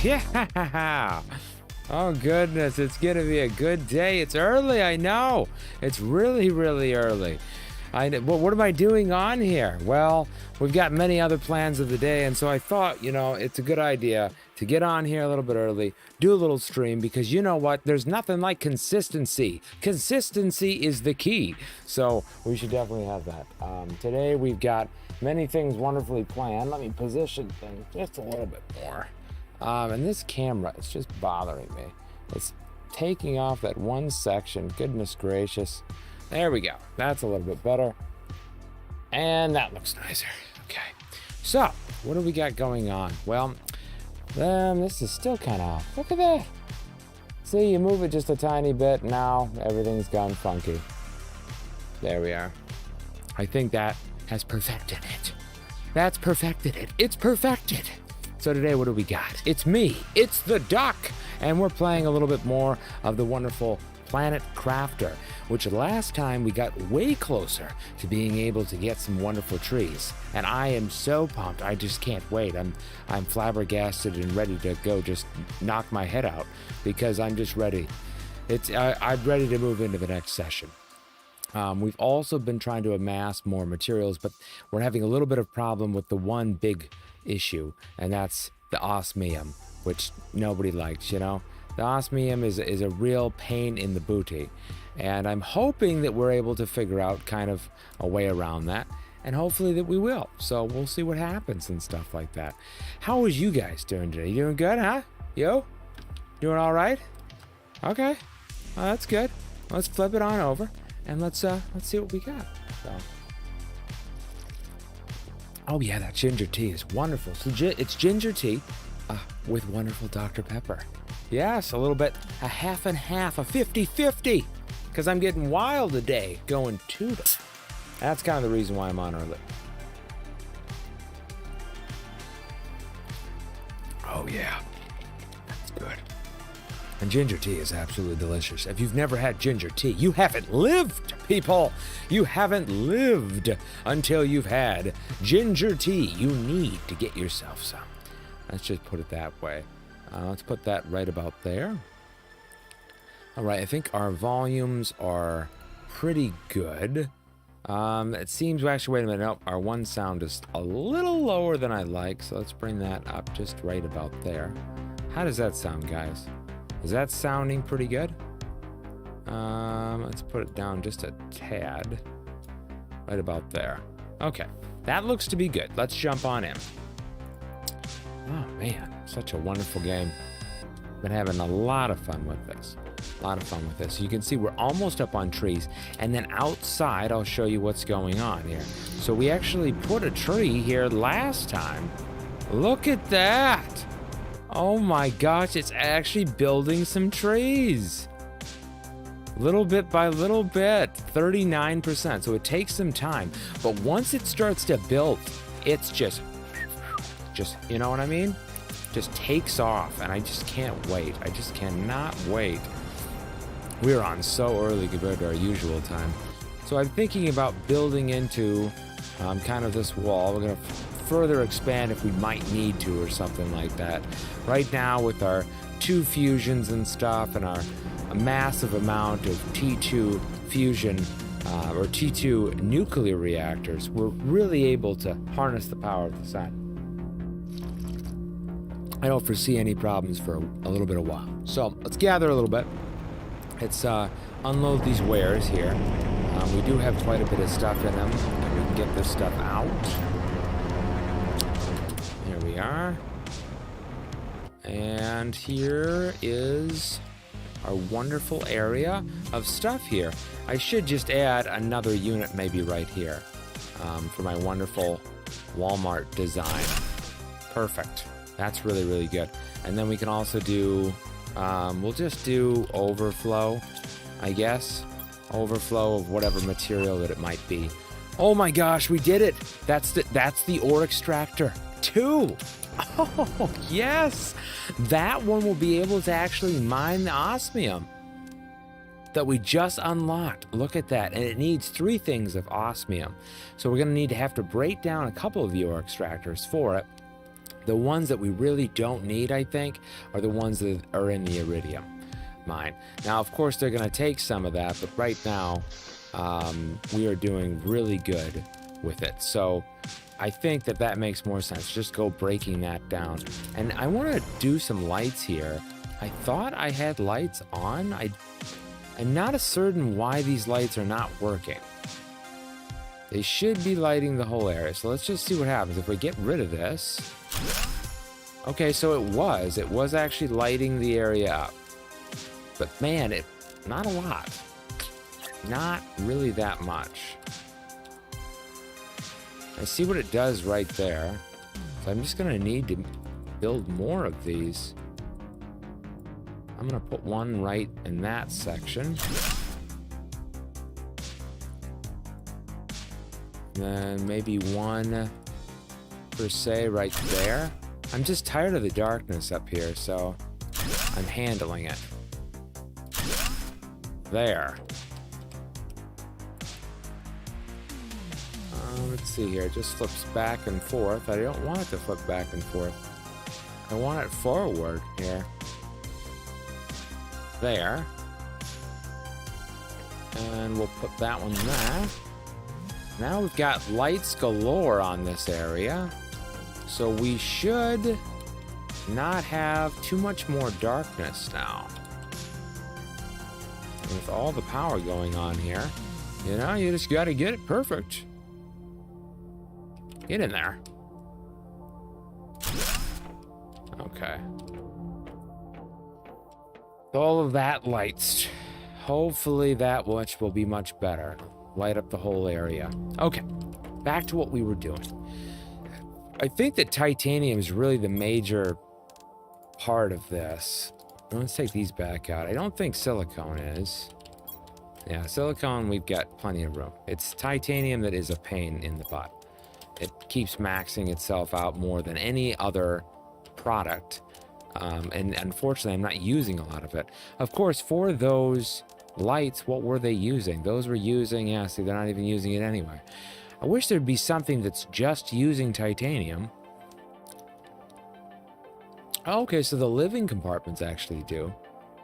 Yeah. Oh goodness, it's gonna be a good day. It's early, I know. It's really, really early. What am I doing on here? Well, we've got many other plans of the day, and so I thought, it's a good idea to get on here a little bit early, do a little stream, because you know what? There's nothing like consistency. Consistency is the key. So we should definitely have that. Today we've got many things wonderfully planned. Let me position things just a little bit more. And this camera, it's just bothering me. It's taking off that one section. Goodness gracious. There we go. That's a little bit better. And that looks nicer. Okay. So, what do we got going on? Well, this is still kind of off. Look at that. See, you move it just a tiny bit. Now, everything's gone funky. There we are. I think that has perfected it. That's perfected it. It's perfected. So today, what do we got? It's me. It's the duck. And we're playing a little bit more of the wonderful Planet Crafter, which last time we got way closer to being able to get some wonderful trees. And I am so pumped. I just can't wait. I'm flabbergasted and ready to go just knock my head out because I'm just ready. I'm ready to move into the next session. We've also been trying to amass more materials, but we're having a little bit of problem with the one big issue, and that's the osmium, which nobody likes, The osmium is a real pain in the booty, and I'm hoping that we're able to figure out kind of a way around that, and hopefully that we will. So we'll see what happens and stuff like that. How is you guys doing today? You doing good, huh? Yo? Doing all right? Okay. Well, that's good. Let's flip it on over, and let's see what we got. So. Oh yeah, that ginger tea is wonderful. So it's ginger tea with wonderful Dr. Pepper. Yes, a little bit, a half and half, a 50-50, because I'm getting wild today, going to them. That's kind of the reason why I'm on early. Oh yeah, that's good. And ginger tea is absolutely delicious. If you've never had ginger tea, you haven't lived, people. You haven't lived until you've had ginger tea. You need to get yourself some. Let's just put it that way. Let's put that right about there. All right, I think our volumes are pretty good. It seems, actually, wait a minute. Nope, our one sound is a little lower than I like, so let's bring that up just right about there. How does that sound, guys? Is that sounding pretty good? Let's put it down just a tad. Right about there. Okay, that looks to be good. Let's jump on in. Oh, man, such a wonderful game. Been having a lot of fun with this. You can see we're almost up on trees. And then outside, I'll show you what's going on here. So we actually put a tree here last time. Look at that. Oh my gosh, it's actually building some trees. Little bit by little bit, 39%. So it takes some time. But once it starts to build, it's just, you know what I mean? Just takes off, and I just can't wait. I just cannot wait. We're on so early compared to our usual time. So I'm thinking about building into kind of this wall. We're going to further expand if we might need to or something like that. Right now, with our 2 fusions and stuff and our massive amount of T2 fusion or T2 nuclear reactors, we're really able to harness the power of the sun. I don't foresee any problems for a little bit of while. So let's gather a little bit. Let's unload these wares here. We do have quite a bit of stuff in them, and we can get this stuff out. Here we are. And here is our wonderful area of stuff here. I should just add another unit maybe right here for my wonderful Walmart design. Perfect. That's really, really good. And then we can also do, we'll just do overflow, I guess. Overflow of whatever material that it might be. Oh my gosh, we did it. That's the ore extractor 2. Oh, yes. That one will be able to actually mine the osmium that we just unlocked. Look at that. And it needs 3 things of osmium. So we're going to have to break down a couple of the ore extractors for it. The ones that we really don't need, I think, are the ones that are in the iridium mine. Now, of course, they're going to take some of that, but right now, we are doing really good with it. So I think that makes more sense. Just go breaking that down. And I want to do some lights here. I thought I had lights on. I'm not certain why these lights are not working. They should be lighting the whole area. So let's just see what happens if we get rid of this. Okay, so it was actually lighting the area up. But man, not a lot. Not really that much. I see what it does right there. So I'm just gonna need to build more of these. I'm gonna put one right in that section. And then maybe one per se right there. I'm just tired of the darkness up here, so I'm handling it. There. Let's see here. It just flips back and forth. I don't want it to flip back and forth. I want it forward here. There. And we'll put that one there. Now we've got lights galore on this area. So we should not have too much more darkness now. With all the power going on here, you know, you just gotta get it perfect. Get in there. Okay. All of that lights. Hopefully that much will be much better. Light up the whole area. Okay, back to what we were doing. I think that titanium is really the major part of this. Let's take these back out. I don't think silicone is. Yeah, silicone, we've got plenty of room. It's titanium that is a pain in the butt. It keeps maxing itself out more than any other product. And unfortunately, I'm not using a lot of it. Of course, for those lights, what were they using? Those were using, yeah, see, they're not even using it anyway. I wish there'd be something that's just using titanium. Okay, so the living compartments actually do.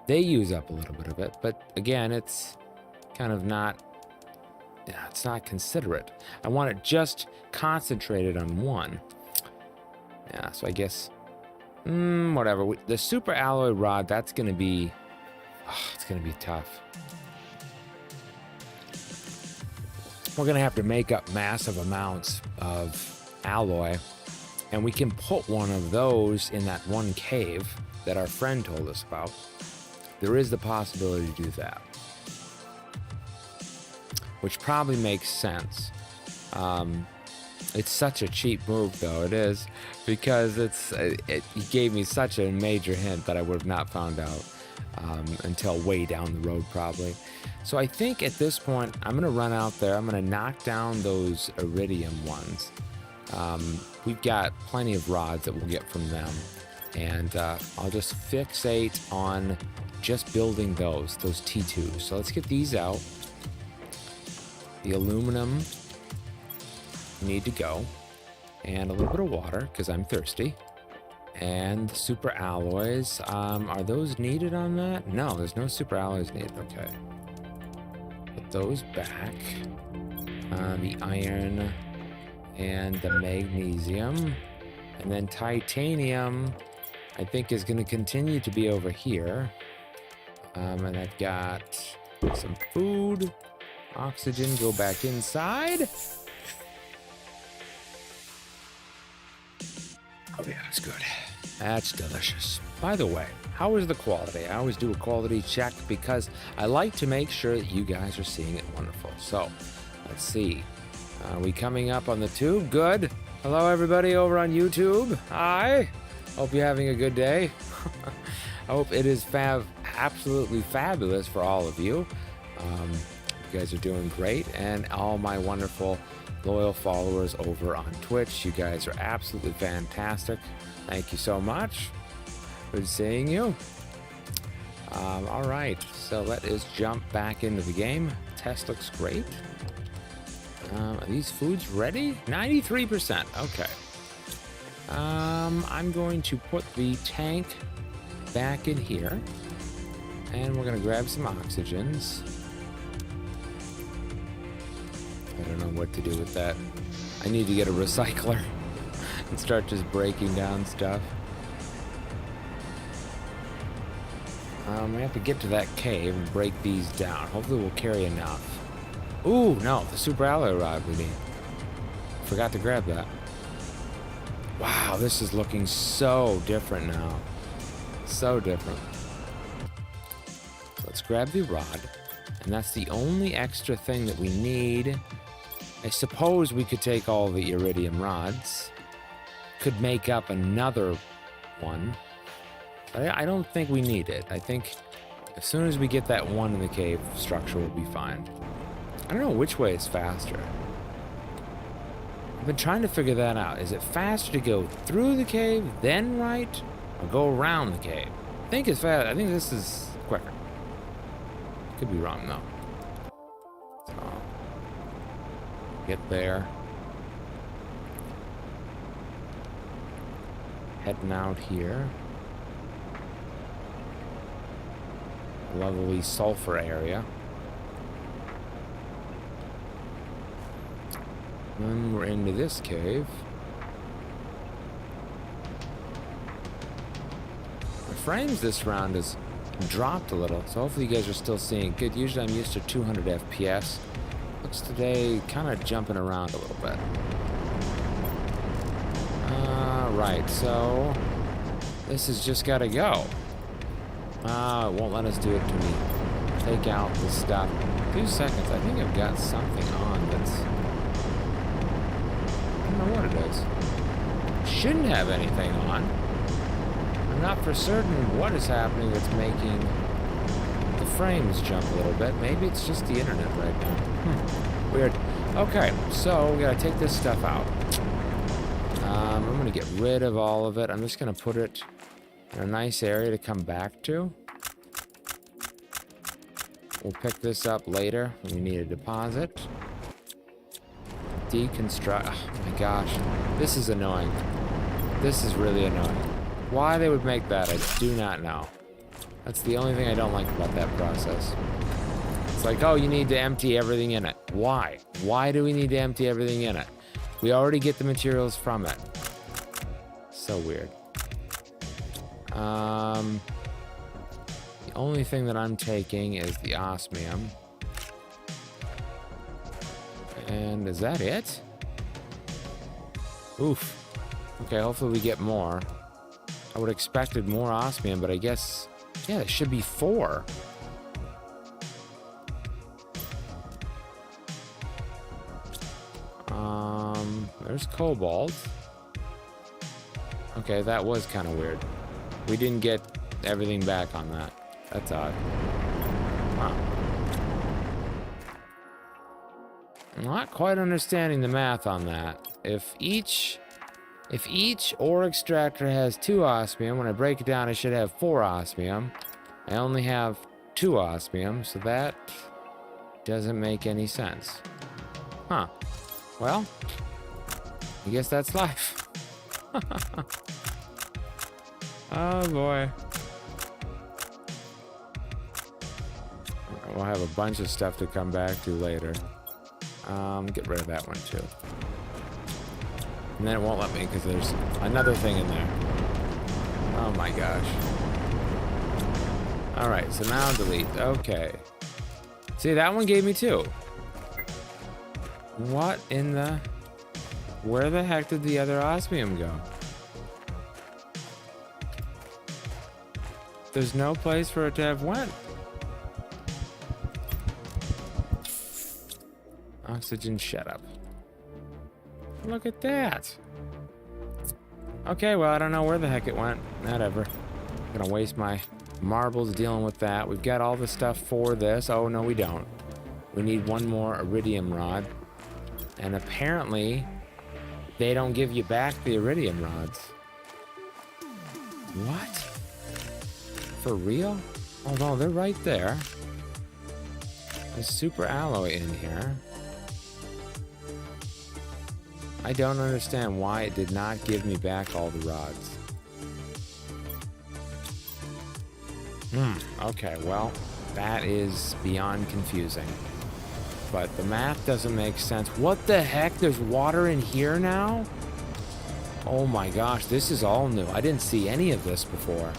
They use up a little bit of it, but again, it's kind of not, yeah, it's not considerate. I want it just concentrated on one. Yeah, so I guess, whatever. The super alloy rod, that's going to be, it's going to be tough. We're going to have to make up massive amounts of alloy And we can put one of those in that one cave that our friend told us about. There is the possibility to do that, which probably makes sense. It's such a cheap move, though. It is, because it gave me such a major hint that I would have not found out until way down the road, probably. So I think at this point, I'm going to run out there. I'm going to knock down those iridium ones. We've got plenty of rods that we'll get from them. And I'll just fixate on just building those T2s. So let's get these out. The aluminum need to go. And a little bit of water, because I'm thirsty. And the super alloys. Are those needed on that? No, there's no super alloys needed. Okay. Put those back. The iron and the magnesium. And then titanium, I think, is going to continue to be over here. And I've got some food. Oxygen, go back inside. Oh yeah, that's good. That's delicious. By the way, how is the quality? I always do a quality check because I like to make sure that you guys are seeing it wonderful. So, let's see. Are we coming up on the tube? Good. Hello, everybody over on YouTube. Hi. Hope you're having a good day. I hope it is absolutely fabulous for all of you. You guys are doing great, and all my wonderful loyal followers over on Twitch. You guys are absolutely fantastic. Thank you so much. Good seeing you. All right, so let us jump back into the game. Test looks great. Are these foods ready? 93%. Okay. I'm going to put the tank back in here, and we're going to grab some oxygens. I don't know what to do with that. I need to get a recycler and start just breaking down stuff. We have to get to that cave and break these down. Hopefully we'll carry enough. Ooh, no, the super alloy rod we need. Forgot to grab that. Wow, this is looking so different now. So different. Let's grab the rod. And that's the only extra thing that we need. I suppose we could take all the iridium rods. Could make up another one. But I don't think we need it. I think as soon as we get that one in the cave, structure will be fine. I don't know which way is faster. I've been trying to figure that out. Is it faster to go through the cave, then right, or go around the cave? I think it's fast. I think this is quicker. Could be wrong though. So, get there. Heading out here. Lovely sulfur area. Then we're into this cave. My frames this round has dropped a little, so hopefully you guys are still seeing it good. Usually I'm used to 200 FPS. Looks today kind of jumping around a little bit. Right, so this has just got to go. It won't let us do it to me. Take out the stuff. 2 seconds. I think I've got something on that's... I don't know what it is. Shouldn't have anything on. I'm not for certain what is happening that's making the frames jump a little bit. Maybe it's just the internet right now. Weird. Okay, so we gotta take this stuff out. I'm gonna get rid of all of it. I'm just gonna put it in a nice area to come back to. We'll pick this up later when we need a deposit. Deconstruct. Oh my gosh. This is annoying. This is really annoying. Why they would make that, I do not know. That's the only thing I don't like about that process. It's like, oh, you need to empty everything in it. Why? Why do we need to empty everything in it? We already get the materials from it. So weird. The only thing that I'm taking is the osmium. And is that it? Oof. Okay, hopefully we get more. I would have expected more osmium, but I guess... Yeah, it should be 4. There's cobalt. Okay, that was kind of weird. We didn't get everything back on that. That's odd. Huh. I'm not quite understanding the math on that. If each ore extractor has 2 osmium, when I break it down, I should have 4 osmium. I only have 2 osmium, so that doesn't make any sense. Huh. Well, I guess that's life. Oh boy. We'll have a bunch of stuff to come back to later. Get rid of that one too. And then it won't let me because there's another thing in there. Oh my gosh. Alright, so now delete. Okay. See, that one gave me 2. What in the... Where the heck did the other osmium go? There's no place for it to have went. Oxygen, shut up. Look at that. Okay, well, I don't know where the heck it went. Whatever. I'm gonna waste my marbles dealing with that. We've got all the stuff for this. Oh, no, we don't. We need one more iridium rod. And apparently, they don't give you back the iridium rods. What? For real? Oh, no, they're right there. There's super alloy in here. I don't understand why it did not give me back all the rods. Okay, well, that is beyond confusing. But the math doesn't make sense. What the heck? There's water in here now? Oh my gosh, this is all new. I didn't see any of this before.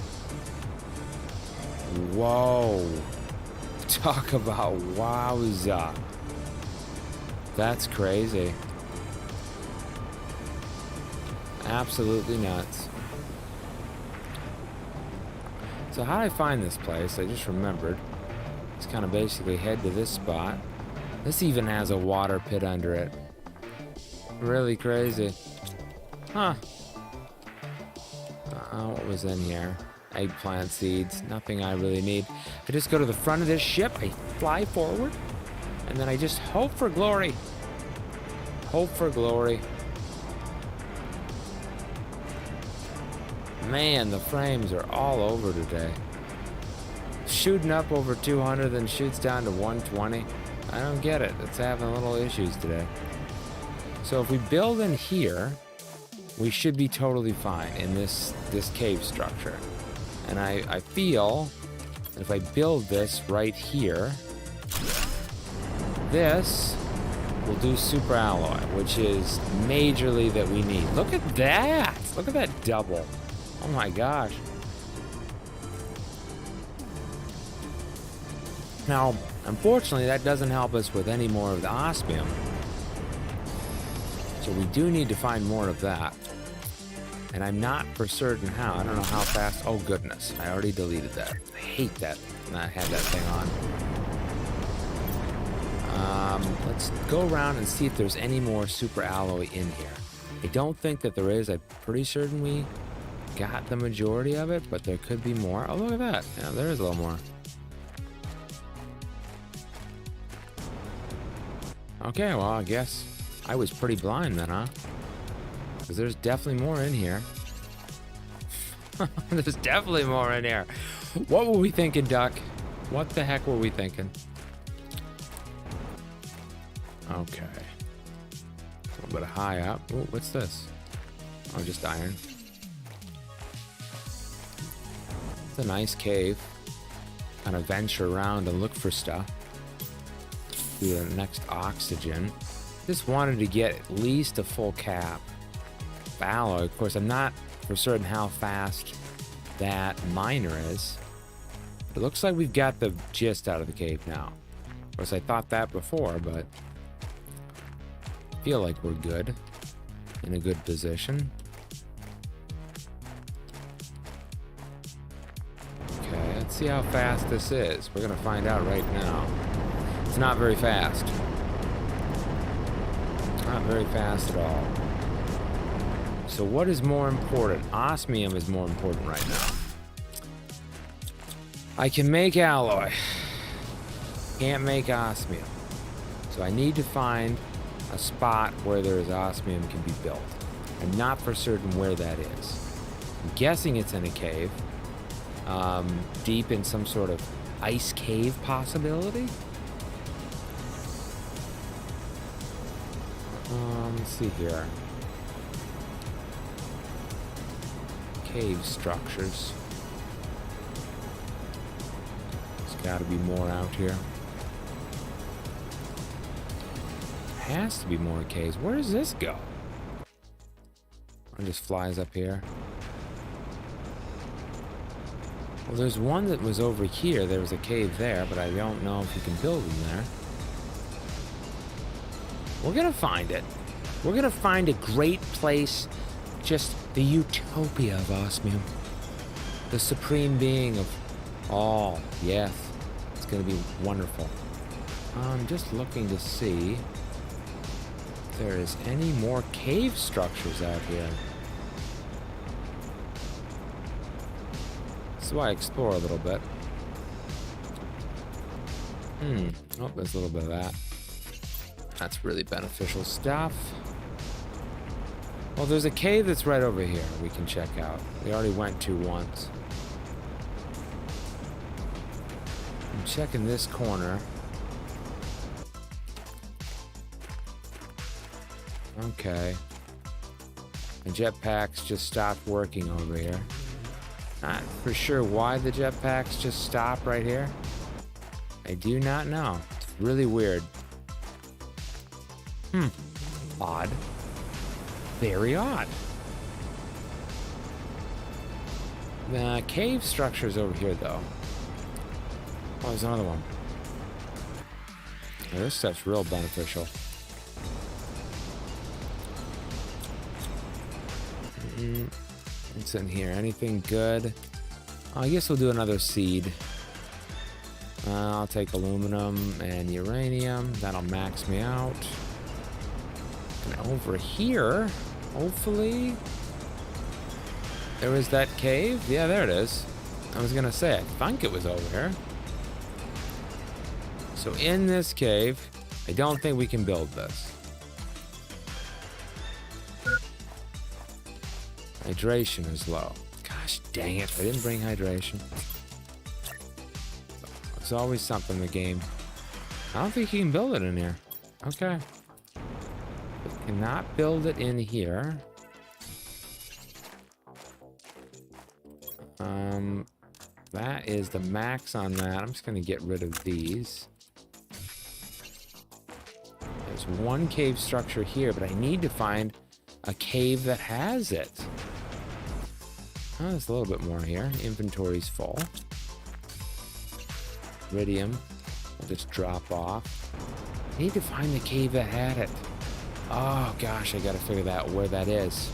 Whoa. Talk about wowza. That's crazy. Absolutely nuts. So how do I find this place? I just remembered. It's kind of basically head to this spot. This even has a water pit under it. Really crazy. Huh. What was in here? Eggplant seeds. Nothing I really need. I just go to the front of this ship. I fly forward. And then I just hope for glory. Hope for glory. Man, the frames are all over today. Shooting up over 200, then shoots down to 120. I don't get it. It's having little issues today. So if we build in here, we should be totally fine in this cave structure. And I feel that if I build this right here, this will do super alloy, which is majorly that we need. Look at that! Look at that double. Oh my gosh. Now, unfortunately, that doesn't help us with any more of the osmium. So we do need to find more of that. And I'm not for certain how. I don't know how fast. Oh, goodness. I already deleted that. I hate that. I had that thing on. Let's go around and see if there's any more super alloy in here. I don't think that there is. I'm pretty certain we got the majority of it, but there could be more. Oh, look at that. Yeah, there is a little more. Okay, well, I guess I was pretty blind then, huh? Because there's definitely more in here. There's definitely more in here. What were we thinking, Duck? What the heck were we thinking? Okay. A little bit high up. Oh, what's this? Oh, just iron. It's a nice cave. Kind of venture around and look for stuff. Do the next oxygen. Just wanted to get at least a full cap. Alloy, of course, I'm not for certain how fast that miner is. It looks like we've got the gist out of the cave now. Of course, I thought that before, but I feel like we're good. In a good position. Let's see how fast this is. We're gonna find out right now. It's not very fast. Not very fast at all. So what is more important? Osmium is more important right now. I can make alloy. Can't make osmium. So I need to find a spot where there is osmium can be built. I'm not for certain where that is. I'm guessing it's in a cave. Deep in some sort of ice cave possibility? Let's see here. Cave structures. There's gotta be more out here. Has to be more caves. Where does this go? It just flies up here. Well, there's one that was over here. There was a cave there, but I don't know if you can build in there. We're gonna find it. We're gonna find a great place. Just the utopia of osmium. The supreme being of all. Yes. It's gonna be wonderful. I'm just looking to see if there is any more cave structures out here. So I explore a little bit. Oh, there's a little bit of that. That's really beneficial stuff. Well, there's a cave that's right over here we can check out. We already went to once. I'm checking this corner. Okay. The jetpacks just stopped working over here. Not for sure why the jetpacks just stop right here. I do not know. It's really weird. Odd. Very odd. The cave structure's over here, though. Oh, there's another one. Oh, this stuff's real beneficial. What's in here? Anything good? Oh, I guess we'll do another seed. I'll take aluminum and uranium. That'll max me out. And over here, hopefully, there was that cave. Yeah, there it is. I was gonna say, I think it was over here. So in this cave, I don't think we can build this. Hydration is low. Gosh dang it, I didn't bring hydration. There's always something in the game. I don't think you can build it in here. Okay. But cannot build it in here. That is the max on that. I'm just gonna get rid of these. There's one cave structure here, but I need to find a cave that has it. Oh, there's a little bit more here. Inventory's full. Iridium will just drop off. I need to find the cave that had it. Oh gosh, I gotta figure out where that is.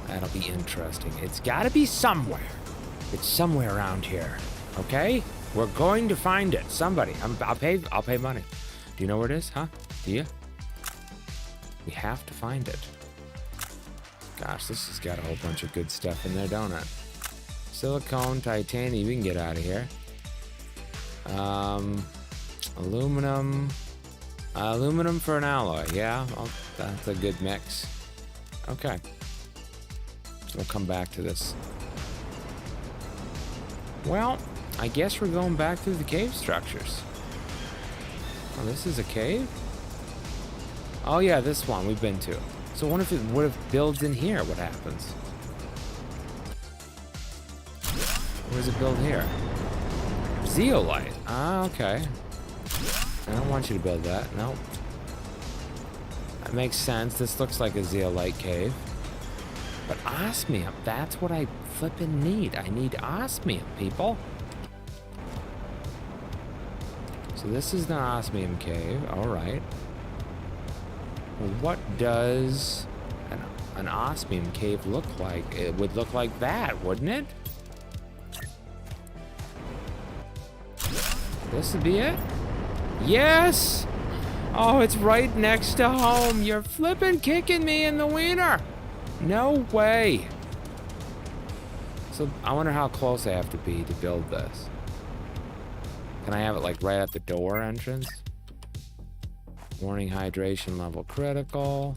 That'll be interesting. It's gotta be somewhere. It's somewhere around here. Okay? We're going to find it. Somebody. I'll pay money. Do you know where it is, huh? Do you? We have to find it. Gosh, this has got a whole bunch of good stuff in there, don't it? Silicone, titanium, we can get out of here. Aluminum. Aluminum for an alloy, yeah. Well, that's a good mix. Okay. We'll come back to this. Well, I guess we're going back through the cave structures. Oh, this is a cave? Oh yeah, this one we've been to. So what if it builds in here? What happens? Where does it build here? Zeolite. Ah, okay. I don't want you to build that. Nope. That makes sense. This looks like a zeolite cave. But osmium, that's what I flippin' need. I need osmium, people. So this is the osmium cave. All right. Well, what does an osmium cave look like? It would look like that, wouldn't it? This would be it? Yes! Oh, it's right next to home. You're flipping kicking me in the wiener. No way. So I wonder how close I have to be to build this. Can I have it like right at the door entrance? Warning, hydration level critical.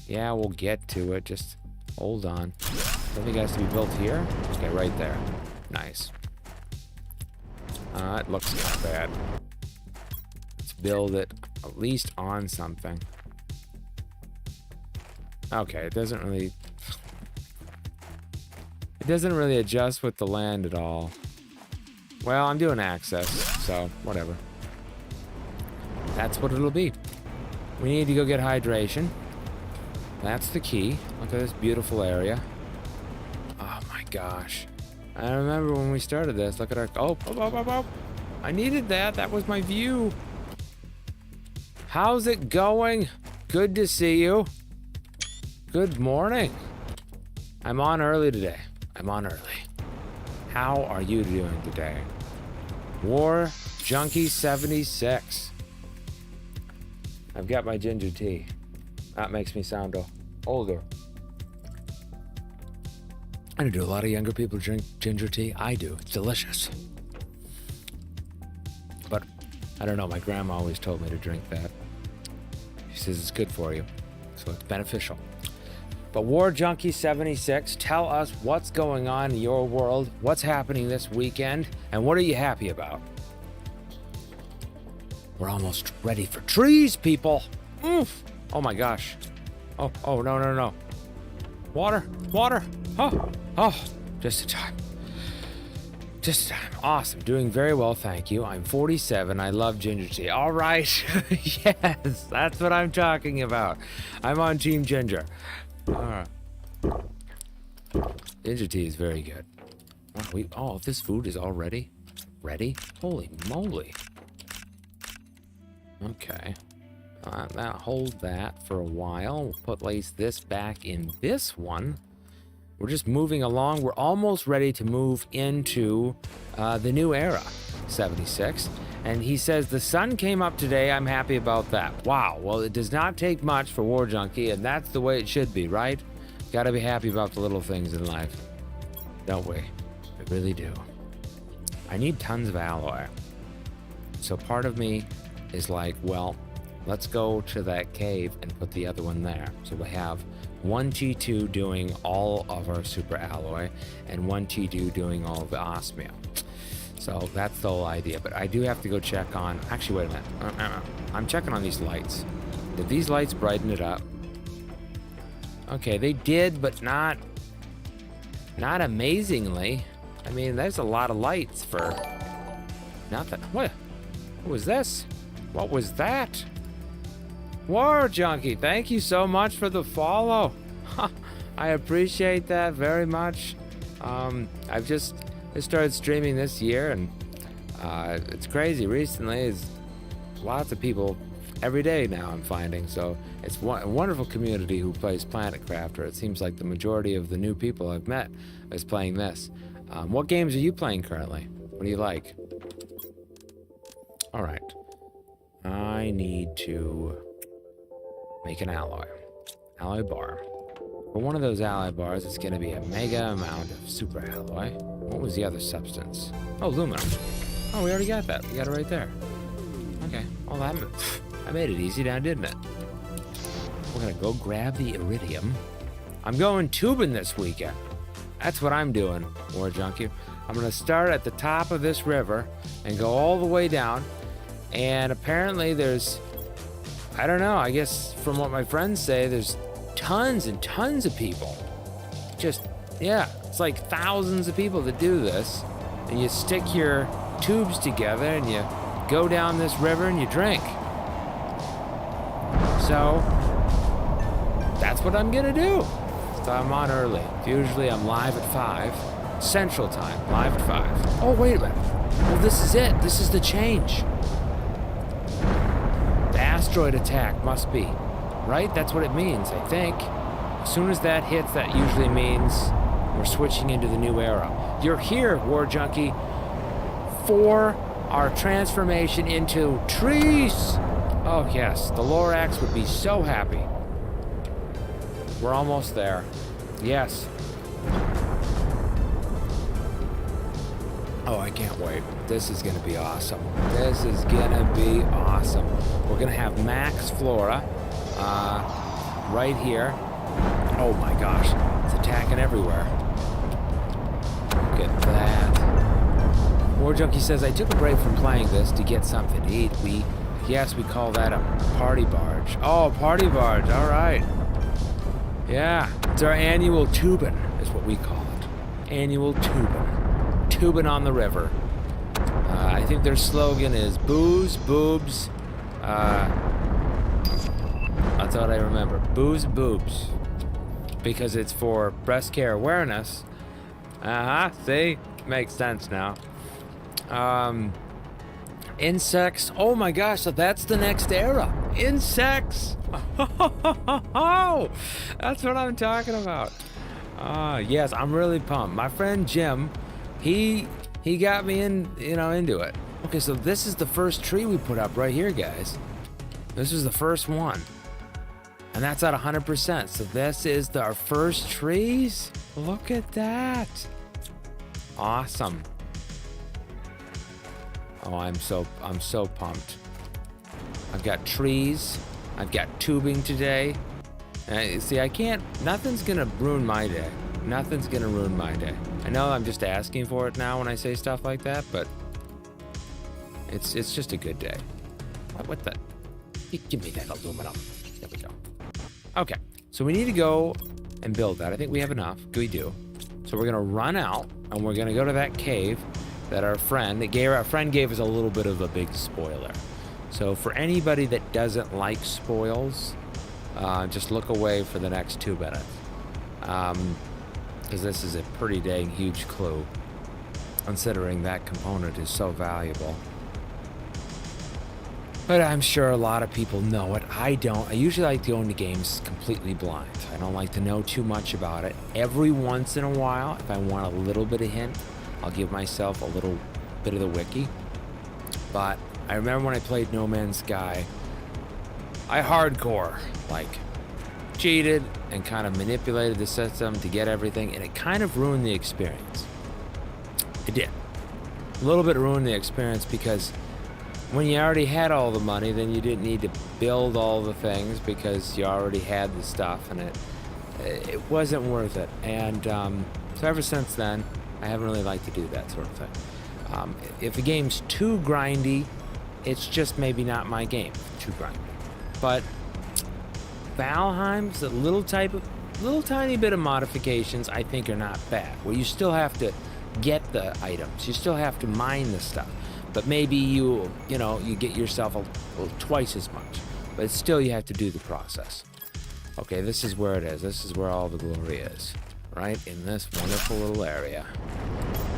Yeah, we'll get to it. Just hold on. I think it has to be built here. Okay, right there. Nice. It looks not bad. Let's build it at least on something. Okay, it doesn't really adjust with the land at all. Well, I'm doing access, so whatever. That's what it'll be. We need to go get hydration. That's the key. Look at this beautiful area. Oh my gosh. I remember when we started this. Look at our... Oh. I needed that. That was my view. How's it going? Good to see you. Good morning. I'm on early today. I'm on early. How are you doing today? War Junkie 76. I've got my ginger tea. That makes me sound older. I do a lot of younger people drink ginger tea. I do. It's delicious. But I don't know. My grandma always told me to drink that. She says it's good for you. So it's beneficial. But War Junkie 76, tell us what's going on in your world, what's happening this weekend, and what are you happy about? We're almost ready for trees, people. Oof. Oh my gosh. Oh, no. Water. Oh, just in time. Awesome. Doing very well, thank you. I'm 47. I love ginger tea. All right. Yes, that's what I'm talking about. I'm on Team Ginger. Ginger tea is very good. This food is already ready? Holy moly. Okay. Now hold that for a while. We'll place this back in this one. We're just moving along. We're almost ready to move into the new era, 76. And he says, the sun came up today. I'm happy about that. Wow. Well, it does not take much for War Junkie, and that's the way it should be, right? Gotta be happy about the little things in life. Don't we? We really do. I need tons of alloy. So part of me is like, well, let's go to that cave and put the other one there. So we have one T2 doing all of our super alloy and one T2 doing all of the osmium. So that's the whole idea. But I do have to go check on... Actually, wait a minute. I'm checking on these lights. Did these lights brighten it up? Okay, they did, but not amazingly. I mean, there's a lot of lights for nothing. What was this? What was that? War Junkie, thank you so much for the follow. I appreciate that very much. I've just started streaming this year, and it's crazy. Recently, it's lots of people every day now I'm finding. So it's a wonderful community who plays Planet Crafter. It seems like the majority of the new people I've met is playing this. What games are you playing currently? What do you like? All right. I need to make an alloy bar. For one of those alloy bars, it's going to be a mega amount of super alloy. What was the other substance? Oh, aluminum. Oh, we already got that. We got it right there. Okay. Well, that made it easy now, didn't it? We're going to go grab the iridium. I'm going tubing this weekend. That's what I'm doing, War Junkie. I'm going to start at the top of this river and go all the way down. And apparently there's, I don't know, I guess from what my friends say, there's tons and tons of people. Just, yeah, it's like thousands of people that do this. And you stick your tubes together and you go down this river and you drink. So, that's what I'm gonna do. So I'm on early. Usually I'm live at 5, Central Time, live at 5. Oh, wait a minute. Well, this is it. This is the change. The asteroid attack must be, right? That's what it means, I think. As soon as that hits, that usually means we're switching into the new era. You're here, War Junkie, for our transformation into trees. Oh yes, the Lorax would be so happy. We're almost there. Yes. Oh, I can't wait. This is gonna be awesome. This is gonna be awesome. We're gonna have max flora right here. Oh my gosh, it's attacking everywhere. Look at that. War Junkie says, I took a break from playing this to get something to eat. Yes, we call that a party barge. Oh, party barge, all right. Yeah, it's our annual tubing, is what we call it. Annual tubing. Tubing on the river. I think their slogan is booze, boobs, that's what I remember. Booze, boobs. Because it's for breast care awareness. See? Makes sense now. Insects. Oh my gosh, so that's the next era. Insects. Oh, that's what I'm talking about. Yes, I'm really pumped. My friend Jim, he got me into it. Okay, so this is the first tree we put up right here, guys. This is the first one. And that's at 100%. So this is our first trees. Look at that. Awesome. Oh, I'm so pumped. I've got trees. I've got tubing today. See, nothing's gonna ruin my day. Nothing's gonna ruin my day. I know I'm just asking for it now when I say stuff like that, but it's just a good day. What the? Give me that aluminum. There we go. Okay, so we need to go and build that. I think we have enough. We do. So we're gonna run out and we're gonna go to that cave that our friend gave us a little bit of a big spoiler. So for anybody that doesn't like spoils, just look away for the next 2 minutes. Because this is a pretty dang huge clue, considering that component is so valuable. But I'm sure a lot of people know it. I don't. I usually like to go into games completely blind. I don't like to know too much about it. Every once in a while, if I want a little bit of hint, I'll give myself a little bit of the wiki. But I remember when I played No Man's Sky, I hardcore, cheated and kind of manipulated the system to get everything, and it kind of ruined the experience. It did. A little bit ruined the experience because when you already had all the money, then you didn't need to build all the things because you already had the stuff, and it wasn't worth it. And so ever since then, I haven't really liked to do that sort of thing. If a game's too grindy, it's just maybe not my game. Too grindy. But Valheim's a little tiny bit of modifications I think are not bad. Where you still have to get the items, you still have to mine the stuff, but maybe you get yourself twice as much. But still, you have to do the process. Okay, this is where it is. This is where all the glory is, right in this wonderful little area.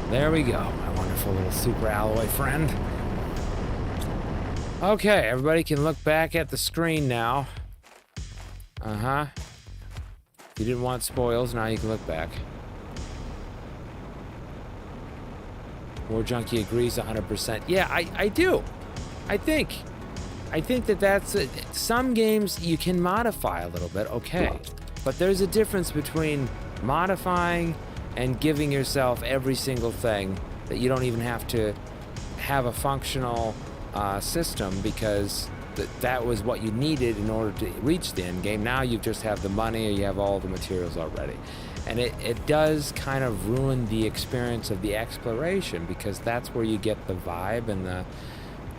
There we go, my wonderful little super alloy friend. Okay, everybody can look back at the screen now. If you didn't want spoils, now you can look back. War Junkie agrees 100%. Yeah, I do. I think that's it. Some games you can modify a little bit, okay. But there's a difference between modifying and giving yourself every single thing that you don't even have to have a functional system, because that was what you needed in order to reach the end game. Now you just have the money, or you have all the materials already. And it does kind of ruin the experience of the exploration, because that's where you get the vibe and the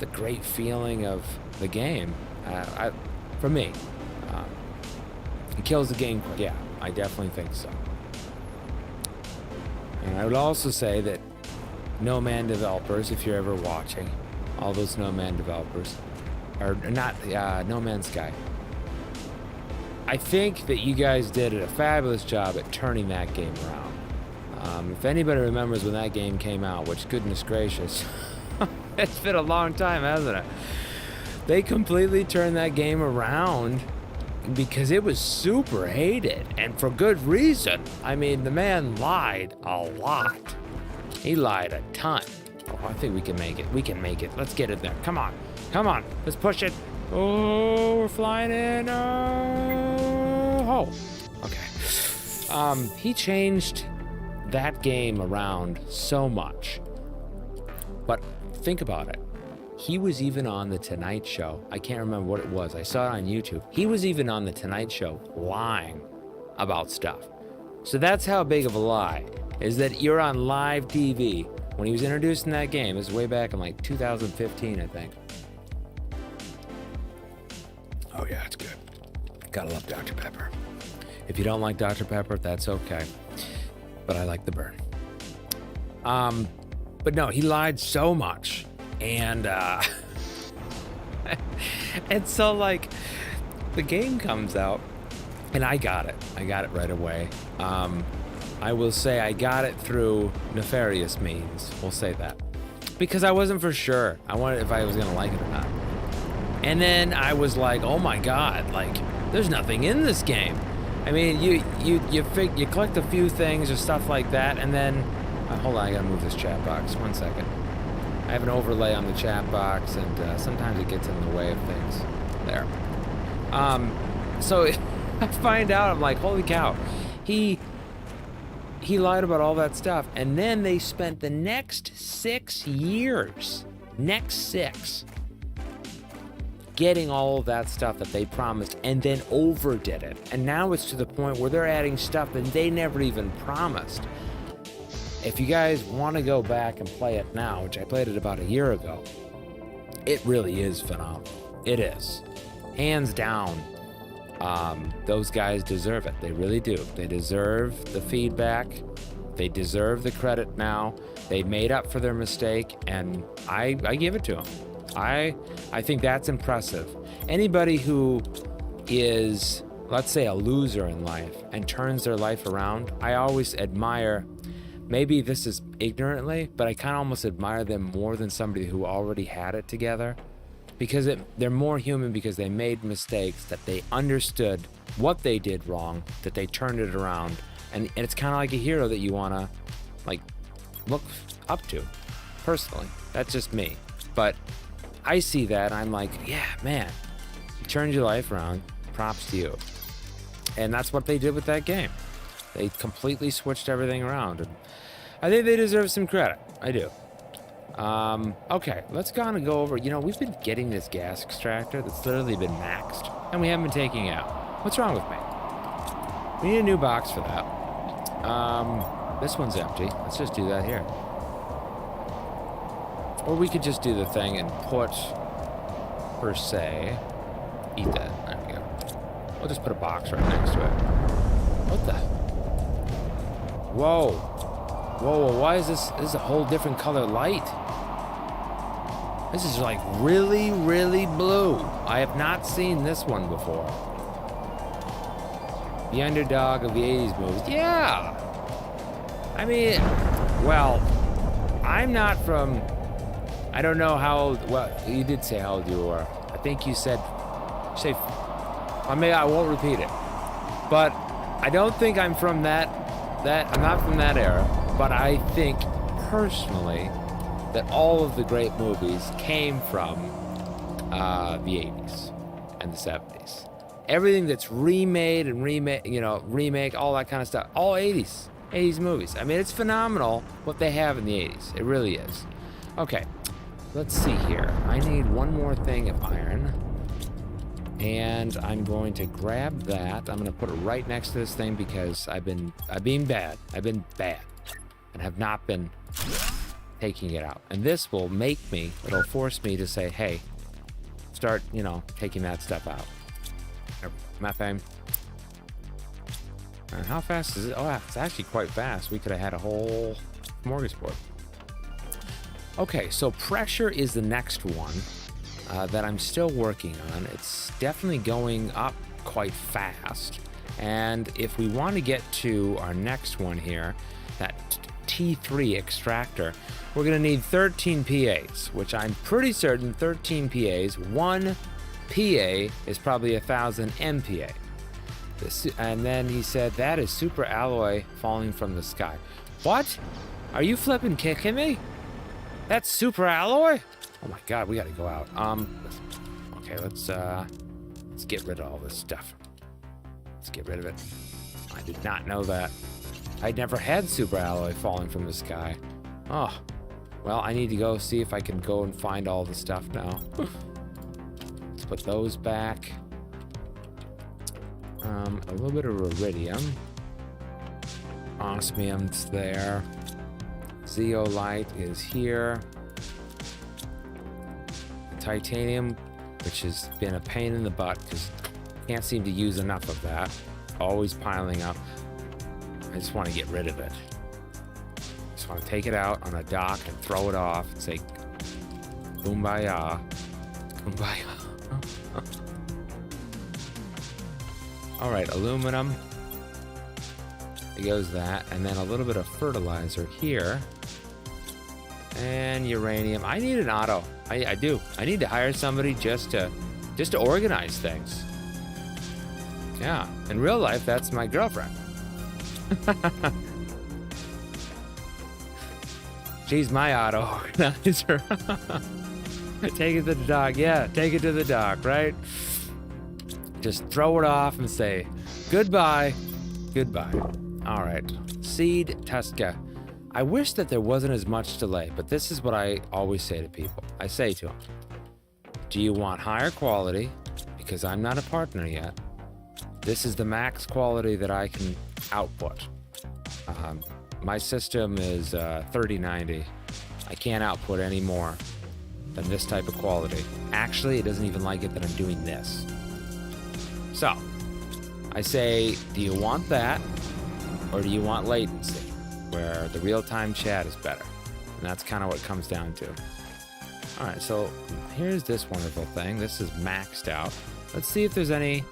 great feeling of the game. For me, it kills the game. Yeah, I definitely think so. And I would also say that No Man developers, if you're ever watching, all those No Man developers, or not No Man's Sky, I think that you guys did a fabulous job at turning that game around. If anybody remembers when that game came out, which goodness gracious, it's been a long time, hasn't it? They completely turned that game around because it was super hated, and for good reason. I mean, the man lied a lot. He lied a ton. Oh, I think we can make it. We can make it. Let's get in there. Come on. Come on. Let's push it. Oh, we're flying in. Oh. Okay. He changed that game around so much. But think about it. He was even on The Tonight Show. I can't remember what it was. I saw it on YouTube. He was even on The Tonight Show lying about stuff. So that's how big of a lie, is that you're on live TV. When he was introduced in that game, this is way back in like 2015, I think. Oh yeah, it's good. Gotta love Dr. Pepper. If you don't like Dr. Pepper, that's okay. But I like the burn. But no, he lied so much. And and so like the game comes out and I got it right away. I will say I got it through nefarious means, we'll say that, because I wasn't for sure. I wanted if I was gonna like it or not. And then I was like, oh my god, like there's nothing in this game. I mean, you collect a few things or stuff like that, and then hold on, I gotta move this chat box 1 second. I have an overlay on the chat box, and sometimes it gets in the way of things. There. So I find out, I'm like, holy cow. He lied about all that stuff, and then they spent the next 6 years, getting all of that stuff that they promised, and then overdid it. And now it's to the point where they're adding stuff that they never even promised. If you guys want to go back and play it now, which I played it about a year ago, it really is phenomenal. It is. Hands down, those guys deserve it. They really do. They deserve the feedback. They deserve the credit now. They made up for their mistake, and I give it to them. I think that's impressive. Anybody who is, let's say, a loser in life and turns their life around, I always admire. Maybe this is ignorantly, but I kind of almost admire them more than somebody who already had it together, because they're more human, because they made mistakes, that they understood what they did wrong, that they turned it around, and it's kind of like a hero that you want to like look up to. Personally, that's just me, but I see that, I'm like, yeah, man, you turned your life around, props to you. And that's what they did with that game. They completely switched everything around, and I think they deserve some credit. I do. Okay, let's kind of go over. You know, we've been getting this gas extractor that's literally been maxed, and we haven't been taking it out. What's wrong with me? We need a new box for that. This one's empty. Let's just do that here. Or we could just do the thing and put, per se, eat that. There we go. We'll just put a box right next to it. What the? Whoa. Whoa, why is this? This is a whole different color light. This is like really, really blue. I have not seen this one before. The underdog of the 80s movies. Yeah. I mean, well, I'm not from, I don't know how old, well, you did say how old you were. I think you said, I mean, I won't repeat it. But I don't think I'm from that I'm not from that era. But I think, personally, that all of the great movies came from the 80s and the 70s. Everything that's remade and remake, all that kind of stuff, all 80s movies. I mean, it's phenomenal what they have in the 80s. It really is. Okay, let's see here. I need one more thing of iron. And I'm going to grab that. I'm going to put it right next to this thing because I've been bad. I've been bad. And have not been taking it out. And this will it'll force me to say, hey, start, taking that stuff out. Methane. And how fast is it? Oh, it's actually quite fast. We could have had a whole smorgasbord. Okay, so pressure is the next one that I'm still working on. It's definitely going up quite fast. And if we want to get to our next one here, that T3 extractor, we're going to need 13 PAs, which I'm pretty certain 13 PAs, one PA is probably 1,000 MPa. And then he said, that is super alloy falling from the sky. What? Are you flipping kicking me? That's super alloy? Oh my God, we gotta go out. Okay, let's get rid of all this stuff. Let's get rid of it. I did not know that. I'd never had super alloy falling from the sky. Oh, well, I need to go see if I can go and find all the stuff now. Let's put those back. A little bit of iridium. Osmium's there. Zeolite is here. Titanium, which has been a pain in the butt because can't seem to use enough of that. Always piling up. I just want to get rid of it. Just want to take it out on a dock and throw it off and say, kumbaya. Kumbaya. All right, aluminum. There goes that. And then a little bit of fertilizer here. And uranium. I need an auto. I do. I need to hire somebody just to organize things. Yeah. In real life, that's my girlfriend. She's my auto organizer. Take it to the dock. Yeah, take it to the dock, right? Just throw it off and say, goodbye. Goodbye. All right. Seed Tuska. I wish that there wasn't as much delay, but this is what I always say to people. I say to them, do you want higher quality? Because I'm not a partner yet. This is the max quality that I can output. My system is 3090. I can't output any more than this type of quality. Actually, it doesn't even like it that I'm doing this. So, I say, do you want that? Or do you want latency, where the real-time chat is better? And that's kind of what it comes down to. All right, so here's this wonderful thing. This is maxed out. Let's see if there's any...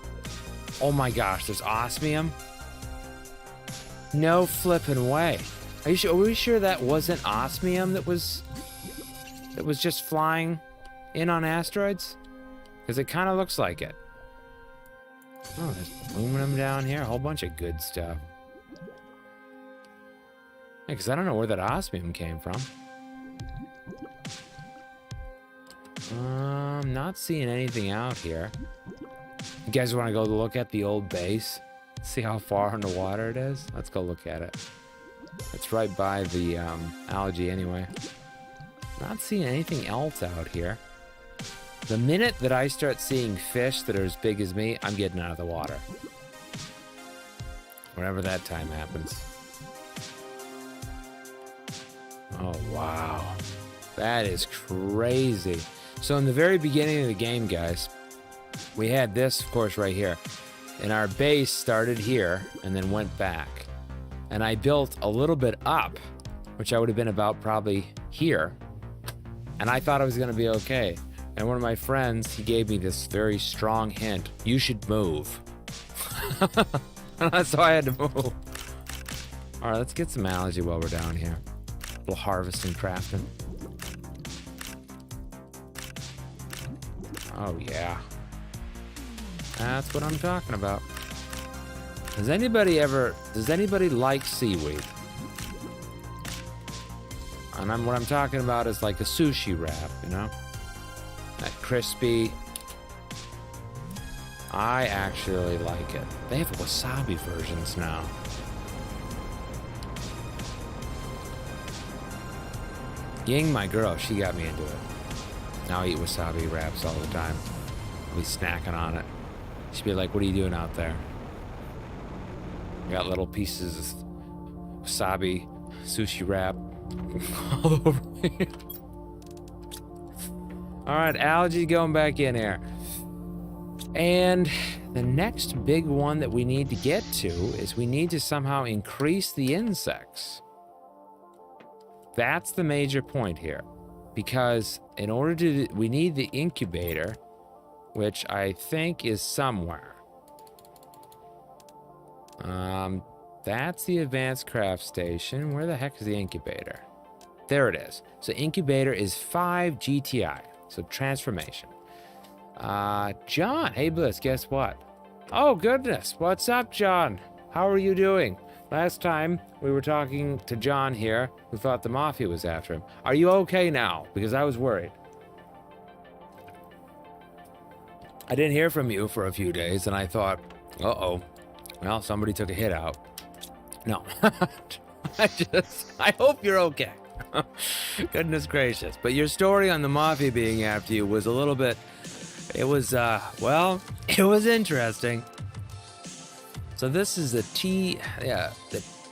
Oh my gosh, there's osmium? No flipping way. Are we sure that wasn't osmium that was just flying in on asteroids? Because it kind of looks like it. Oh, there's aluminum down here. A whole bunch of good stuff. Yeah, because I don't know where that osmium came from. I'm not seeing anything out here. You guys want to go look at the old base? See how far underwater it is? Let's go look at it. It's right by the algae anyway. Not seeing anything else out here. The minute that I start seeing fish that are as big as me, I'm getting out of the water. Whenever that time happens. Oh, wow. That is crazy. So in the very beginning of the game, guys, we had this, of course, right here. And our base started here and then went back. And I built a little bit up, which I would have been about probably here. And I thought I was going to be okay. And one of my friends, he gave me this very strong hint. You should move. So I had to move. All right, let's get some algae while we're down here. A little harvesting, crafting. Oh, yeah. That's what I'm talking about. Does anybody like seaweed? And what I'm talking about is like a sushi wrap, you know? That crispy. I actually like it. They have wasabi versions now. Ying, my girl, she got me into it. Now I eat wasabi wraps all the time. I'll be snacking on it. She'd be like, what are you doing out there? Got little pieces of wasabi sushi wrap all over me. All right, algae going back in here. And the next big one that we need to get to is we need to somehow increase the insects. That's the major point here. Because in order to, we need the incubator, which I think is somewhere. That's the advanced craft station. Where the heck is the incubator? There it is. So incubator is 5 GTI. So transformation. John. Hey, Bliss, guess what? Oh, goodness. What's up, John? How are you doing? Last time we were talking to John here, who thought the Mafia was after him. Are you okay now? Because I was worried. I didn't hear from you for a few days, and I thought, uh-oh, well, somebody took a hit out. No, I hope you're okay. Goodness gracious. But your story on the Mafia being after you was a little bit, it was, well, it was interesting. So this is the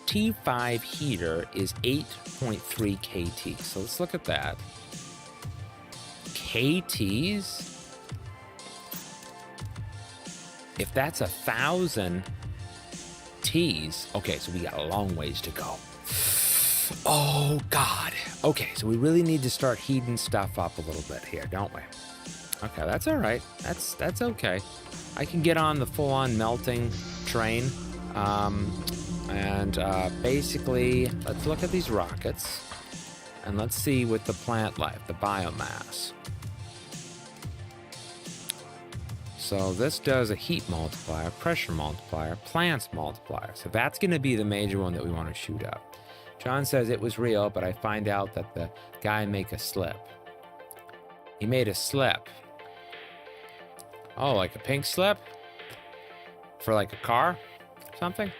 T5 heater is 8.3 KT. So let's look at that. KTs? If that's 1,000 T's, okay, so we got a long ways to go. Oh, God. Okay, so we really need to start heating stuff up a little bit here, don't we? Okay, that's all right. That's okay. I can get on the full-on melting train. Basically, let's look at these rockets. And let's see with the plant life, the biomass. So this does a heat multiplier, pressure multiplier, plants multiplier. So that's going to be the major one that we want to shoot up. John says it was real, but I find out that the guy made a slip. He made a slip. Oh, like a pink slip? For like a car? Something?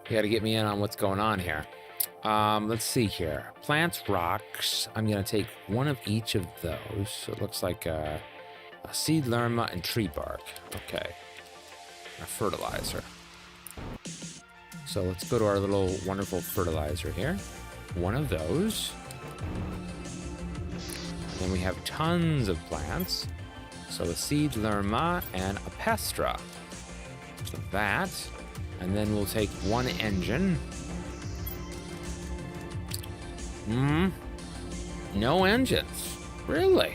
You got to get me in on what's going on here. Let's see here. Plants, rocks. I'm going to take one of each of those. So it looks like a seed lerma and tree bark. Okay. A fertilizer. So let's go to our little wonderful fertilizer here. One of those. And then we have tons of plants. So a seed lerma and a pestra. So that. And then we'll take one engine. No engines. Really?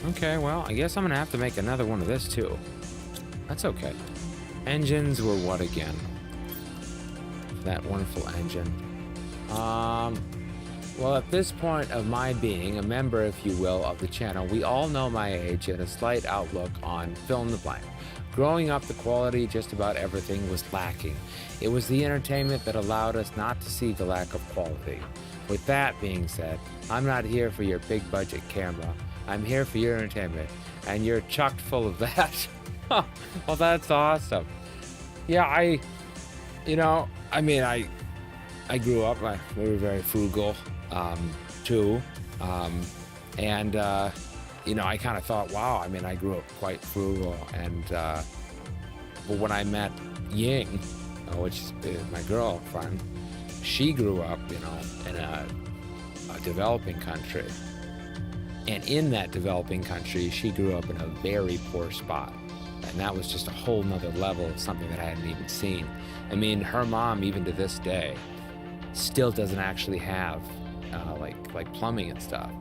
Okay, well, I guess I'm gonna have to make another one of this too. That's okay. Engines were what again? That wonderful engine. Well, at this point of my being a member, if you will, of the channel, we all know my age and a slight outlook on fill in the blank. Growing up, the quality of just about everything was lacking. It was the entertainment that allowed us not to see the lack of quality. With that being said, I'm not here for your big budget camera. I'm here for your entertainment, and you're chocked full of that. Well, that's awesome. Yeah, I grew up, we were very frugal, too. I kind of thought, wow, I grew up quite frugal. And, but when I met Ying, which is my girlfriend, she grew up, in a developing country. And in that developing country, she grew up in a very poor spot. And that was just a whole nother level of something that I hadn't even seen. Her mom, even to this day, still doesn't actually have like plumbing and stuff.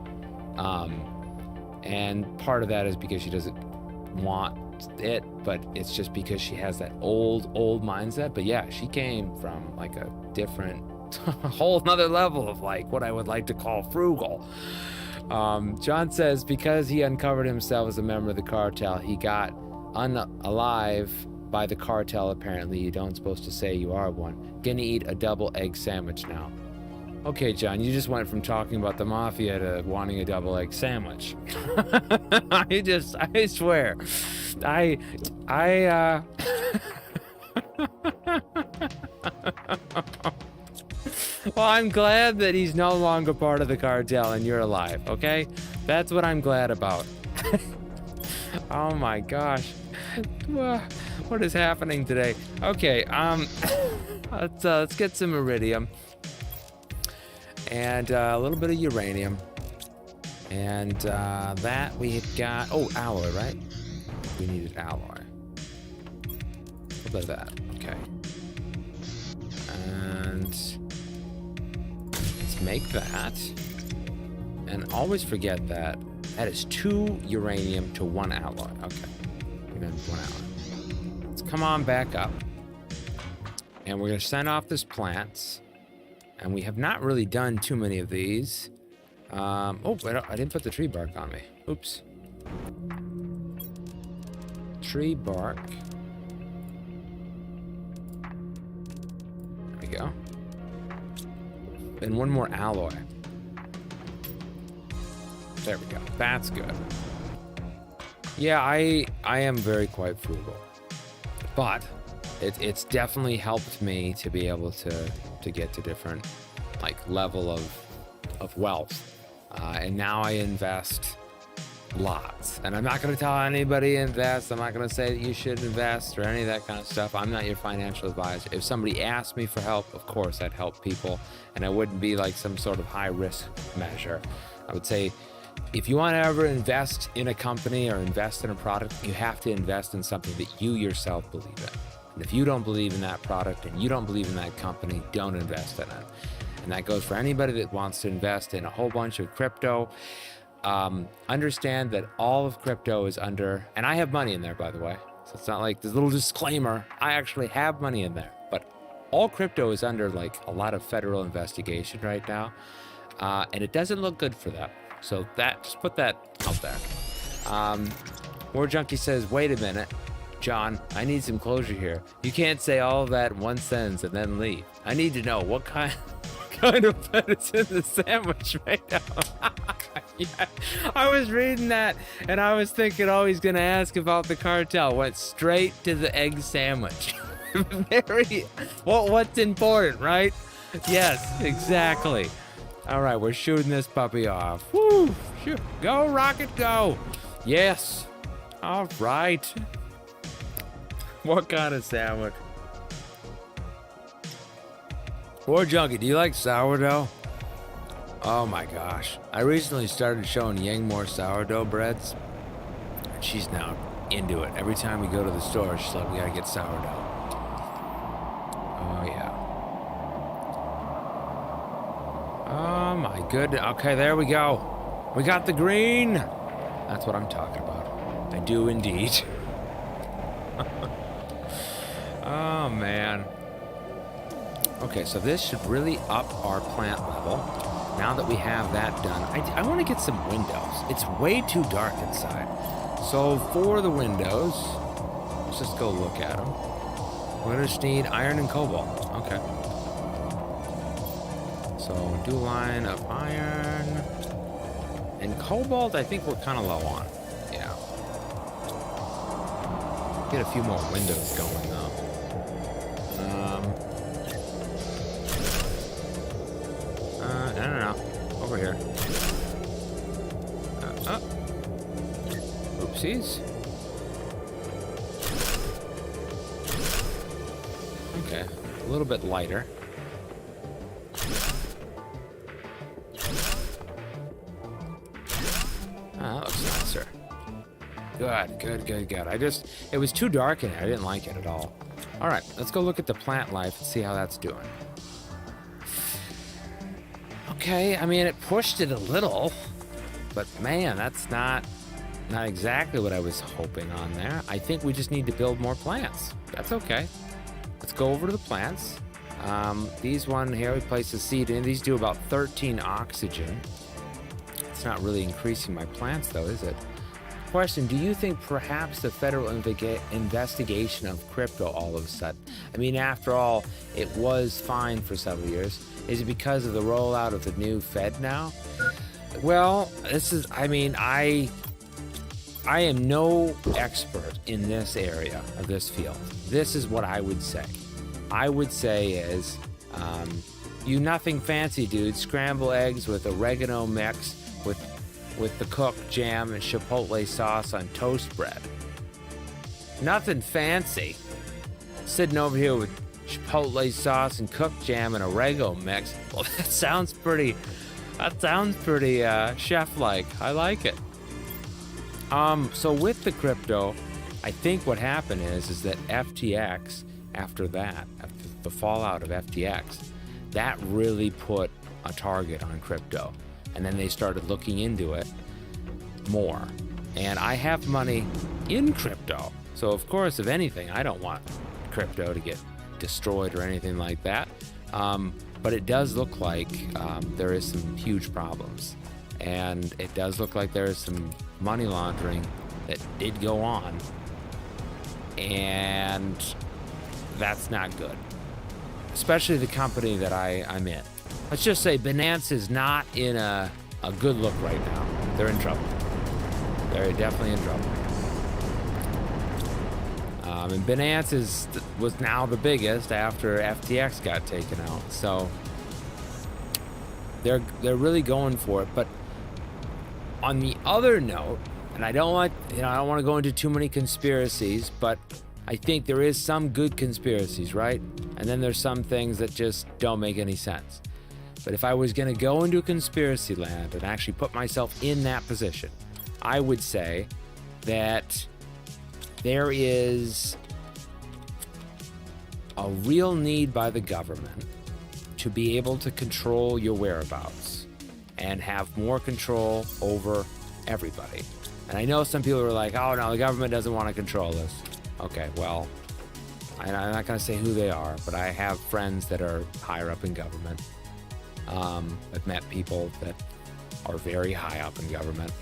And part of that is because she doesn't want it, but it's just because she has that old mindset. But yeah, she came from like a different, whole nother level of like what I would like to call frugal. John says because he uncovered himself as a member of the cartel, he got unalive by the cartel. Apparently, you don't supposed to say you are one. Gonna eat a double egg sandwich now. Okay, John, you just went from talking about the mafia to wanting a double egg sandwich. I swear. Well, I'm glad that he's no longer part of the cartel and you're alive, okay? That's what I'm glad about. Oh my gosh. What is happening today? Okay, let's get some iridium. And a little bit of uranium. And that we got... Oh, alloy, right? We needed alloy. A little bit of that. Okay. And let's make that. And always forget that is 2 uranium to 1 alloy. Okay. We're gonna do 1 alloy. Let's come on back up. And we're gonna send off this plants. And we have not really done too many of these. I didn't put the tree bark on me. Oops. tree bark. There we go. And one more alloy. There we go. That's good. Yeah, I am very quite frugal, but it's definitely helped me to be able to get to different like level of wealth, and now I invest lots. And I'm not going to tell anybody to invest. I'm not going to say that you should invest or any of that kind of stuff. I'm not your financial advisor. If somebody asked me for help, of course I'd help people, and I wouldn't be like some sort of high risk measure. I would say, if you want to ever invest in a company or invest in a product, you have to invest in something that you yourself believe in. And if you don't believe in that product and you don't believe in that company, don't invest in it. And that goes for anybody that wants to invest in a whole bunch of crypto. Understand that all of crypto is under, and I have money in there, by the way. So it's not like this little disclaimer. I actually have money in there, but all crypto is under like a lot of federal investigation right now. And it doesn't look good for them. So that, just put that out there. War Junkie says, wait a minute, John, I need some closure here. You can't say all of that in one sentence and then leave. I need to know what kind of lettuce in the sandwich right now. Yeah, I was reading that and I was thinking, oh, he's gonna ask about the cartel. Went straight to the egg sandwich. Very, well, what's important, right? Yes, exactly. All right, we're shooting this puppy off. Woo! Shoot. Go, rocket, go! Yes. All right. What kind of sandwich? War Junkie, do you like sourdough? Oh my gosh. I recently started showing Yang more sourdough breads. And she's now into it. Every time we go to the store, she's like, we gotta get sourdough. Oh yeah. Oh my goodness. Okay, there we go. We got the green. That's what I'm talking about. I do indeed. Oh man. Okay, so this should really up our plant level. Now that we have that done, I want to get some windows. It's way too dark inside. So for the windows, let's just go look at them. We're just need iron and cobalt. Okay. So do a line of iron and cobalt. I think we're kind of low on. Yeah. Get a few more windows going though. No. Over here. Oopsies. Okay, a little bit lighter. That looks nicer. Good. It was too dark in here. I didn't like it at all. All right, let's go look at the plant life and see how that's doing. Okay, I mean, it pushed it a little, but man, that's not exactly what I was hoping on there. I think we just need to build more plants. That's okay. Let's go over to the plants. These one here, we place a seed in. These do about 13 oxygen. It's not really increasing my plants though, is it? Question, do you think perhaps the federal investigation of crypto all of a sudden, I mean, after all, it was fine for several years. Is it because of the rollout of the new Fed now? Well, I am no expert in this area of this field. This is what I would say. I would say is, you nothing fancy, dude. Scramble eggs with oregano mix with the cooked jam and chipotle sauce on toast bread. Nothing fancy. Sitting over here with chipotle sauce and cooked jam and oregano mix. Well, that sounds pretty chef-like. I like it. So with the crypto, I think what happened is that FTX, after the fallout of FTX, that really put a target on crypto. And then they started looking into it more. And I have money in crypto. So of course, if anything, I don't want crypto to get destroyed or anything like that. But it does look like there is some huge problems. And it does look like there is some money laundering that did go on And that's not good, especially the company that I'm in. Let's just say Binance is not in a good look right now. They're in trouble. They're definitely in trouble. And Binance was now the biggest after FTX got taken out. So they're really going for it. But on the other note, and I don't want to go into too many conspiracies, but I think there is some good conspiracies, right? And then there's some things that just don't make any sense. But if I was going to go into conspiracy land and actually put myself in that position, I would say that there is a real need by the government to be able to control your whereabouts and have more control over everybody. And I know some people are like, oh no, the government doesn't want to control us. Okay, well, I'm not going to say who they are, but I have friends that are higher up in government. I've met people that are very high up in government.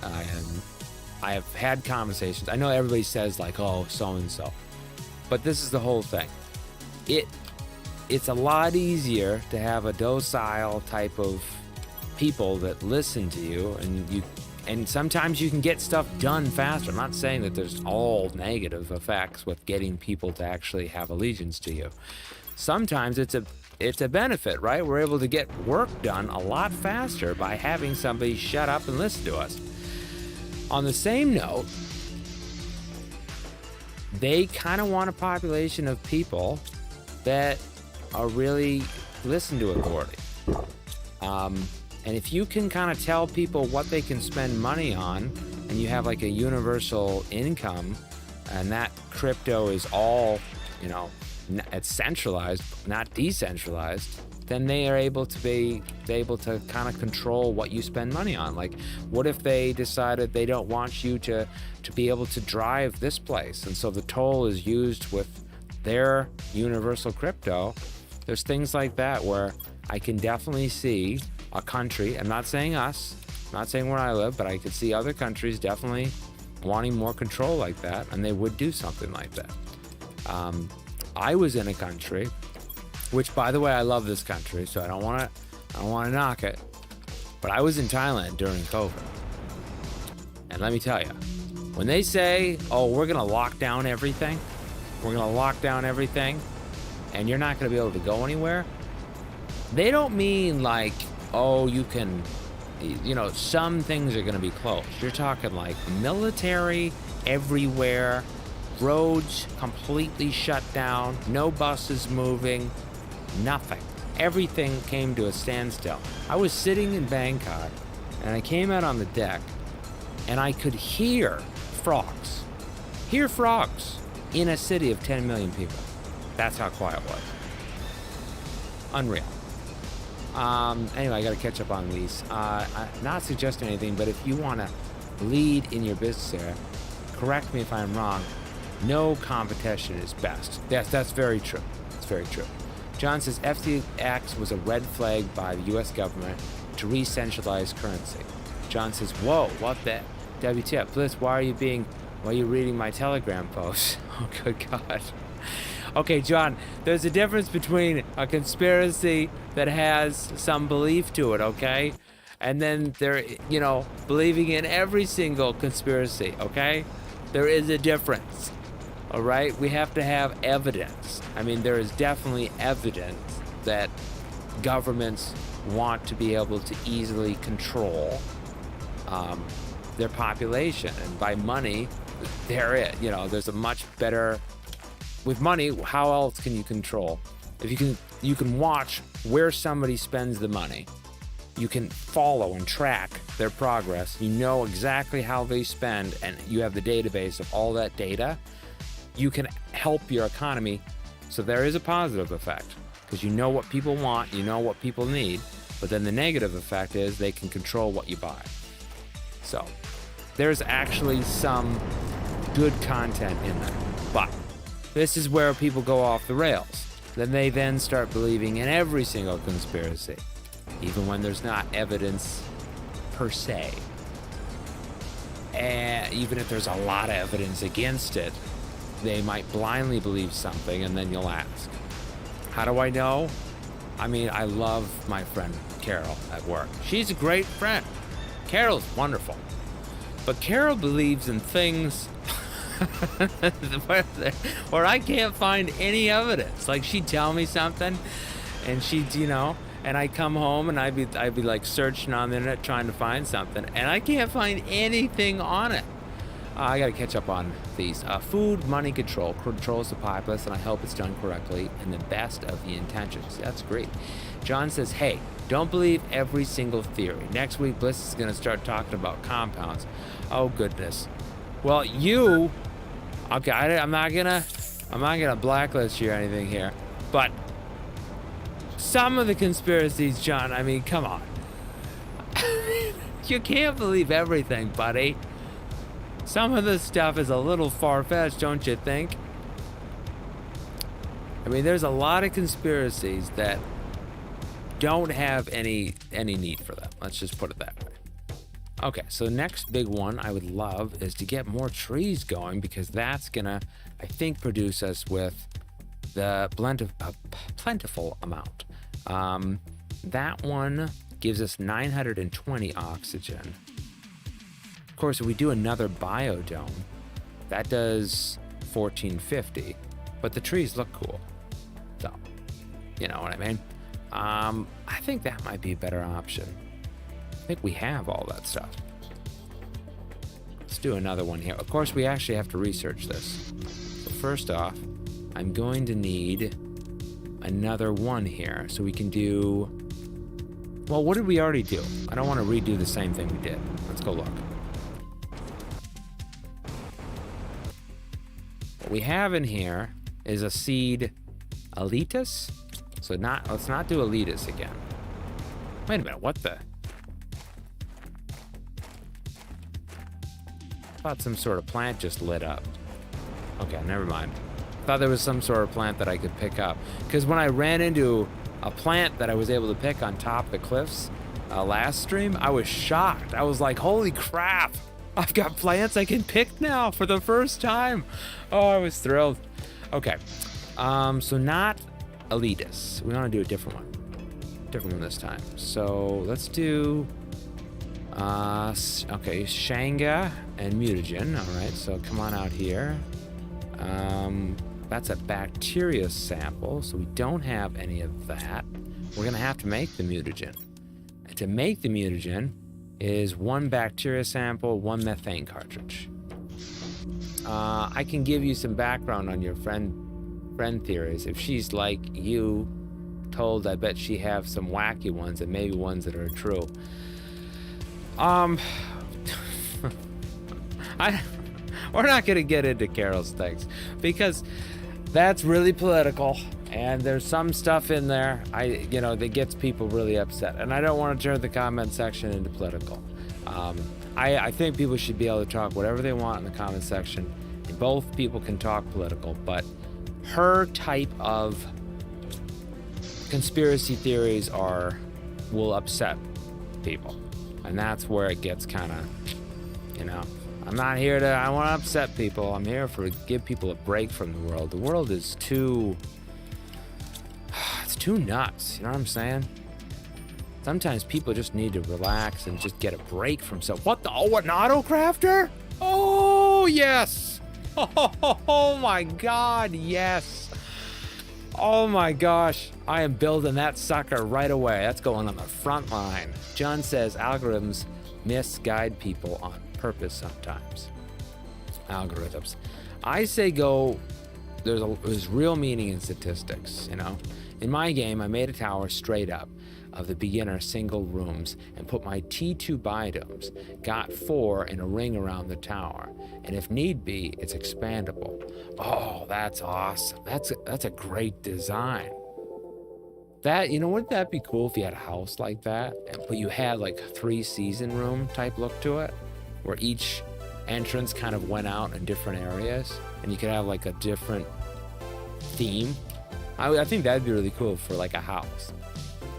And I have had conversations. I know everybody says like, oh, so-and-so. But this is the whole thing. It's a lot easier to have a docile type of people that listen to you, and sometimes you can get stuff done faster. I'm not saying that there's all negative effects with getting people to actually have allegiance to you. Sometimes it's a benefit, right? We're able to get work done a lot faster by having somebody shut up and listen to us. On the same note, they kind of want a population of people that are really listen to authority. And if you can kind of tell people what they can spend money on, and you have like a universal income, and that crypto is all, it's centralized, not decentralized, then they are able to kind of control what you spend money on. Like, what if they decided they don't want you to be able to drive this place, and so the toll is used with their universal crypto? There's things like that where I can definitely see a country, I'm not saying us, I'm not saying where I live, but I could see other countries definitely wanting more control like that, and they would do something like that. I was in a country, which, by the way, I love this country, so I don't want to knock it, but I was in Thailand during COVID. And let me tell you, when they say, oh, we're going to lock down everything, and you're not going to be able to go anywhere, they don't mean like, oh, you can, some things are going to be closed. You're talking like military everywhere, roads completely shut down, no buses moving, nothing. Everything came to a standstill. I was sitting in Bangkok, and I came out on the deck, and I could hear frogs in a city of 10 million people. That's how quiet it was. Unreal. Anyway, I got to catch up on these. I'm not suggesting anything, but if you want to lead in your business area, correct me if I'm wrong, no competition is best. Yes, that's very true. It's very true. John says FTX was a red flag by the U.S. government to re-centralize currency. John says, whoa, what the? WTF, Bliss, why are you reading my Telegram post? Oh, good God. Okay, John, there's a difference between a conspiracy that has some belief to it, okay? And then believing in every single conspiracy, okay? There is a difference, all right? We have to have evidence. I mean, there is definitely evidence that governments want to be able to easily control their population. And by money, there's a much better... With money, how else can you control? If you can watch where somebody spends the money. You can follow and track their progress. You know exactly how they spend, and you have the database of all that data. You can help your economy. So there is a positive effect, because you know what people want, you know what people need. But then the negative effect is they can control what you buy. So there's actually some good content in there. But this is where people go off the rails. Then they start believing in every single conspiracy, even when there's not evidence per se. And even if there's a lot of evidence against it, they might blindly believe something, and then you'll ask. How do I know? I mean, I love my friend Carol at work. She's a great friend. Carol's wonderful. But Carol believes in things where I can't find any evidence. Like, she'd tell me something, and she'd, and I come home and I'd be like searching on the internet trying to find something, and I can't find anything on it. I got to catch up on these. Food, money control controls the populace, and I hope it's done correctly in the best of the intentions. That's great. John says, hey, don't believe every single theory. Next week, Bliss is going to start talking about compounds. Oh, goodness. Well, okay, I'm not gonna blacklist you or anything here, but some of the conspiracies, John, I mean, come on. You can't believe everything, buddy. Some of this stuff is a little far-fetched, don't you think? I mean, there's a lot of conspiracies that don't have any need for them. Let's just put it that way. Okay, so next big one I would love is to get more trees going, because that's gonna, I think, produce us with the plentiful amount. That one gives us 920 oxygen. Of course, if we do another biodome, that does 1450, but the trees look cool. So, you know what I mean? I think that might be a better option. I think we have all that stuff. Let's do another one here. Of course, we actually have to research this. So first off, I'm going to need another one here so we can do... Well, what did we already do? I don't want to redo the same thing we did. Let's go look. What we have in here is a seed Aletus. So let's not do Aletus again. Wait a minute, what the? I thought some sort of plant just lit up. Okay, never mind. I thought there was some sort of plant that I could pick up. Because when I ran into a plant that I was able to pick on top of the cliffs last stream, I was shocked. I was like, holy crap! I've got plants I can pick now for the first time. Oh, I was thrilled. Okay, so not Aletus. We want to do a different one. Different one this time. So let's do, okay, Shanga and mutagen. All right, so come on out here. That's a bacteria sample, so we don't have any of that. We're gonna have to make the mutagen. And to make the mutagen is one bacteria sample, one methane cartridge. I can give you some background on your friend theories. If she's like you told, I bet she have some wacky ones and maybe ones that are true. We're not gonna get into Carol's things because that's really political, and there's some stuff in there that gets people really upset, and I don't want to turn the comment section into political. I think people should be able to talk whatever they want in the comment section. Both people can talk political, but her type of conspiracy theories will upset people, and that's where it gets kind of, I'm not here I want to upset people. I'm here to give people a break from the world. The world is it's too nuts. You know what I'm saying? Sometimes people just need to relax and just get a break from stuff. What an auto crafter? Oh, yes. Oh my God, yes. Oh my gosh, I am building that sucker right away. That's going on the front line. John says algorithms misguide people on purpose sometimes. Algorithms. I say go, there's real meaning in statistics, In my game, I made a tower straight up of the beginner single rooms and put my T2 biodomes, got 4 in a ring around the tower, and if need be, it's expandable. Oh, that's awesome. That's a great design. Wouldn't that be cool if you had a house like that, but you had like a 3-season room type look to it, where each entrance kind of went out in different areas, and you could have like a different theme. I think that'd be really cool for like a house.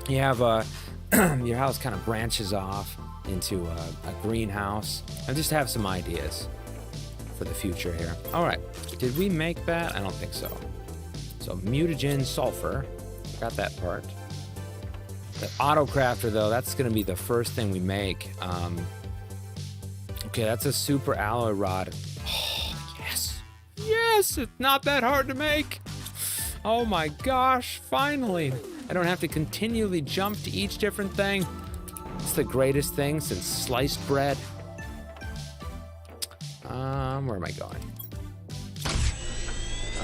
You have your house kind of branches off into a greenhouse. I just have some ideas for the future here. All right, did we make that? I don't think so. So mutagen sulfur, got that part. The auto crafter though, that's gonna be the first thing we make. Okay, that's a super alloy rod. Oh, yes, yes, it's not that hard to make. Oh my gosh, finally. I don't have to continually jump to each different thing. It's the greatest thing since sliced bread. Where am I going?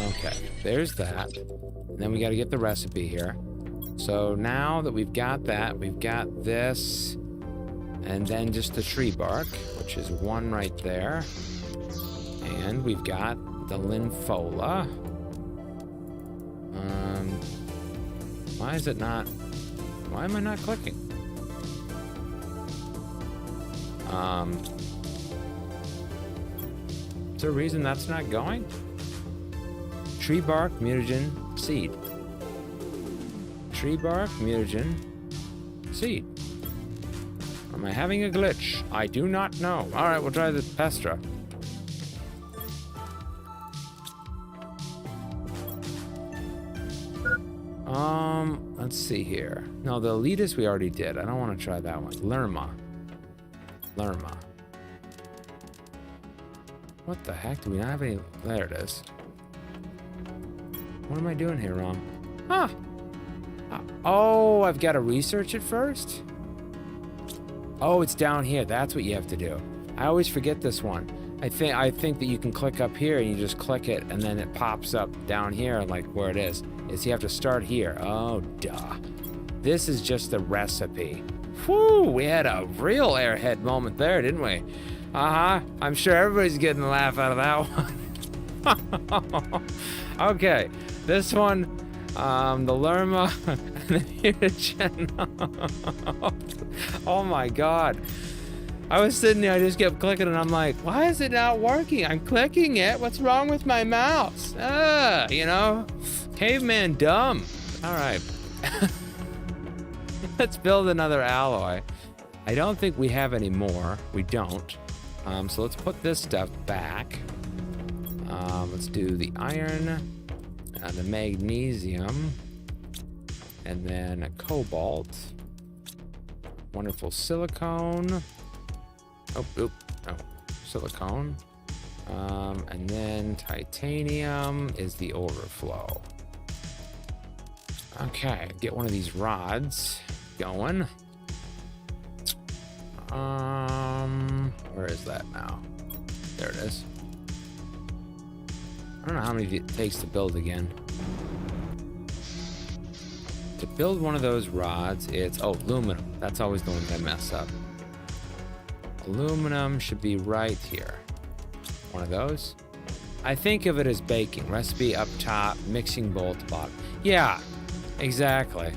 Okay, there's that. And then we got to get the recipe here. So now that we've got that, we've got this, and then just the tree bark, which is one right there. And we've got the linfola. Why is it not? Why am I not clicking? Is there a reason that's not going? Tree bark, mutagen, seed. Tree bark, mutagen, seed. Am I having a glitch? I do not know. All right, we'll try the pestra. Let's see here. No, the elitist we already did. I don't want to try that one. Lerma. What the heck? Do we not have any? There it is. What am I doing here wrong? Huh. Oh, I've got to research it first? Oh, it's down here. That's what you have to do. I always forget this one. I think that you can click up here and you just click it and then it pops up down here like where it is. Is you have to start here. Oh, duh. This is just the recipe. Whew, we had a real airhead moment there, didn't we? Uh-huh. I'm sure everybody's getting a laugh out of that one. Okay, this one, the Lerma, the mutagen. Oh my God. I was sitting there, I just kept clicking and I'm like, why is it not working? I'm clicking it. What's wrong with my mouse? You know, caveman dumb. All right. Let's build another alloy. I don't think we have any more. We don't. So let's put this stuff back. Let's do the iron, the magnesium, and then a cobalt. Wonderful silicone. Oh, silicone. And then titanium is the overflow. Okay, get one of these rods going. Where is that now? There it is. I don't know how many it takes to build again. To build one of those rods, it's, oh, aluminum. That's always the one that I mess up. Aluminum should be right here. One of those. I think of it as baking. Recipe up top, mixing bowl at the bottom. Yeah, exactly.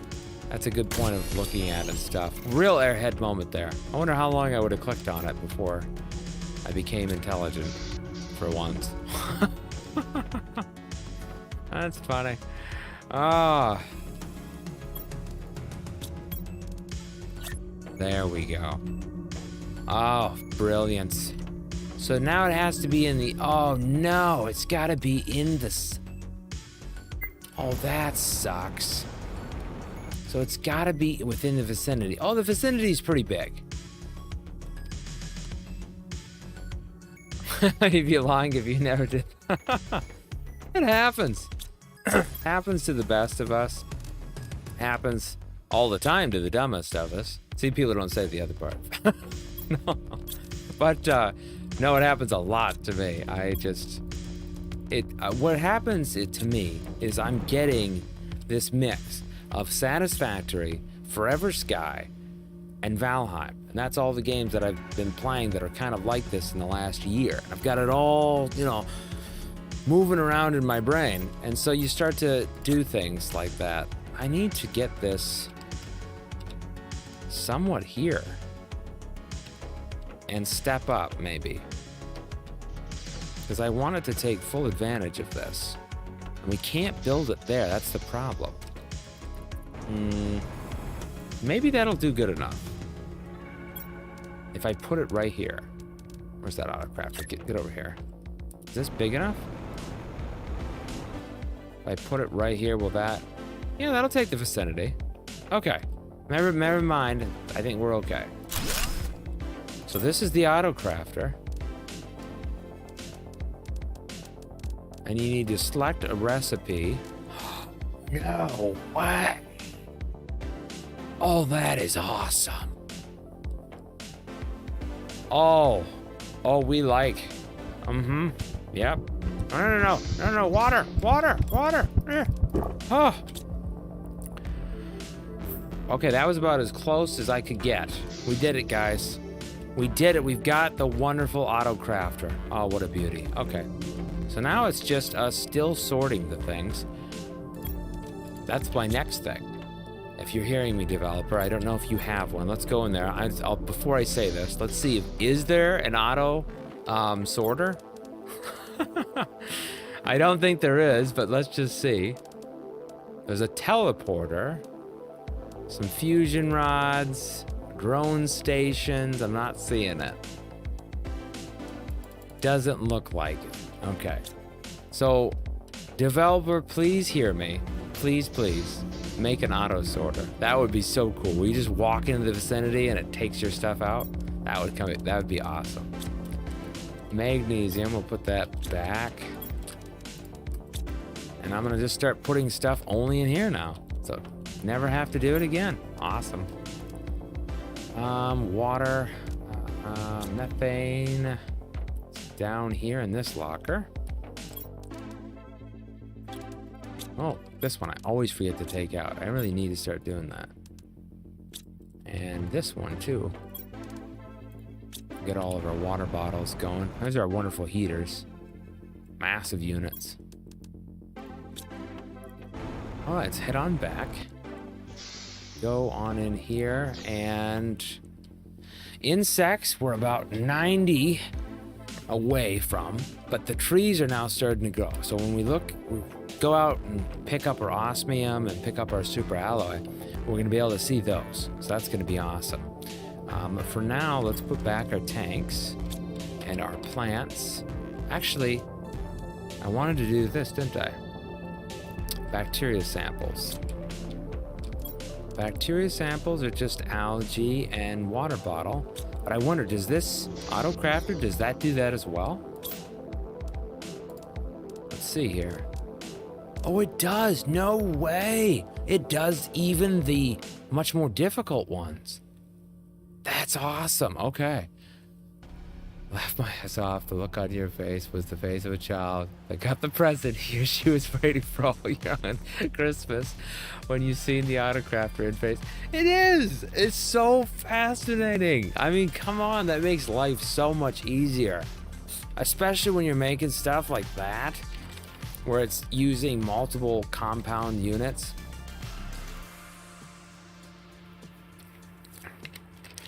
That's a good point of looking at and stuff. Real airhead moment there. I wonder how long I would have clicked on it before I became intelligent for once. That's funny. Ah. There we go. Oh, brilliance. So now it has to be in the, oh no, it's gotta be in the, oh, that sucks. So it's gotta be within the vicinity. Oh, the vicinity is pretty big. I'd be lying if you never did. It happens. Happens to the best of us. Happens all the time to the dumbest of us. See, people don't say the other part. No. But, no, it happens a lot to me. What happens to me is I'm getting this mix of Satisfactory, Forever Sky, and Valheim. And that's all the games that I've been playing that are kind of like this in the last year. I've got it all, you know, moving around in my brain. And so you start to do things like that. I need to get this somewhat here. And step up, maybe. Because I wanted to take full advantage of this. And we can't build it there, that's the problem. Maybe that'll do good enough. If I put it right here. Where's that autocrafter? Get over here. this big enough? If I put it right here, will that... Yeah, that'll take the vicinity. Okay. Never mind. I think we're okay. So this is the auto crafter. And you need to select a recipe. No way. Oh, that is awesome. Oh, we like. Yep. No, water. Oh. Okay, that was about as close as I could get. We did it, guys. We did it. We've got the wonderful auto crafter. Oh, what a beauty. Okay. So now it's just us still sorting the things. That's my next thing. If you're hearing me, developer, I don't know if you have one. Let's go in there. Before I say this, let's see. Is there an auto sorter? I don't think there is, but let's just see. There's a teleporter, some fusion rods, drone stations. I'm not seeing it. Doesn't look like it. Okay. So, developer, please hear me. Please make an auto sorter. That would be so cool. Will you just walk into the vicinity and it takes your stuff out? That would be awesome. Magnesium, we'll put that back. And I'm gonna just start putting stuff only in here now. So never have to do it again. Awesome. Water, methane, down here in this locker. Oh, this one I always forget to take out. I really need to start doing that. And this one too. Get all of our water bottles going. Those are our wonderful heaters. Massive units. All right, let's head on back. Go on in here, and insects we're about 90 away from, but the trees are now starting to grow. So when we go out and pick up our osmium and pick up our super alloy, we're going to be able to see those. So that's going to be awesome. But for now, let's put back our tanks and our plants. Actually, I wanted to do this, didn't I? Bacteria samples. Bacteria samples are just algae and water bottle. But I wonder, does this auto crafter, does that do that as well? Let's see here. Oh, it does. No way. It does even the much more difficult ones. That's awesome. Okay. Laughed my ass off. The look on your face was the face of a child that got the present he or she was waiting for all year on Christmas. When you seen the autocrafter in face, it is. It's so fascinating. I mean, come on, that makes life so much easier, especially when you're making stuff like that, where it's using multiple compound units.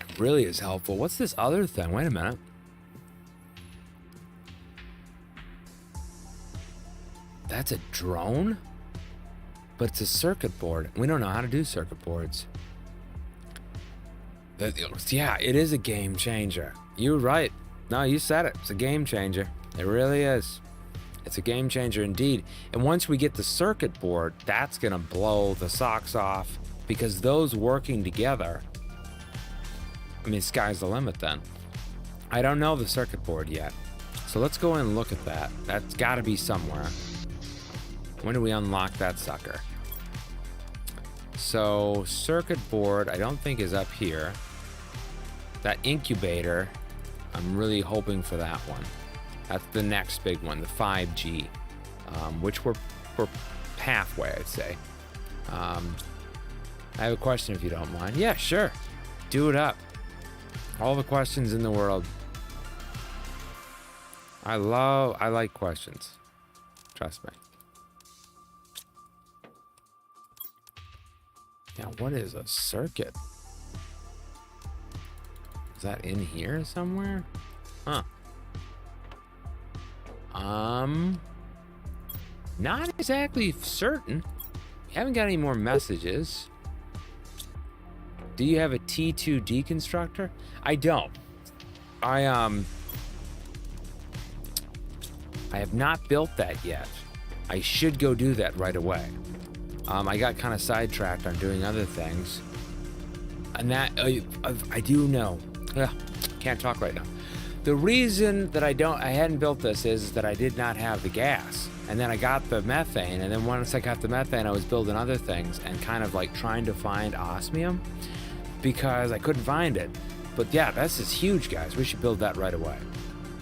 It really is helpful. What's this other thing? Wait a minute. That's a drone? But it's a circuit board. We don't know how to do circuit boards. Yeah, it is a game changer. You're right. No, you said it. It's a game changer. It really is. It's a game changer indeed. And once we get the circuit board, that's going to blow the socks off, because those working together, I mean, sky's the limit then. I don't know the circuit board yet. So let's go in and look at that. That's got to be somewhere. When do we unlock that sucker? So circuit board, I don't think is up here. That incubator, I'm really hoping for that one. That's the next big one, the 5G, which we're halfway, I'd say. I have a question if you don't mind. Yeah, sure. Do it up. All the questions in the world. I like questions. Trust me. Now, what is a circuit? Is that in here somewhere? Huh. Not exactly certain. You haven't got any more messages. Do you have a T2 deconstructor? I don't. I have not built that yet. I should go do that right away. I got kind of sidetracked on doing other things. And that, I do know. Yeah, can't talk right now. The reason that I hadn't built this is that I did not have the gas. And then I got the methane, and then once I got the methane, I was building other things and kind of like trying to find osmium because I couldn't find it. But yeah, this is huge, guys. We should build that right away.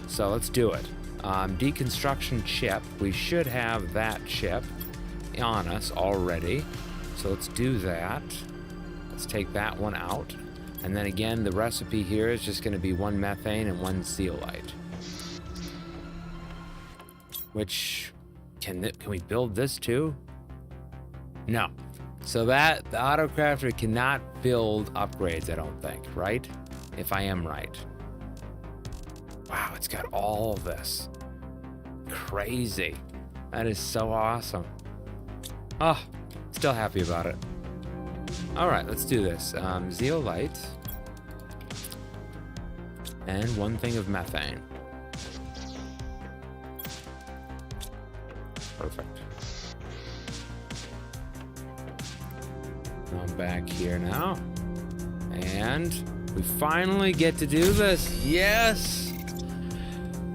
So let's do it. Deconstruction chip. We should have that chip on us already. So let's do that. Let's take that one out. And then again, the recipe here is just going to be 1 methane and 1 zeolite. Which, can we build this too? No. So that, the autocrafter cannot build upgrades, I don't think, right? If I am right. Wow, it's got all of this. Crazy. That is so awesome. Oh, still happy about it. All right, let's do this. Zeolite. And 1 thing of methane. Perfect. I'm back here now. And we finally get to do this. Yes!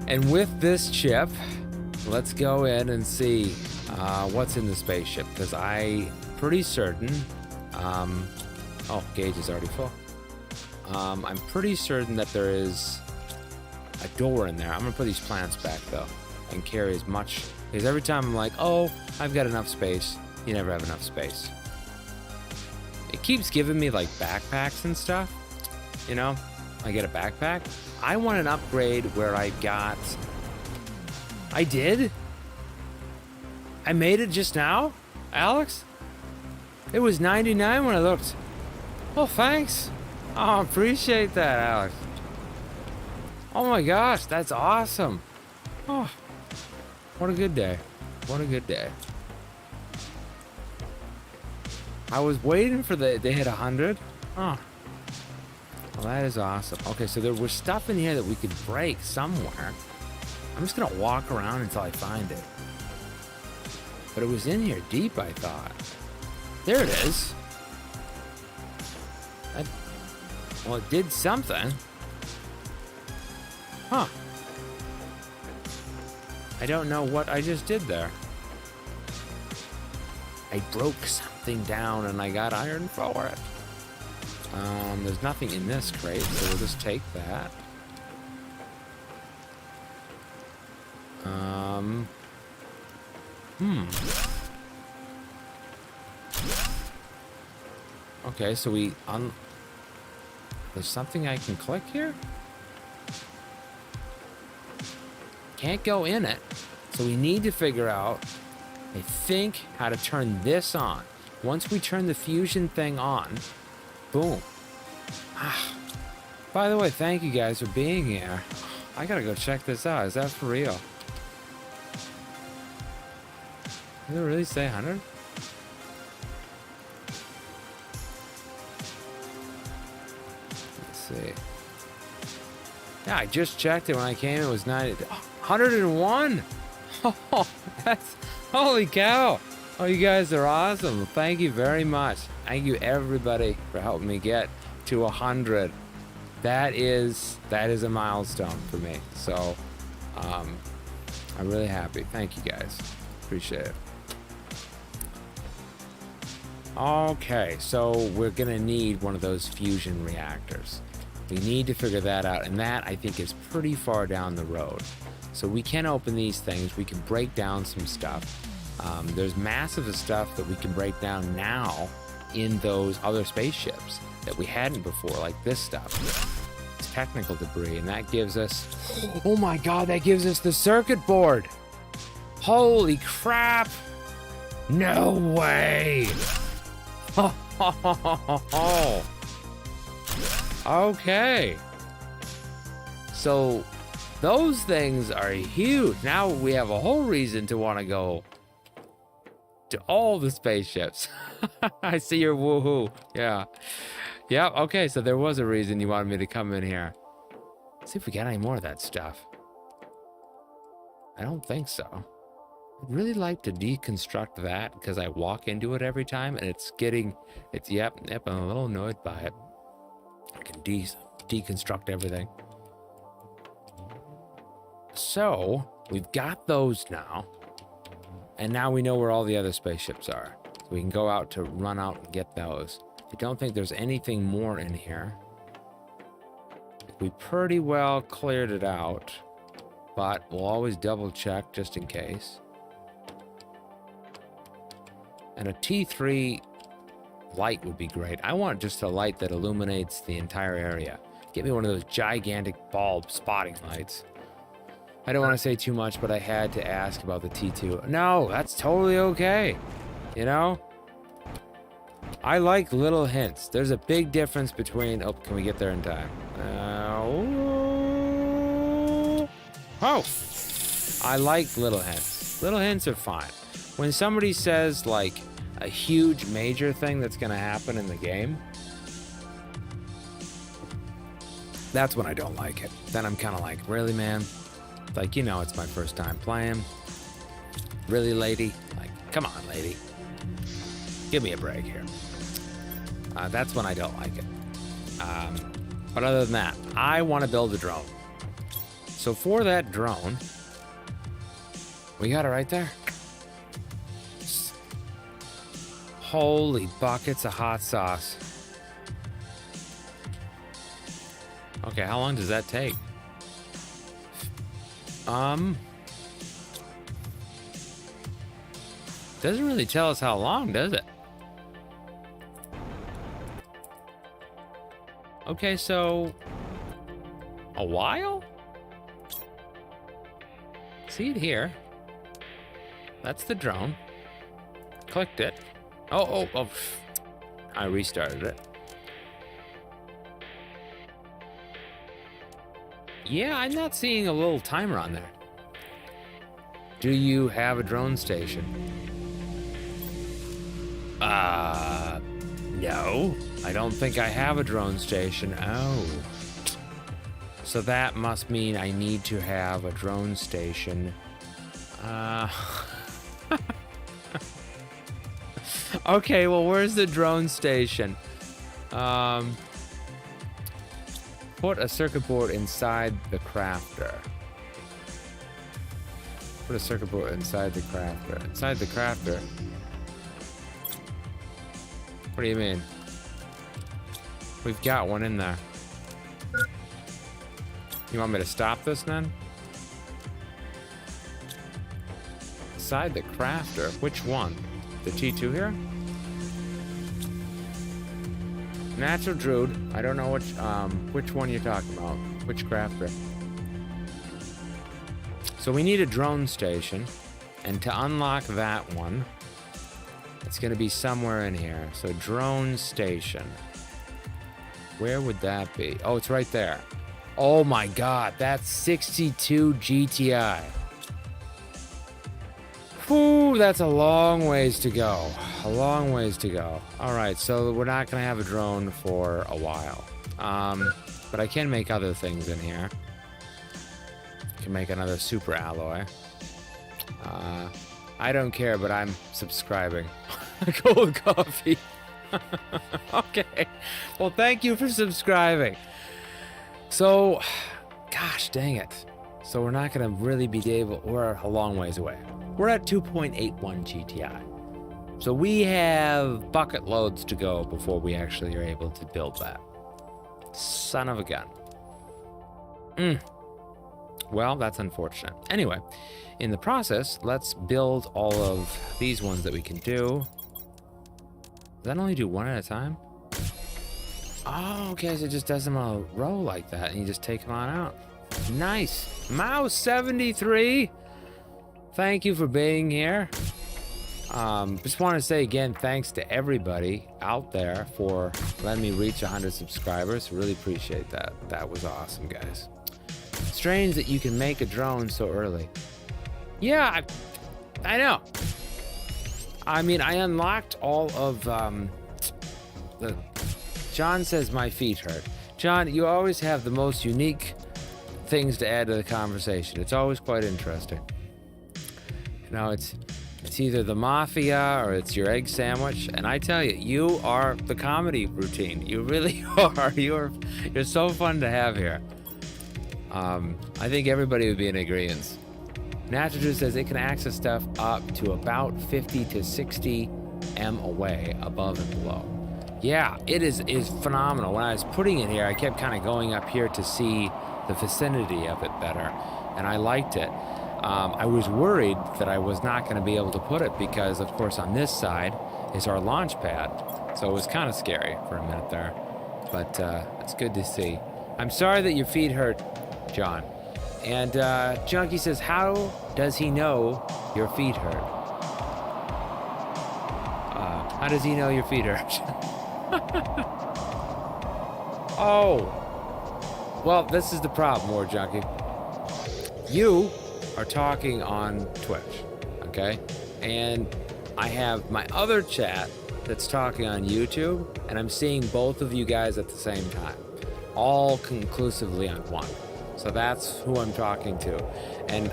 And with this chip, let's go in and see what's in the spaceship. Because I'm pretty certain... oh, gauge is already full. I'm pretty certain that there is a door in there. I'm gonna put these plants back though and carry as much, because every time I'm like, oh, I've got enough space, you never have enough space. It keeps giving me like backpacks and stuff, you know. I get a backpack. I want an upgrade where I did? I made it just now, Alex? It was 99 when I looked. Oh, thanks. Oh, appreciate that, Alex. Oh my gosh, that's awesome. Oh, what a good day. What a good day. I was waiting for they hit 100. Oh, well, that is awesome. Okay, so there was stuff in here that we could break somewhere. I'm just gonna walk around until I find it. But it was in here deep, I thought. There it is. Well, it did something. Huh. I don't know what I just did there. I broke something down and I got iron for it. There's nothing in this crate, so we'll just take that. Okay, so there's something I can click here? Can't go in it. So we need to figure out, I think, how to turn this on. Once we turn the fusion thing on, boom. Ah. By the way, thank you guys for being here. I gotta go check this out. Is that for real? Did it really say 100? See. Yeah, I just checked it when I came. It was 90. 101. Oh, that's holy cow. Oh, you guys are awesome. Thank you very much. Thank you everybody for helping me get to 100. That is a milestone for me. So, I'm really happy. Thank you guys. Appreciate it. Okay, so we're gonna need one of those fusion reactors. We need to figure that out, and that I think is pretty far down the road. So we can open these things, we can break down some stuff. There's massive stuff that we can break down now in those other spaceships that we hadn't before, like this stuff. It's technical debris, and that gives us, oh my god, that gives us the circuit board! Holy crap! No way! Okay. So those things are huge. Now we have a whole reason to want to go to all the spaceships. I see your woohoo. Yeah. Yeah, okay, so there was a reason you wanted me to come in here. Let's see if we got any more of that stuff. I don't think so. I'd really like to deconstruct that because I walk into it every time and yep, I'm a little annoyed by it. I can deconstruct everything. So we've got those now. And now we know where all the other spaceships are. So we can go out to run out and get those. I don't think there's anything more in here. We pretty well cleared it out, but we'll always double check just in case. And a T3 light would be great. I want just a light that illuminates the entire area. Get me one of those gigantic bulb spotting lights. I don't want to say too much, but I had to ask about the T2. No, that's totally okay. You know? I like little hints. There's a big difference between... Oh, can we get there in time? Oh! I like little hints. Little hints are fine. When somebody says, like, a huge major thing that's going to happen in the game, that's when I don't like it. Then I'm kind of like, really, man? Like, you know, it's my first time playing. Really, lady? Like, come on, lady. Give me a break here. That's when I don't like it. But other than that, I want to build a drone. So for that drone, we got it right there. Holy buckets of hot sauce. Okay, how long does that take? Doesn't really tell us how long, does it? Okay, so a while? See it here. That's the drone. Clicked it. Oh. I restarted it. Yeah, I'm not seeing a little timer on there. Do you have a drone station? No. I don't think I have a drone station. Oh. So that must mean I need to have a drone station. Okay, well, where's the drone station? Put a circuit board inside the crafter. Put a circuit board inside the crafter. Inside the crafter? What do you mean? We've got one in there. You want me to stop this then? Inside the crafter? Which one? The T2 here? Natural Druid. I don't know which one you're talking about. Which crafter? So we need a drone station. And to unlock that one, it's going to be somewhere in here. So drone station. Where would that be? Oh, it's right there. Oh my god, that's 62 GTI. Whew, that's a long ways to go. A long ways to go. Alright, so we're not going to have a drone for a while. But I can make other things in here. I can make another super alloy. I don't care, but I'm subscribing. Cold coffee. Okay. Well, thank you for subscribing. So, gosh dang it. So we're not going to really be able... We're a long ways away. We're at 2.81 GTI. So we have bucket loads to go before we actually are able to build that. Son of a gun. Well, that's unfortunate. Anyway, in the process, let's build all of these ones that we can do. Does that only do one at a time? Oh, okay, so it just does them in a row like that, and you just take them on out. Nice. Mouse 73. Thank you for being here. Just want to say again, thanks to everybody out there for letting me reach 100 subscribers. Really appreciate that. That was awesome, guys. Strange that you can make a drone so early. Yeah, I know. I mean, I unlocked all of the... John says my feet hurt. John, you always have the most unique things to add to the conversation. It's always quite interesting. No, it's either the mafia or it's your egg sandwich. And I tell you, you are the comedy routine. You really are. You're so fun to have here. I think everybody would be in agreement. Naturgy says it can access stuff up to about 50 to 60 m away, above and below. Yeah, it is phenomenal. When I was putting it here, I kept kind of going up here to see the vicinity of it better, and I liked it. I was worried that I was not going to be able to put it because, of course, on this side is our launch pad. So it was kind of scary for a minute there, but it's good to see. I'm sorry that your feet hurt, John. And Junkie says, how does he know your feet hurt? How does he know your feet hurt? Oh, well, this is the problem, War Junkie. You are talking on Twitch, okay? And I have my other chat that's talking on YouTube, and I'm seeing both of you guys at the same time, all conclusively on one. So that's who I'm talking to. And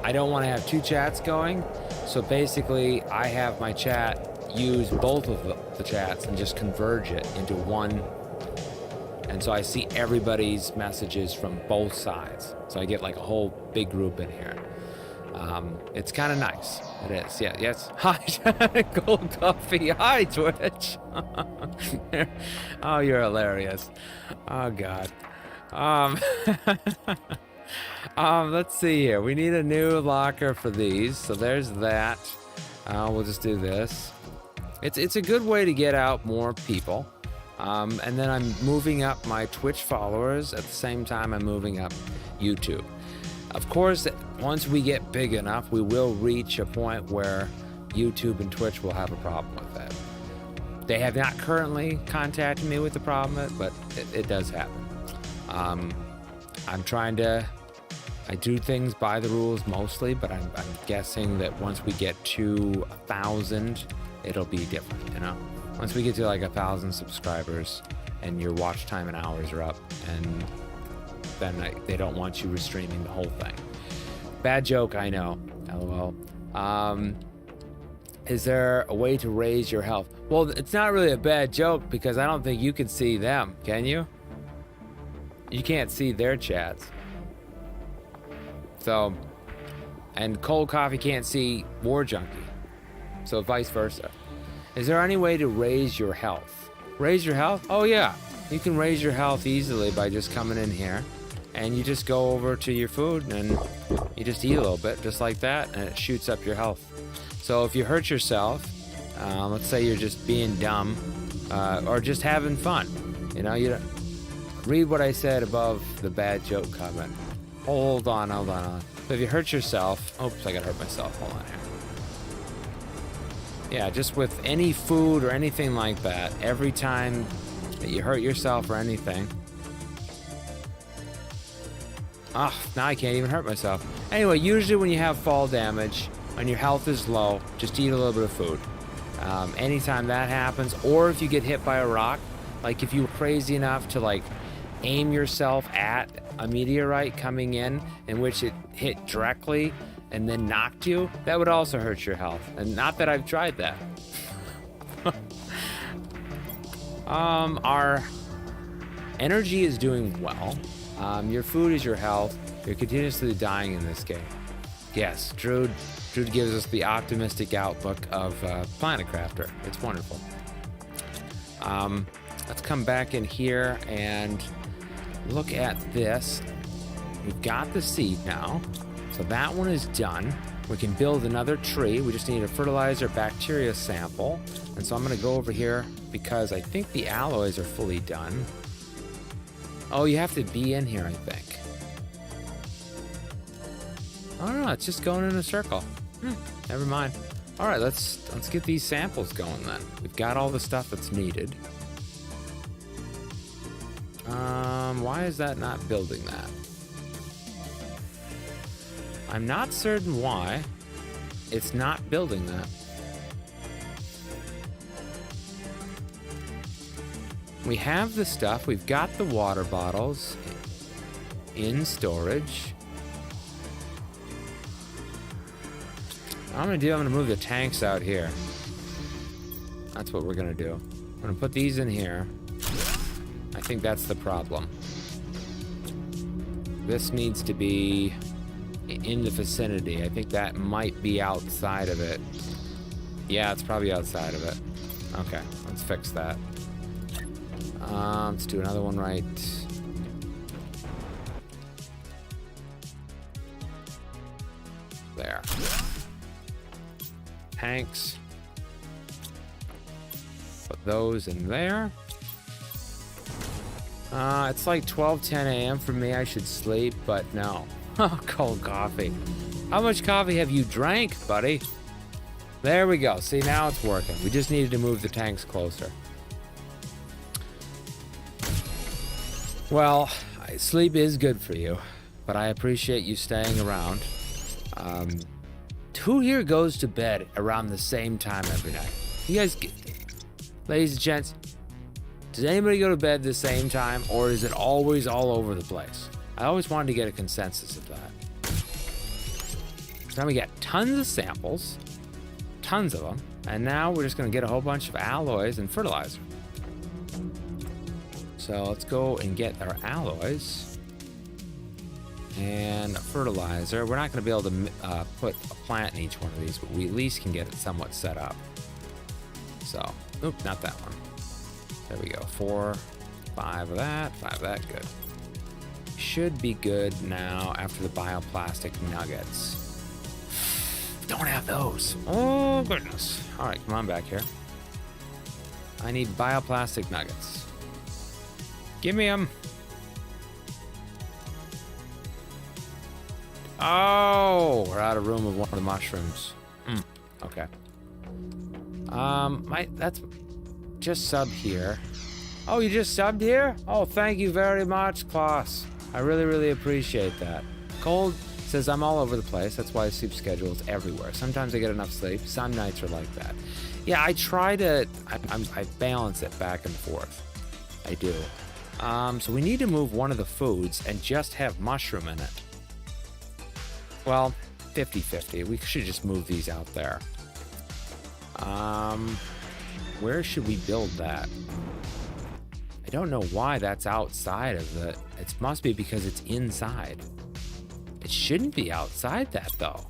I don't want to have two chats going, so basically I have my chat use both of the chats and just converge it into one. And so I see everybody's messages from both sides. So I get like a whole big group in here. It's kind of nice. It is. Yeah. Yes. Hi, Gold Coffee. Hi, Twitch. Oh, you're hilarious. Oh, God. Let's see here. We need a new locker for these. So there's that. We'll just do this. It's a good way to get out more people. And then I'm moving up my Twitch followers at the same time I'm moving up YouTube. Of course, once we get big enough, we will reach a point where YouTube and Twitch will have a problem with it. They have not currently contacted me with the problem, but it does happen. I'm trying to, I do things by the rules mostly, but I'm guessing that once we get to 1,000, it'll be different, you know? Once we get to like 1,000 subscribers and your watch time and hours are up, and then they don't want you restreaming the whole thing. Bad joke, I know. LOL. Is there a way to raise your health? Well, it's not really a bad joke because I don't think you can see them, can you? You can't see their chats. So, and Cold Coffee can't see War Junkie. So vice versa. Is there any way to raise your health? Raise your health? Oh yeah. You can raise your health easily by just coming in here and you just go over to your food and you just eat a little bit just like that and it shoots up your health. So if you hurt yourself, let's say you're just being dumb or just having fun, you know, you don't, read what I said above the bad joke comment. Hold on. So if you hurt yourself, oops, I gotta hurt myself, hold on here. Yeah, just with any food or anything like that, every time that you hurt yourself or anything. Ah, now I can't even hurt myself. Anyway, usually when you have fall damage, when your health is low, just eat a little bit of food. Anytime that happens, or if you get hit by a rock, like if you were crazy enough to like aim yourself at a meteorite coming in which it hit directly and then knocked you, that would also hurt your health. And not that I've tried that. Our energy is doing well. Your food is your health. You're continuously dying in this game. Yes, Druid gives us the optimistic outlook of Planet Crafter. It's wonderful. Let's come back in here and look at this. We've got the seed now. So that one is done. We can build another tree. We just need a fertilizer bacteria sample. And so I'm going to go over here because I think the alloys are fully done. Oh, you have to be in here, I think. Oh no, it's just going in a circle. Never mind. All right, let's get these samples going then. We've got all the stuff that's needed. Why is that not building that? I'm not certain why it's not building that. We have the stuff. We've got the water bottles in storage. I'm gonna move the tanks out here. That's what we're gonna do. I'm gonna put these in here. I think that's the problem. This needs to be in the vicinity. I think that might be outside of it. Yeah, it's probably outside of it. Okay, let's fix that. Let's do another one right. There. Tanks. Put those in there. It's like 12:10 a.m. for me. I should sleep, but no. Oh, cold coffee. How much coffee have you drank, buddy? There we go. See, now it's working. We just needed to move the tanks closer. Well, sleep is good for you, but I appreciate you staying around. Who here goes to bed around the same time every night? You guys, ladies and gents, does anybody go to bed the same time, or is it always all over the place? I always wanted to get a consensus of that. So now we got tons of samples, tons of them, and now we're just going to get a whole bunch of alloys and fertilizer. So let's go and get our alloys and fertilizer. We're not going to be able to put a plant in each one of these, but we at least can get it somewhat set up. So, oop, not that one. There we go. 4, 5 of that, 5 of that. Good. Should be good now after the bioplastic nuggets. Don't have those. Oh, goodness. All right, come on back here. I need bioplastic nuggets. Give me them. Oh, we're out of room with one of the mushrooms. Okay. That's just sub here. Oh, you just subbed here? Oh, thank you very much, Klaus. I really, really appreciate that. Cold says I'm all over the place. That's why sleep schedule is everywhere. Sometimes I get enough sleep. Some nights are like that. Yeah, I try to. I balance it back and forth. I do. So we need to move one of the foods and just have mushroom in it. Well, 50-50. We should just move these out there. Where should we build that? I don't know why that's outside of the... It must be because it's inside. It shouldn't be outside that, though.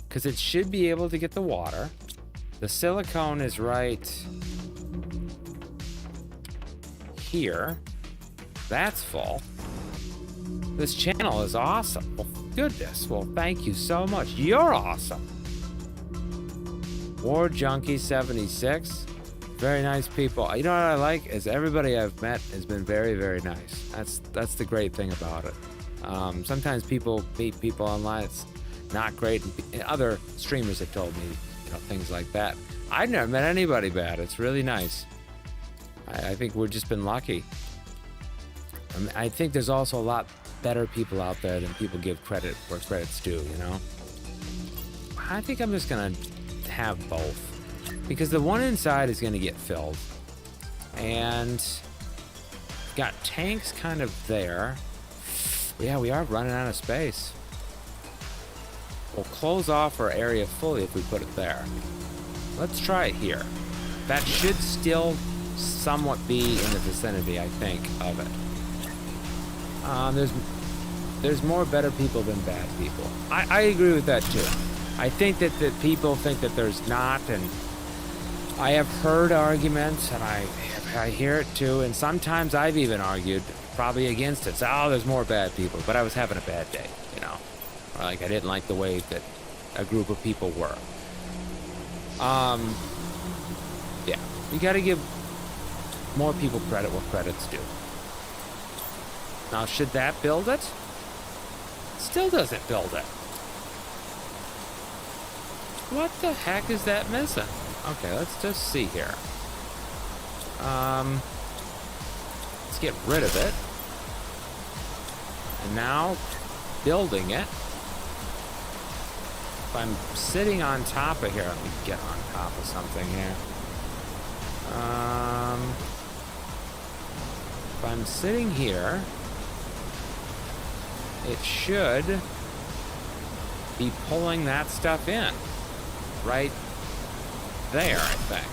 Because it should be able to get the water. The silicone is right... here. That's full. This channel is awesome. Well, goodness. Well, thank you so much. You're awesome. War Junkie 76. Very nice people. You know what I like is everybody I've met has been very, very nice. That's the great thing about it. Sometimes people meet people online. It's not great. And other streamers have told me, things like that. I've never met anybody bad. It's really nice. I think we've just been lucky. I think there's also a lot better people out there than people give credit where credit's due, I think I'm just gonna have both. Because the one inside is gonna get filled. And got tanks kind of there. Yeah, we are running out of space. We'll close off our area fully if we put it there. Let's try it here. That should still somewhat be in the vicinity, I think, of it. There's more better people than bad people. I agree with that too. I think that people think that there's not, and I have heard arguments, and I hear it too, and sometimes I've even argued probably against it. So, there's more bad people, but I was having a bad day, Or like I didn't like the way that a group of people were. Yeah, you got to give more people credit where credit's due. Now, should that build it? Still doesn't build it. What the heck is that missing? Okay, let's just see here. Let's get rid of it. And now, building it. If I'm sitting on top of here, let me get on top of something here. If I'm sitting here, it should be pulling that stuff in. Right there, I think.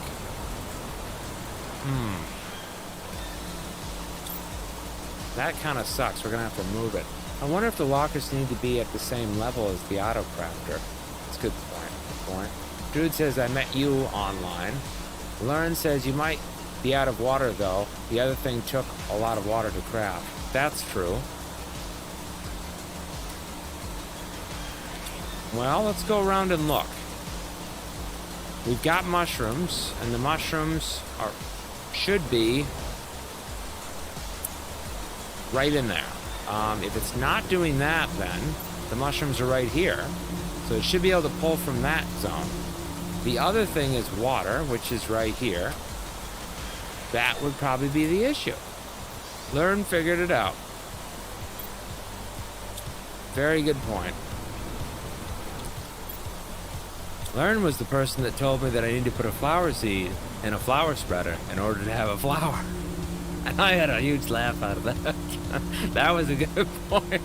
That kind of sucks. We're going to have to move it. I wonder if the lockers need to be at the same level as the auto crafter. That's a good point. Good point. Druid says, I met you online. Learn says, you might be out of water, though. The other thing took a lot of water to craft. That's true. Well, let's go around and look. We've got mushrooms, and the mushrooms should be right in there. If it's not doing that, then the mushrooms are right here. So it should be able to pull from that zone. The other thing is water, which is right here. That would probably be the issue. Learn figured it out. Very good point. Learn was the person that told me that I need to put a flower seed in a flower spreader in order to have a flower. And I had a huge laugh out of that. That was a good point.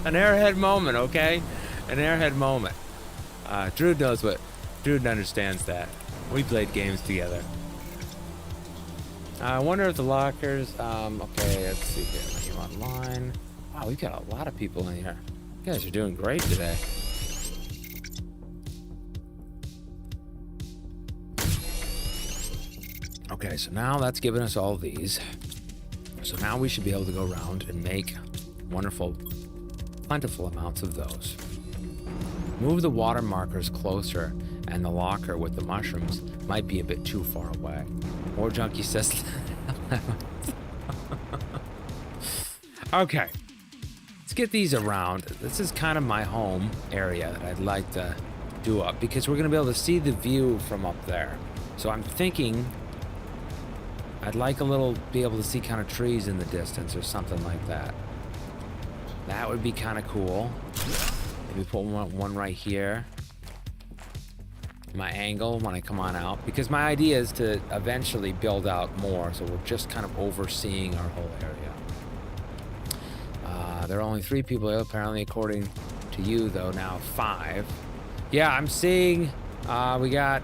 An airhead moment, okay? An airhead moment. Druid knows what. Druid understands that. We played games together. I wonder if the lockers... okay, let's see here. Are you online? Wow, we've got a lot of people in here. You guys are doing great today. Okay, so now that's given us all these. So now we should be able to go around and make wonderful, plentiful amounts of those. Move the water markers closer, and the locker with the mushrooms might be a bit too far away. More Junkie says... Okay, let's get these around. This is kind of my home area that I'd like to do up, because we're going to be able to see the view from up there. So I'm thinking... I'd like be able to see kind of trees in the distance or something like that. That would be kind of cool. Maybe put one right here. My angle when I come on out. Because my idea is to eventually build out more, so we're just kind of overseeing our whole area. There are only 3 people here, apparently, according to you, though, now 5. Yeah, I'm seeing we got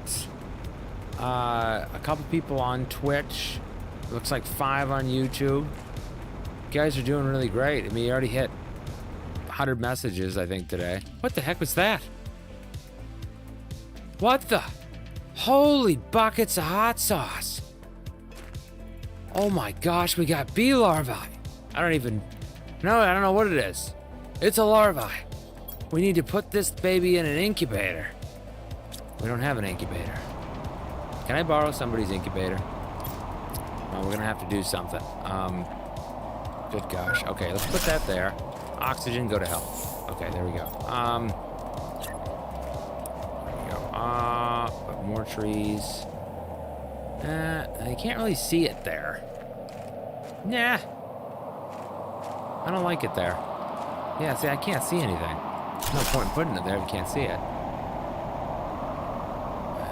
a couple people on Twitch. Looks like 5 on YouTube. You guys are doing really great. I mean, you already hit 100 messages, I think, today. What the heck was that? What the? Holy buckets of hot sauce. Oh my gosh, we got bee larvae. I don't know what it is. It's a larvae. We need to put this baby in an incubator. We don't have an incubator. Can I borrow somebody's incubator? No, we're gonna have to do something. Good gosh. Okay, let's put that there. Oxygen, go to hell. Okay, there we go. More trees. You can't really see it there. Nah. I don't like it there. Yeah, see, I can't see anything. There's no point in putting it there if you can't see it.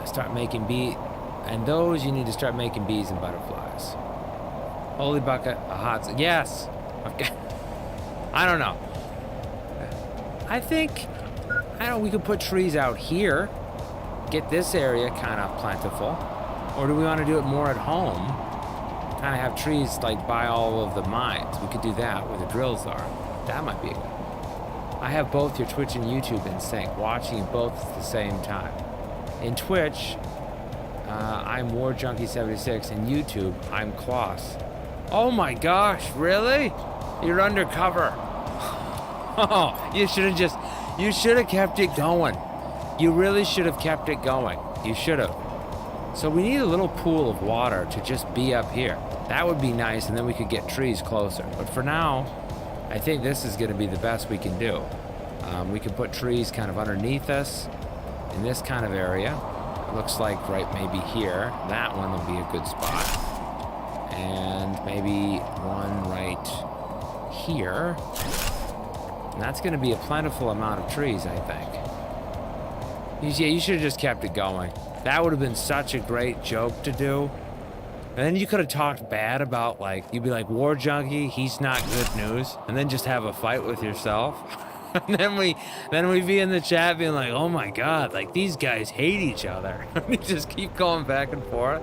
Start making bee... And those, you need to start making bees and butterflies. Holy bucket of hot... Yes! Okay. I don't know. I think... we could put trees out here. Get this area kind of plentiful. Or do we want to do it more at home? Kind of have trees, like, by all of the mines. We could do that where the drills are. That might be a good... I have both your Twitch and YouTube in sync, watching you both at the same time. In Twitch... I'm WarJunkie76, and YouTube, I'm Kloss. Oh my gosh, really? You're undercover. Oh, you should have kept it going. You really should have kept it going. You should have. So we need a little pool of water to just be up here. That would be nice, and then we could get trees closer. But for now, I think this is going to be the best we can do. We can put trees kind of underneath us in this kind of area. Looks like right maybe here. That one will be a good spot. And maybe one right here. And that's going to be a plentiful amount of trees, I think. Yeah, you should have just kept it going. That would have been such a great joke to do. And then you could have talked bad about, like, you'd be like, War Junkie, he's not good news. And then just have a fight with yourself. And then we be in the chat being like, oh my god, like these guys hate each other. We just keep going back and forth.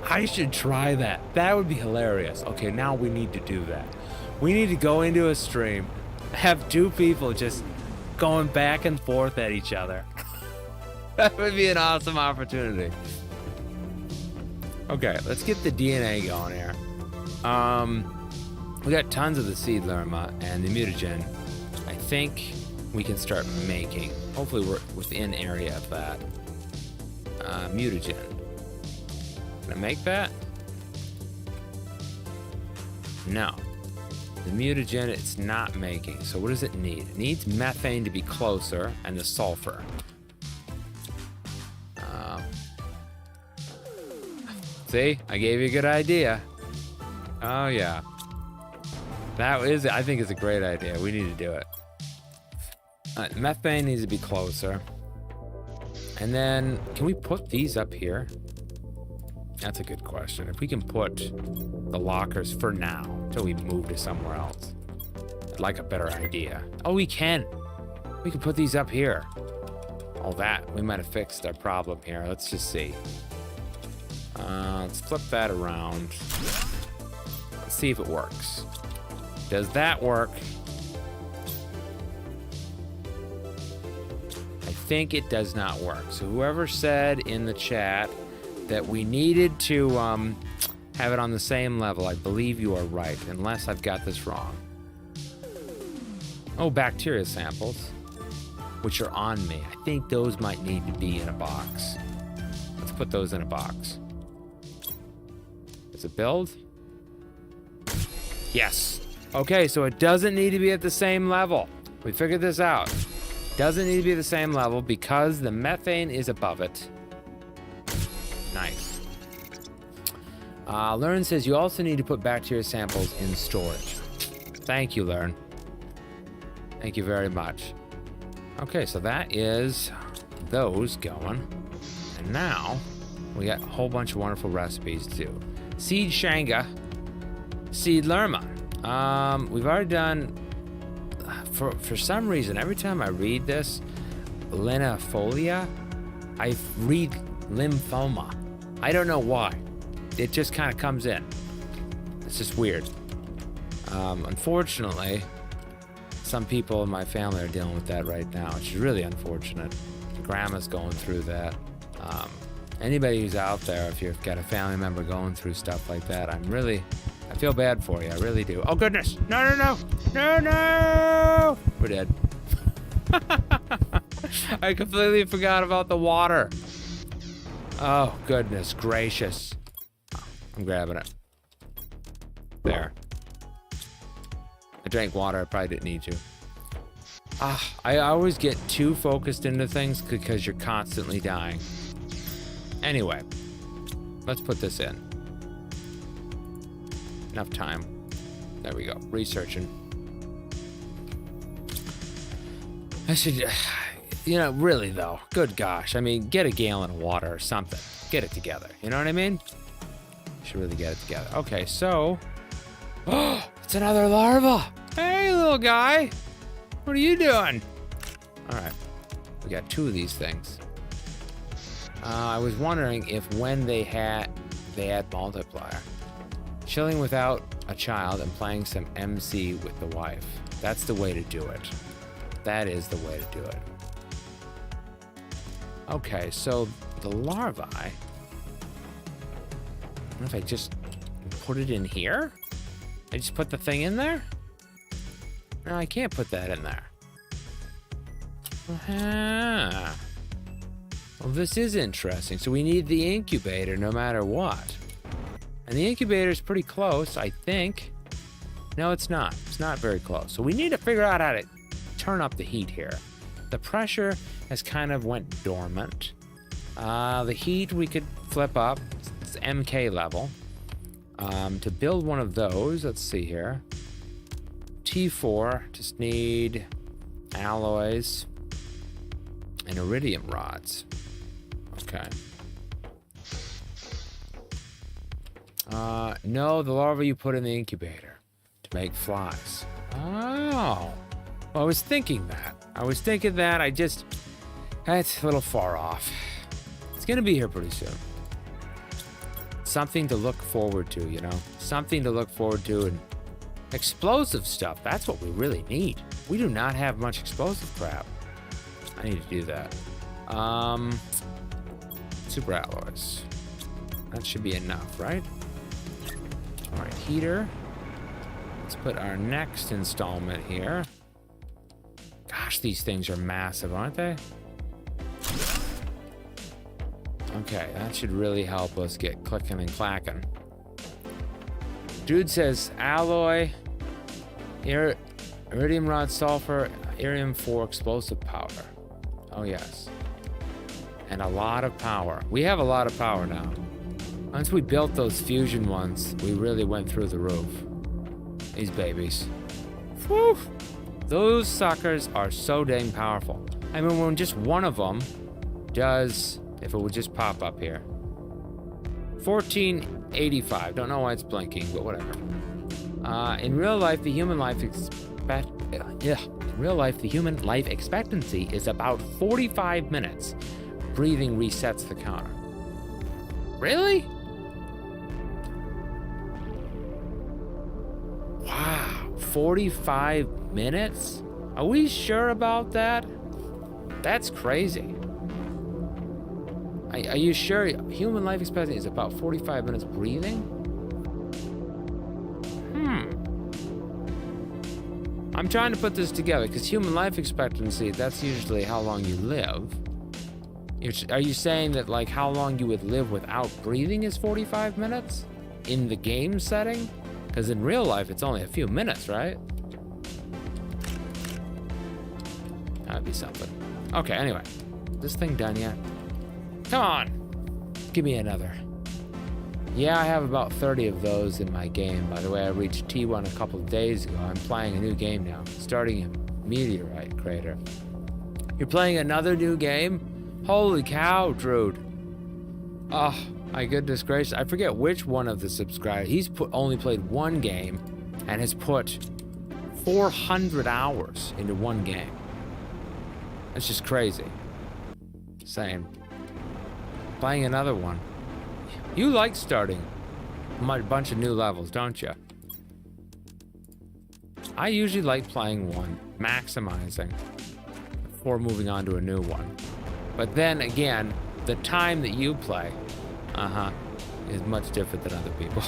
I should try that. That would be hilarious. Okay, now we need to do that. We need to go into a stream, have two people just going back and forth at each other. That would be an awesome opportunity. Okay, let's get the DNA going here. We got tons of the seed lerma and the mutagen. I think we can start making. Hopefully we're within area of that. Mutagen. Can I make that? No. The mutagen it's not making. So what does it need? It needs methane to be closer and the sulfur. See? I gave you a good idea. Oh yeah. That is, I think it's a great idea. We need to do it. Methane needs to be closer. And then, can we put these up here? That's a good question. If we can put the lockers for now, till we move to somewhere else. I'd like a better idea. Oh, we can. We can put these up here. Oh, that, we might have fixed our problem here. Let's just see. Let's flip that around. Let's see if it works. Does that work? I think it does not work. So whoever said in the chat that we needed to have it on the same level, I believe you are right, unless I've got this wrong. Oh, bacteria samples, which are on me. I think those might need to be in a box. Let's put those in a box. Does it build? Yes. Okay, so it doesn't need to be at the same level. We figured this out. Doesn't need to be at the same level because the methane is above it. Nice. Learn says you also need to put bacteria samples in storage. Thank you, Learn. Thank you very much. Okay, so that is those going. And now we got a whole bunch of wonderful recipes too. Seed Shanga, Seed Lerma. We've already done, for some reason, every time I read this, linifolia, I read lymphoma. I don't know why. It just kind of comes in. It's just weird. Unfortunately, some people in my family are dealing with that right now, which is really unfortunate. Grandma's going through that. Anybody who's out there, if you've got a family member going through stuff like that, I feel bad for you. I really do. Oh, goodness. No. We're dead. I completely forgot about the water. Oh, goodness gracious. I'm grabbing it. There. I drank water. I probably didn't need to. I always get too focused into things because you're constantly dying. Anyway, let's put this in. Enough time. There we go. Researching. I should, really though. Good gosh. I mean, get a gallon of water or something. Get it together. You know what I mean? Should really get it together. Okay, so. Oh, it's another larva. Hey, little guy. What are you doing? All right. We got two of these things. I was wondering if when they had multiplier. Chilling without a child and playing some MC with the wife. That's the way to do it. That is the way to do it. Okay, so the larvae. I don't know if I just put it in here? I just put the thing in there? No, I can't put that in there. Uh-huh. Well, this is interesting. So we need the incubator no matter what. And the incubator is pretty close, I think. No, it's not. It's not very close. So we need to figure out how to turn up the heat here. The pressure has kind of went dormant. The heat we could flip up. It's MK level. To build one of those, let's see here. T4, just need alloys and iridium rods. Okay. No, the larvae you put in the incubator to make flies. Oh, Well, I was thinking that. That's a little far off. It's gonna be here pretty soon. Something to look forward to, you know? Something to look forward to, and explosive stuff. That's what we really need. We do not have much explosive crap. I need to do that. Super alloys. That should be enough, right? All right, heater. Let's put our next installment here. Gosh, these things are massive, aren't they? Okay, that should really help us get clicking and clacking. Dude says alloy, iridium rod, sulfur, iridium 4 explosive powder. Oh yes. And a lot of power. We have a lot of power now. Once we built those fusion ones, we really went through the roof. These babies. Whew. Those suckers are so dang powerful. I mean, when just one of them does, if it would just pop up here. 1485. Don't know why it's blinking, but whatever. In real life, the human life expectancy is about 45 minutes. Breathing resets the counter. Really? Wow, 45 minutes? Are we sure about that? That's crazy. Are you sure human life expectancy is about 45 minutes breathing? I'm trying to put this together because human life expectancy, that's usually how long you live. Are you saying that like how long you would live without breathing is 45 minutes in the game setting? Because in real life, it's only a few minutes, right? That'd be something. Okay, anyway. This thing done yet? Come on. Give me another. Yeah, I have about 30 of those in my game. By the way, I reached T1 a couple of days ago. I'm playing a new game now, starting a meteorite crater. You're playing another new game? Holy cow, Drude. Oh, my goodness gracious. I forget which one of the subscribers. He's only played one game and has put 400 hours into one game. That's just crazy. Same. Playing another one. You like starting a bunch of new levels, don't you? I usually like playing one, maximizing, before moving on to a new one. But then again, the time that you play, is much different than other people.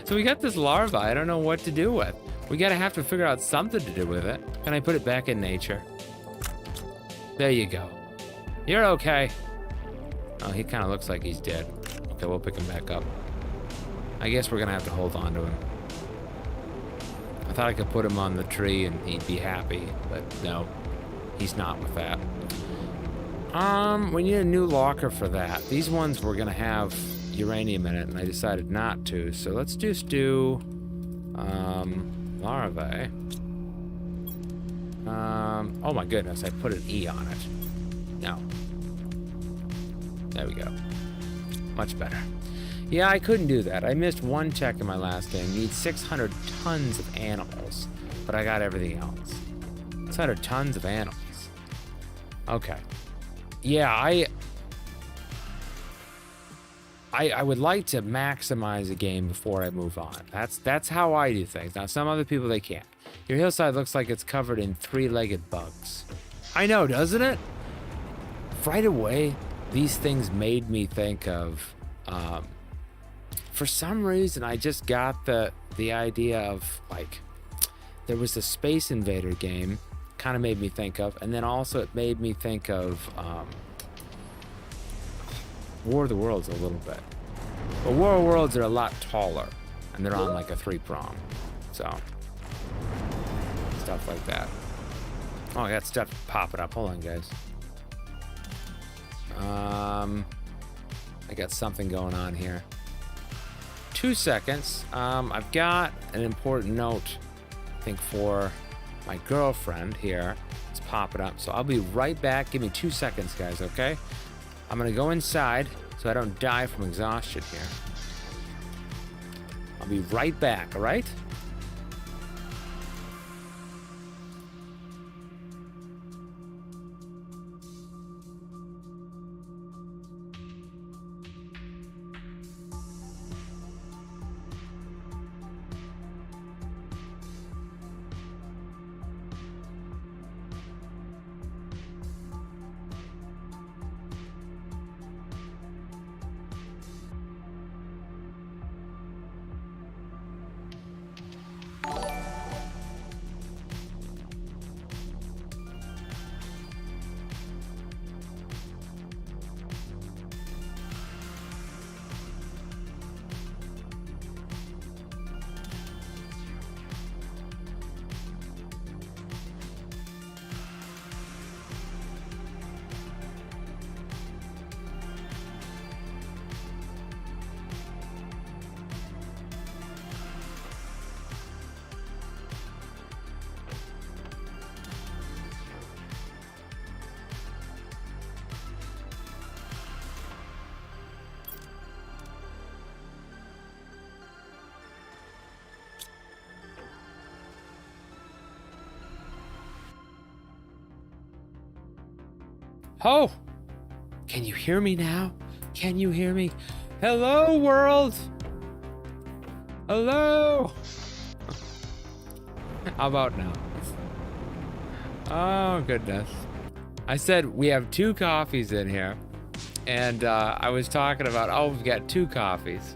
So we got this larva I don't know what to do with. We gotta have to figure out something to do with it. Can I put it back in nature? There you go. You're okay. Oh, he kind of looks like he's dead. Okay, we'll pick him back up. I guess we're gonna have to hold on to him. I thought I could put him on the tree and he'd be happy, but no. He's not with that. We need a new locker for that. These ones were gonna have uranium in it, and I decided not to. So let's just do larvae. Oh my goodness, I put an E on it. No. There we go. Much better. Yeah, I couldn't do that. I missed one check in my last game. Need 600 tons of animals, but I got everything else. 600 tons of animals. Okay. Yeah, I would like to maximize a game before I move on. That's how I do things. Now, some other people, they can't. Your hillside looks like it's covered in three-legged bugs. I know, doesn't it? Right away, these things made me think of, for some reason, I just got the idea of, like, there was a Space Invader game, kind of made me think of, and then also it made me think of War of the Worlds a little bit. But War of the Worlds are a lot taller, and they're on like a 3-prong, so stuff like that. Oh, I got stuff popping up. Hold on, guys. I got something going on here. 2 seconds. I've got an important note, I think, for my girlfriend here. It's popping up, so I'll be right back. Give me 2 seconds, guys, okay? I'm gonna go inside so I don't die from exhaustion here. I'll be right back, all right? Oh! Can you hear me now? Can you hear me? Hello, world! Hello! How about now? Oh, goodness. I said we have 2 coffees in here. And I was talking about, oh, we've got 2 coffees.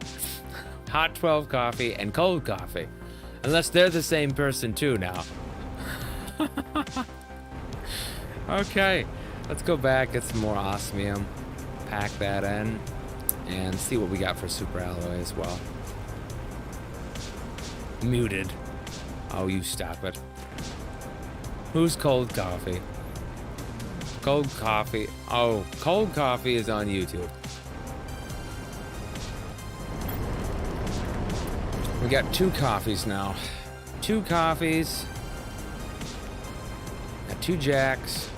Hot 12 coffee and cold coffee. Unless they're the same person too now. Okay, let's go back, get some more osmium, pack that in, and see what we got for super alloy as well. Muted. Oh, you stop it. Who's cold coffee? Cold coffee. Oh, cold coffee is on YouTube. We got 2 coffees now. 2 coffees. Got 2 jacks.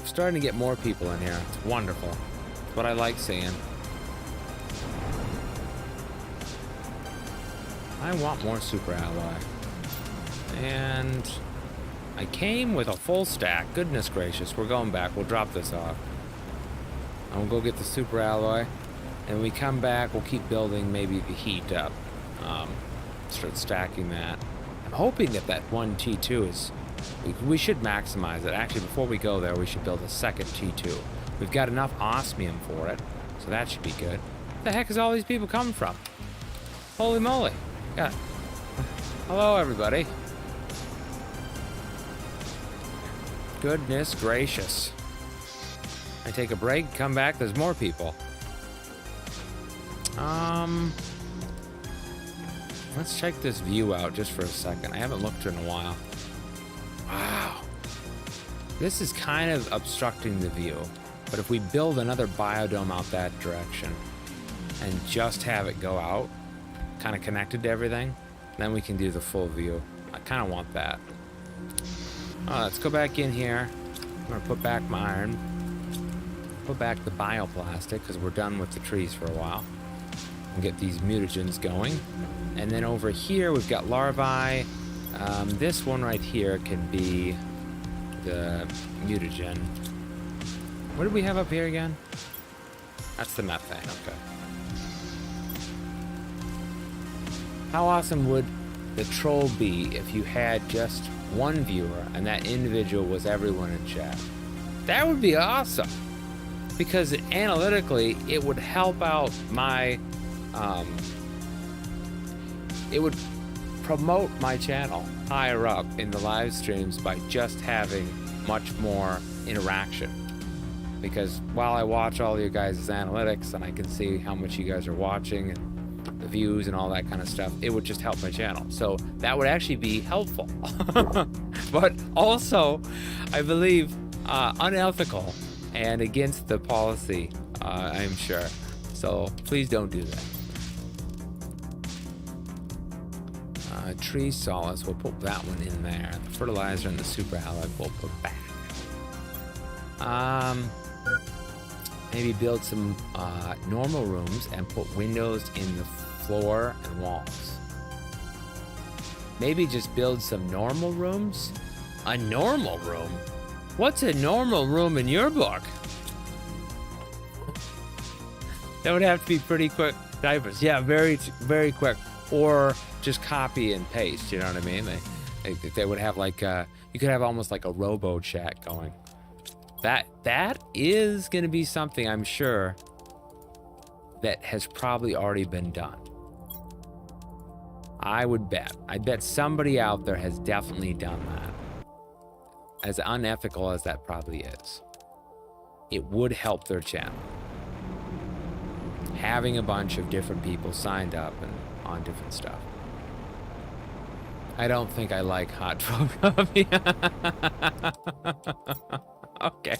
Starting to get more people in here. It's wonderful. It's what I like seeing. I want more super alloy. And I came with a full stack. Goodness gracious, we're going back. We'll drop this off. And we'll go get the super alloy. And when we come back, we'll keep building maybe the heat up. Start stacking that. I'm hoping that that one T2 is... We should maximize it. Actually, before we go there, we should build a second T2. We've got enough osmium for it, so that should be good. Where the heck is all these people coming from? Holy moly. Yeah. Hello, everybody. Goodness gracious. I take a break, come back, there's more people. Let's check this view out just for a second. I haven't looked in a while. Wow. This is kind of obstructing the view. But if we build another biodome out that direction and just have it go out, kind of connected to everything, then we can do the full view. I kind of want that. Let's go back in here. I'm gonna put back my iron. Put back the bioplastic because we're done with the trees for a while. And get these mutagens going. And then over here we've got larvae. This one right here can be the mutagen. What did we have up here again? That's the methane, okay. How awesome would the troll be if you had just one viewer and that individual was everyone in chat? That would be awesome. Because analytically, it would help out my, it would promote my channel higher up in the live streams by just having much more interaction. Because while I watch all your guys' analytics and I can see how much you guys are watching and the views and all that kind of stuff, it would just help my channel. So that would actually be helpful. But also, I believe, unethical and against the policy, I'm sure. So please don't do that. Tree solace, we'll put that one in there. The fertilizer and the super alloy we'll put back. Maybe build some normal rooms and put windows in the floor and walls. Maybe just build some normal rooms. A normal room? What's a normal room in your book? That would have to be pretty quick typers. Yeah, very, very quick. Or just copy and paste, you know what I mean? They would have like, you could have almost like a robo chat going. That is going to be something, I'm sure, that has probably already been done. I would bet. I bet somebody out there has definitely done that. As unethical as that probably is, it would help their channel. Having a bunch of different people signed up and on different stuff. I don't think I like hot coffee. Okay.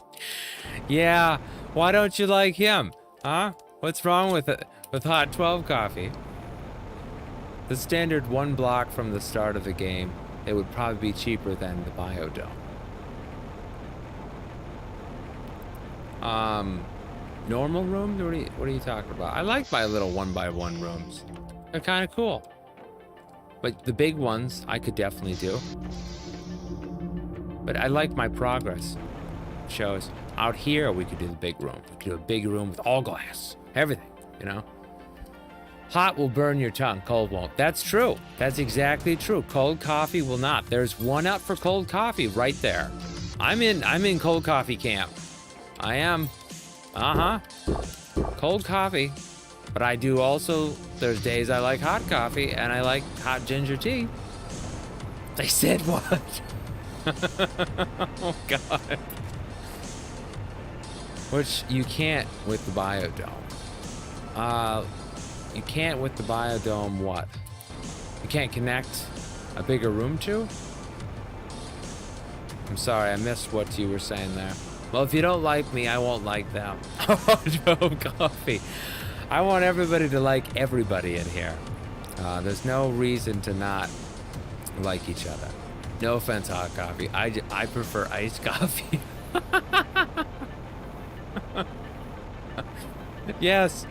Yeah, why don't you like him? Huh? What's wrong with it? With hot 12 coffee? The standard 1 block from the start of the game, it would probably be cheaper than the biodome. Normal rooms? What are you talking about? I like my little 1x1 rooms. They're kind of cool. But the big ones, I could definitely do. But I like my progress. It shows out here we could do the big room. We could do a big room with all glass, everything, you know. Hot will burn your tongue, cold won't. That's true. That's exactly true. Cold coffee will not. There's one up for cold coffee right there. I'm in cold coffee camp. I am. Cold coffee. But I do also, there's days I like hot coffee and I like hot ginger tea. They said what? Oh God. Which you can't with the biodome. You can't with the biodome what? You can't connect a bigger room to? I'm sorry, I missed what you were saying there. Well, if you don't like me, I won't like them. Oh, no, coffee. I want everybody to like everybody in here. There's no reason to not like each other. No offense, hot coffee. I prefer iced coffee. Yes.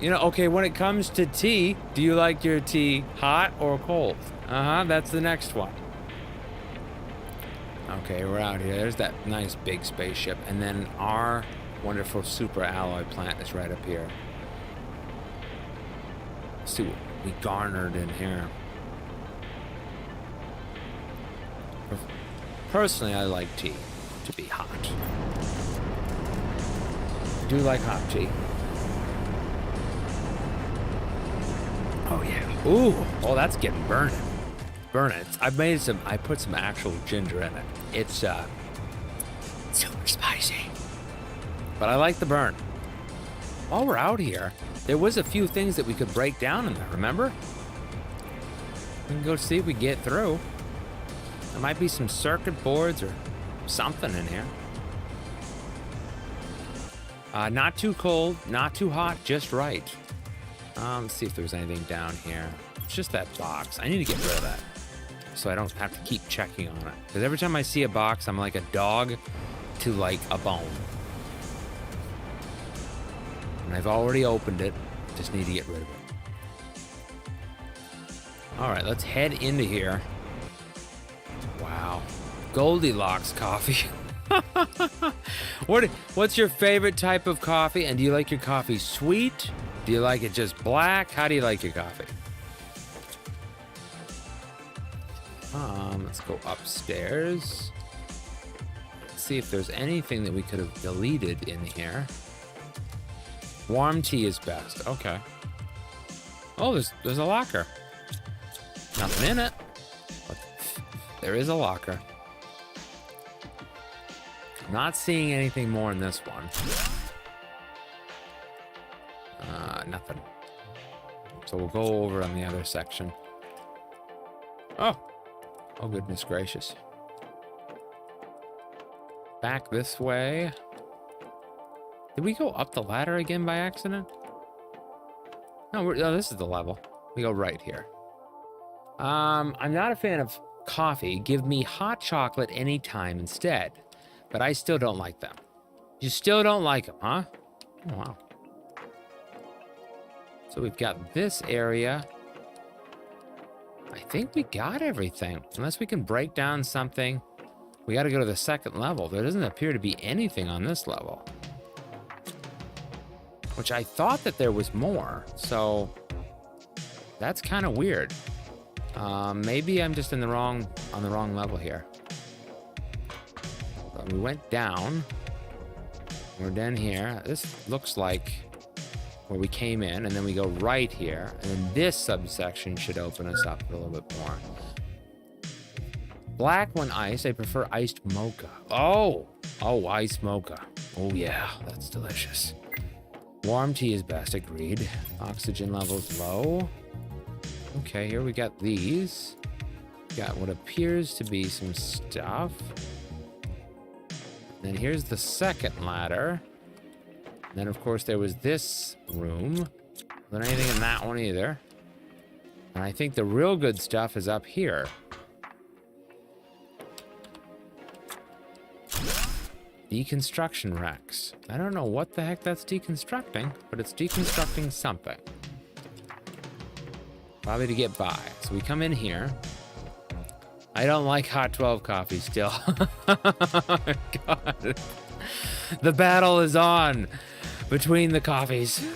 You know, okay, when it comes to tea, do you like your tea hot or cold? That's the next one. Okay, we're out here. There's that nice big spaceship. And then our wonderful super alloy plant is right up here. Let's see what we garnered in here. Personally, I like tea to be hot. I do like hot tea. Oh yeah. Ooh. Oh, that's getting burning. Burn it. I put some actual ginger in it. It's super spicy. But I like the burn. While we're out here, there was a few things that we could break down in there, remember? We can go see if we get through. There might be some circuit boards or something in here. Not too cold, not too hot, just right. Let's see if there's anything down here. It's just that box. I need to get rid of that so I don't have to keep checking on it. Because every time I see a box, I'm like a dog to like a bone. And I've already opened it. Just need to get rid of it. All right, let's head into here. Wow. Goldilocks coffee. What's your favorite type of coffee? And do you like your coffee sweet? Do you like it just black? How do you like your coffee? Let's go upstairs. Let's see if there's anything that we could have deleted in here. Warm tea is best. Okay. Oh, there's a locker. Nothing in it. But there is a locker. Not seeing anything more in this one. Nothing. So we'll go over on the other section. Oh, goodness gracious. Back this way. Did we go up the ladder again by accident? No, this is the level. We go right here. I'm not a fan of coffee. Give me hot chocolate anytime instead. But I still don't like them. You still don't like them, huh? Oh, wow. So we've got this area. I think we got everything. Unless we can break down something. We got to go to the second level. There doesn't appear to be anything on this level. Which I thought that there was more. So that's kind of weird. Maybe I'm just on the wrong level here. But we went down. We're down here. This looks like where we came in, and then we go right here, and then this subsection should open us up a little bit more. Black when iced, I prefer iced mocha. Oh, iced mocha. Oh yeah, that's delicious. Warm tea is best, agreed. Oxygen levels low. Okay, here we got these. Got what appears to be some stuff. Then here's the second ladder. And then, of course, there was this room. Not anything in that one either. And I think the real good stuff is up here. Deconstruction racks. I don't know what the heck that's deconstructing, but it's deconstructing something. Probably to get by. So we come in here. I don't like hot 12 coffee still. God. The battle is on between the coffees.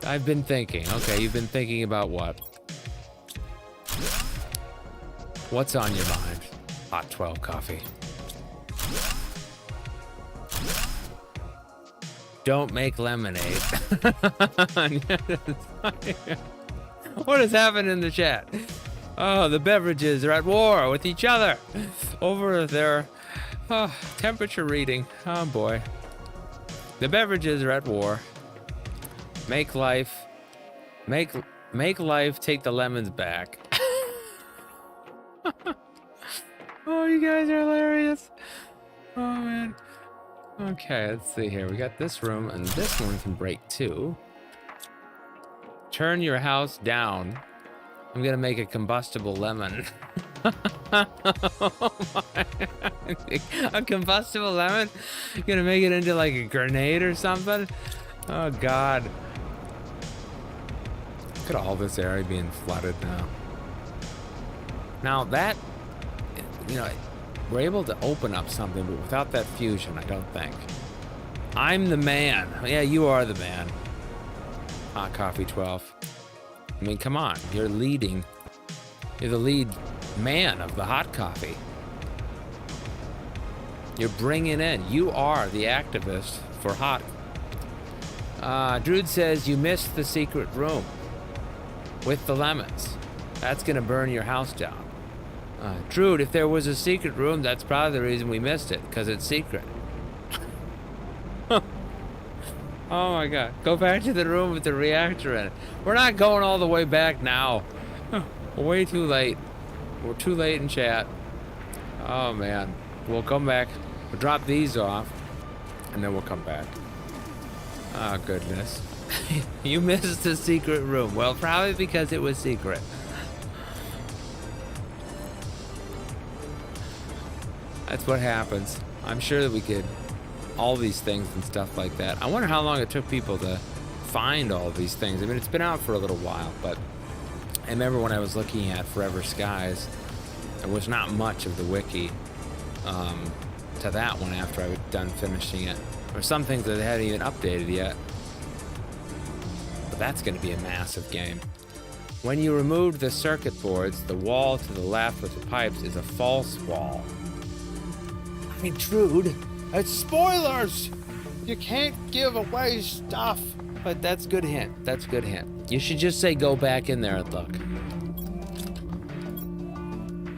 I've been thinking. Okay, you've been thinking about what? What's on your mind? Hot 12 coffee. Don't make lemonade. What has happened in the chat? Oh, the beverages are at war with each other over their temperature reading. Oh boy. The beverages are at war. Make life take the lemons back. Oh, you guys are hilarious. Oh man. Okay, let's see here. We got this room, and this one can break too. Turn your house down. I'm gonna make a combustible lemon. Oh my. A combustible lemon? You're gonna make it into like a grenade or something? Oh God. Look at all this area being flooded now. Now that, you know, we're able to open up something, but without that fusion, I don't think. I'm the man. Yeah, you are the man. Hot Coffee 12. I mean, come on. You're leading. You're the lead man of the hot coffee. You're bringing in. You are the activist for hot. Drude says you missed the secret room with the lemons. That's going to burn your house down. Drude, if there was a secret room, that's probably the reason we missed it, because it's secret. Oh my God. Go back to the room with the reactor in it. We're not going all the way back now. We're way too late. We're too late in chat. Oh man. We'll come back. We'll drop these off, and then we'll come back. Oh goodness. You missed the secret room. Well, probably because it was secret. That's what happens. I'm sure that we could all these things and stuff like that. I wonder how long it took people to find all these things. I mean, it's been out for a little while, but I remember when I was looking at Forever Skies, there was not much of the wiki to that one after I was done finishing it. Or some things that they hadn't even updated yet. But that's going to be a massive game. When you removed the circuit boards, the wall to the left with the pipes is a false wall. I mean, Trude, it's spoilers! You can't give away stuff. But that's good hint. That's good hint. You should just say go back in there and look.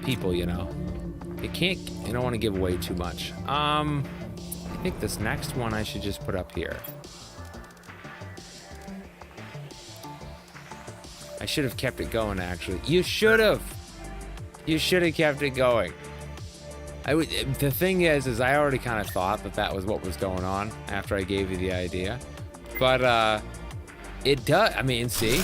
People, you know. You don't want to give away too much. I think this next one I should just put up here. I should have kept it going, actually. You should have! You should have kept it going. The thing is I already kind of thought that was what was going on after I gave you the idea. But, it does, I mean, see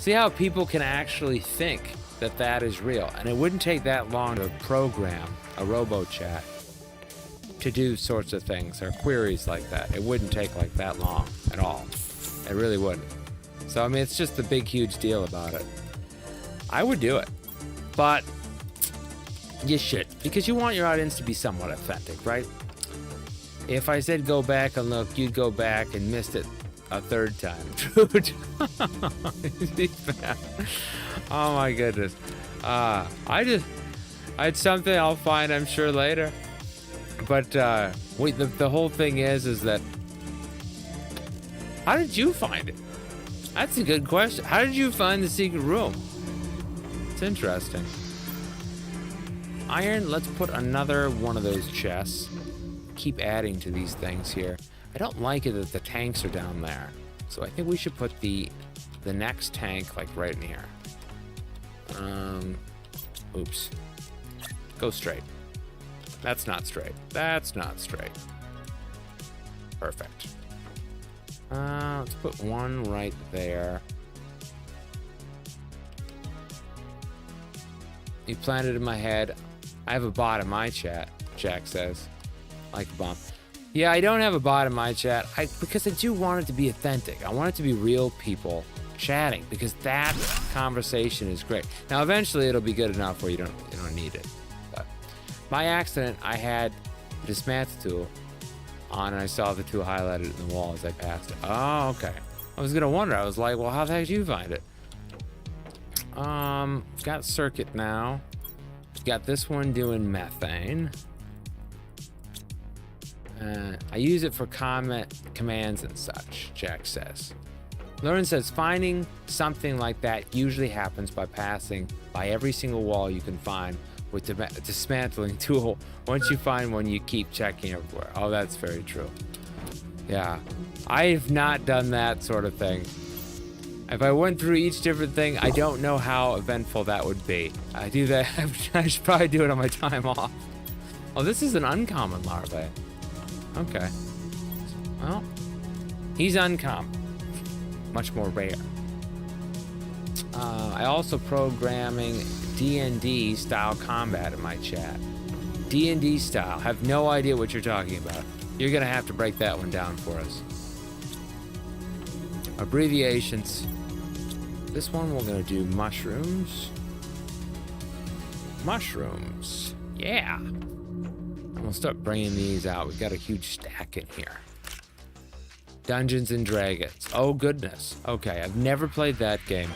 how people can actually think that is real. And it wouldn't take that long to program a robo-chat to do sorts of things or queries like that. It wouldn't take like that long at all. It really wouldn't. So, I mean, it's just the big, huge deal about it. I would do it. But you should, because you want your audience to be somewhat authentic, right? If I said go back and look, you'd go back and missed it a third time. Oh my goodness. I had something I'll find, I'm sure, later. But wait, the whole thing is that how did you find it? That's a good question. How did you find the secret room? It's interesting. Iron, let's put another one of those chests. Keep adding to these things here. I don't like it that the tanks are down there. So I think we should put the next tank like right in here. Oops. Go straight. That's not straight. That's not straight. Perfect. Let's put one right there. You planted in my head. I have a bot in my chat, Jack says. Like a bump. Yeah, I don't have a bot in my chat because I do want it to be authentic. I want it to be real people chatting, because that conversation is great. Now, eventually it'll be good enough where you don't need it. But by accident, I had the dismantle tool on, and I saw the tool highlighted in the wall as I passed it. Oh, okay. I was gonna wonder. I was like, well, how the heck did you find it? Got circuit now. Got this one doing methane. I use it for commands and such, Jack says. Lauren says, finding something like that usually happens by passing by every single wall you can find with the dismantling tool. Once you find one, you keep checking everywhere. Oh, that's very true. Yeah, I've not done that sort of thing. If I went through each different thing, I don't know how eventful that would be. I do that. I should probably do it on my time off. Oh, this is an uncommon larvae. Okay. Well, he's uncommon. Much more rare. I also programming D&D style combat in my chat. D&D style. Have no idea what you're talking about. You're gonna have to break that one down for us. Abbreviations. This one we're gonna do mushrooms. Mushrooms. Yeah. And we'll start bringing these out. We've got a huge stack in here. Dungeons and Dragons. Oh goodness. Okay, I've never played that game.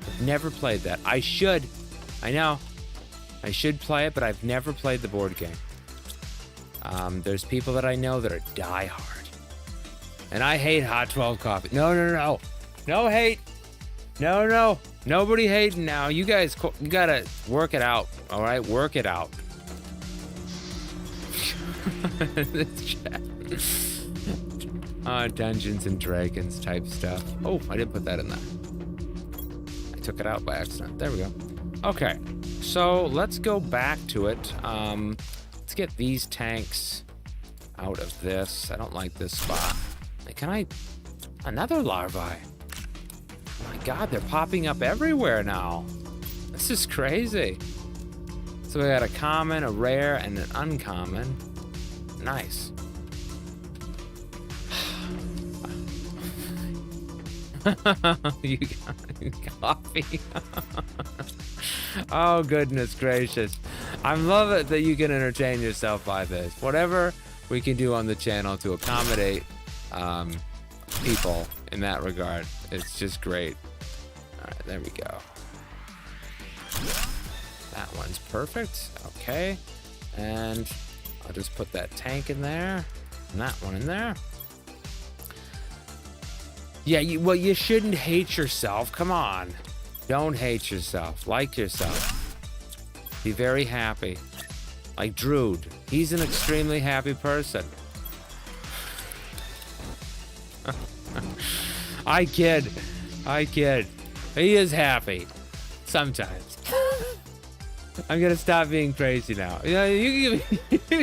I've never played that. I should. I know. I should play it, but I've never played the board game. There's people that I know that are diehard. And I hate Hot 12 coffee. No. No hate. No. Nobody hating now. You guys, you gotta work it out. All right, work it out. Dungeons and Dragons type stuff. Oh, I didn't put that in there. I took it out by accident. There we go. Okay, so let's go back to it. Let's get these tanks out of this. I don't like this spot. Can I... Another larvae. Oh my god, they're popping up everywhere now. This is crazy. So we got a common, a rare, and an uncommon. Nice. You got coffee. Oh goodness gracious. I love it that you can entertain yourself by this. Whatever we can do on the channel to accommodate people in that regard, it's just great. All right, there we go. That one's perfect. Okay, and I'll just put that tank in there and that one in there. Yeah, well, you shouldn't hate yourself. Come on. Don't hate yourself. Like yourself. Be very happy. Like Drood. He's an extremely happy person. I kid. He is happy. Sometimes. I'm gonna stop being crazy now. You know, you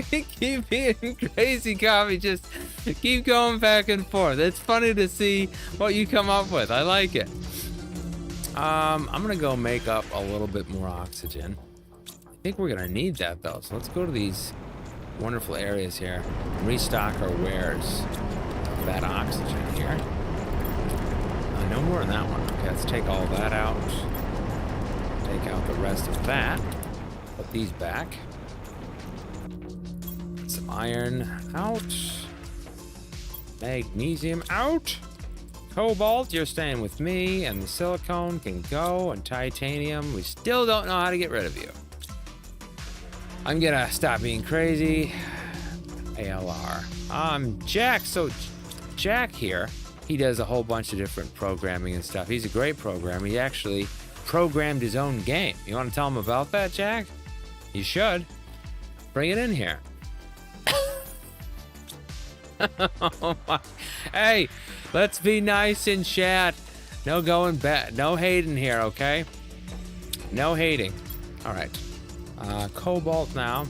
keep being crazy, Coffee. Just keep going back and forth. It's funny to see what you come up with. I like it. I'm gonna go make up a little bit more oxygen. I think we're gonna need that though. So let's go to these wonderful areas here and restock our wares of that oxygen here. No more in that one. Okay, let's take all that out. Take out the rest of that. Put these back. Some iron out. Magnesium out. Cobalt, you're staying with me. And the silicone can go. And titanium, we still don't know how to get rid of you. I'm gonna stop being crazy. ALR. Jack, so Jack here, he does a whole bunch of different programming and stuff. He's a great programmer. He actually programmed his own game. You want to tell him about that, Jack? You should. Bring it in here. Oh my. Hey, let's be nice in chat. No going back. No hating here, okay? No hating. All right. Cobalt now.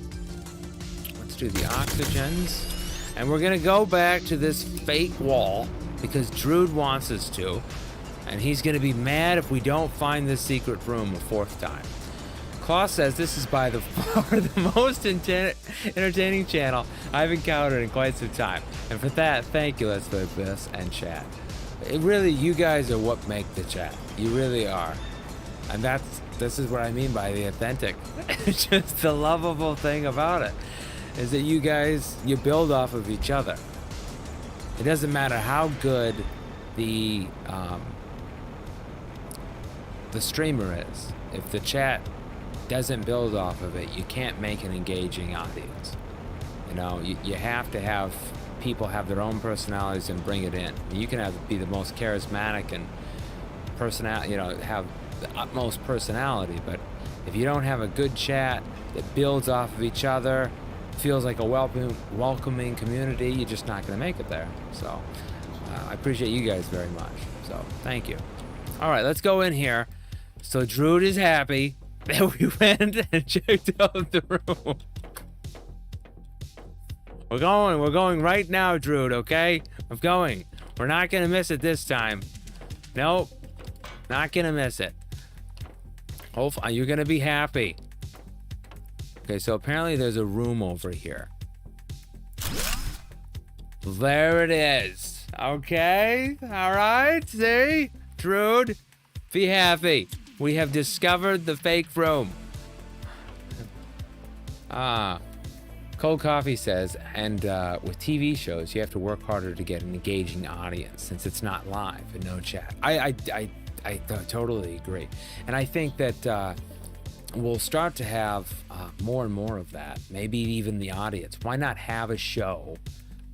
Let's do the oxygens. And we're going to go back to this fake wall because Drood wants us to. And he's going to be mad if we don't find this secret room a fourth time. Klaus says this is by the far the most entertaining channel I've encountered in quite some time. And for that, thank you, Let's Live This and chat. You guys are what make the chat. You really are. And this is what I mean by the authentic. It's just the lovable thing about it is that you guys, you build off of each other. It doesn't matter how good the streamer is. If the chat doesn't build off of it, you can't make an engaging audience. You know, you have to have people have their own personalities and bring it in. You can be the most charismatic and have the utmost personality, but if you don't have a good chat that builds off of each other, feels like a welcoming community, you're just not going to make it there. So I appreciate you guys very much. So thank you. All right, let's go in here. So Druid is happy that we went and checked out the room. We're going right now, Druid, okay? I'm going. We're not going to miss it this time. Nope. Not going to miss it. Hopefully, you're going to be happy. Okay, so apparently there's a room over here. There it is. Okay. All right. See? Druid, be happy. We have discovered the fake room. Cold Coffee says, and with TV shows, you have to work harder to get an engaging audience since it's not live and no chat. I totally agree. And I think that we'll start to have more and more of that. Maybe even the audience. Why not have a show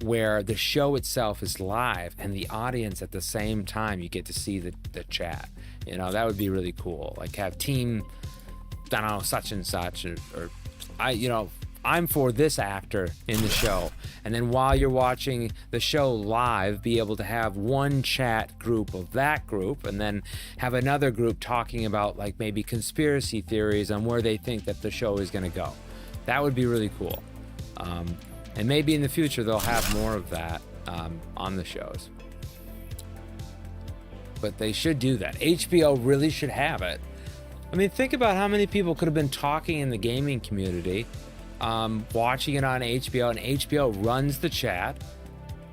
where the show itself is live and the audience at the same time you get to see the chat? You know, that would be really cool. Like have team, I don't know, such and such, or I'm for this actor in the show. And then while you're watching the show live, be able to have one chat group of that group and then have another group talking about like maybe conspiracy theories on where they think that the show is going to go. That would be really cool. And maybe in the future they'll have more of that on the shows. But they should do that. HBO really should have it. I mean, think about how many people could have been talking in the gaming community, watching it on HBO, and HBO runs the chat.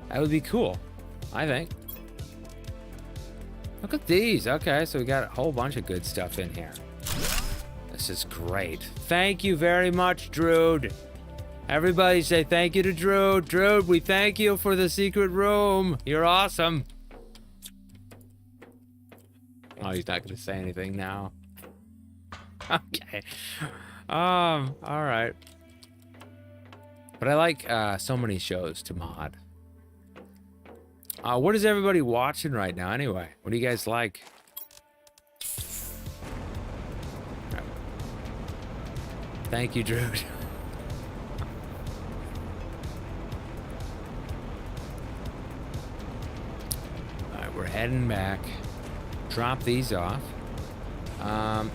That would be cool, I think. Look at these. Okay, so we got a whole bunch of good stuff in here. This is great. Thank you very much, Druid. Everybody say thank you to Druid. Druid, we thank you for the secret room. You're awesome. Oh, he's not going to say anything now. Okay. All right. But I like so many shows to mod. What is everybody watching right now anyway? What do you guys like? Thank you, Druid. Alright, we're heading back. Drop these off.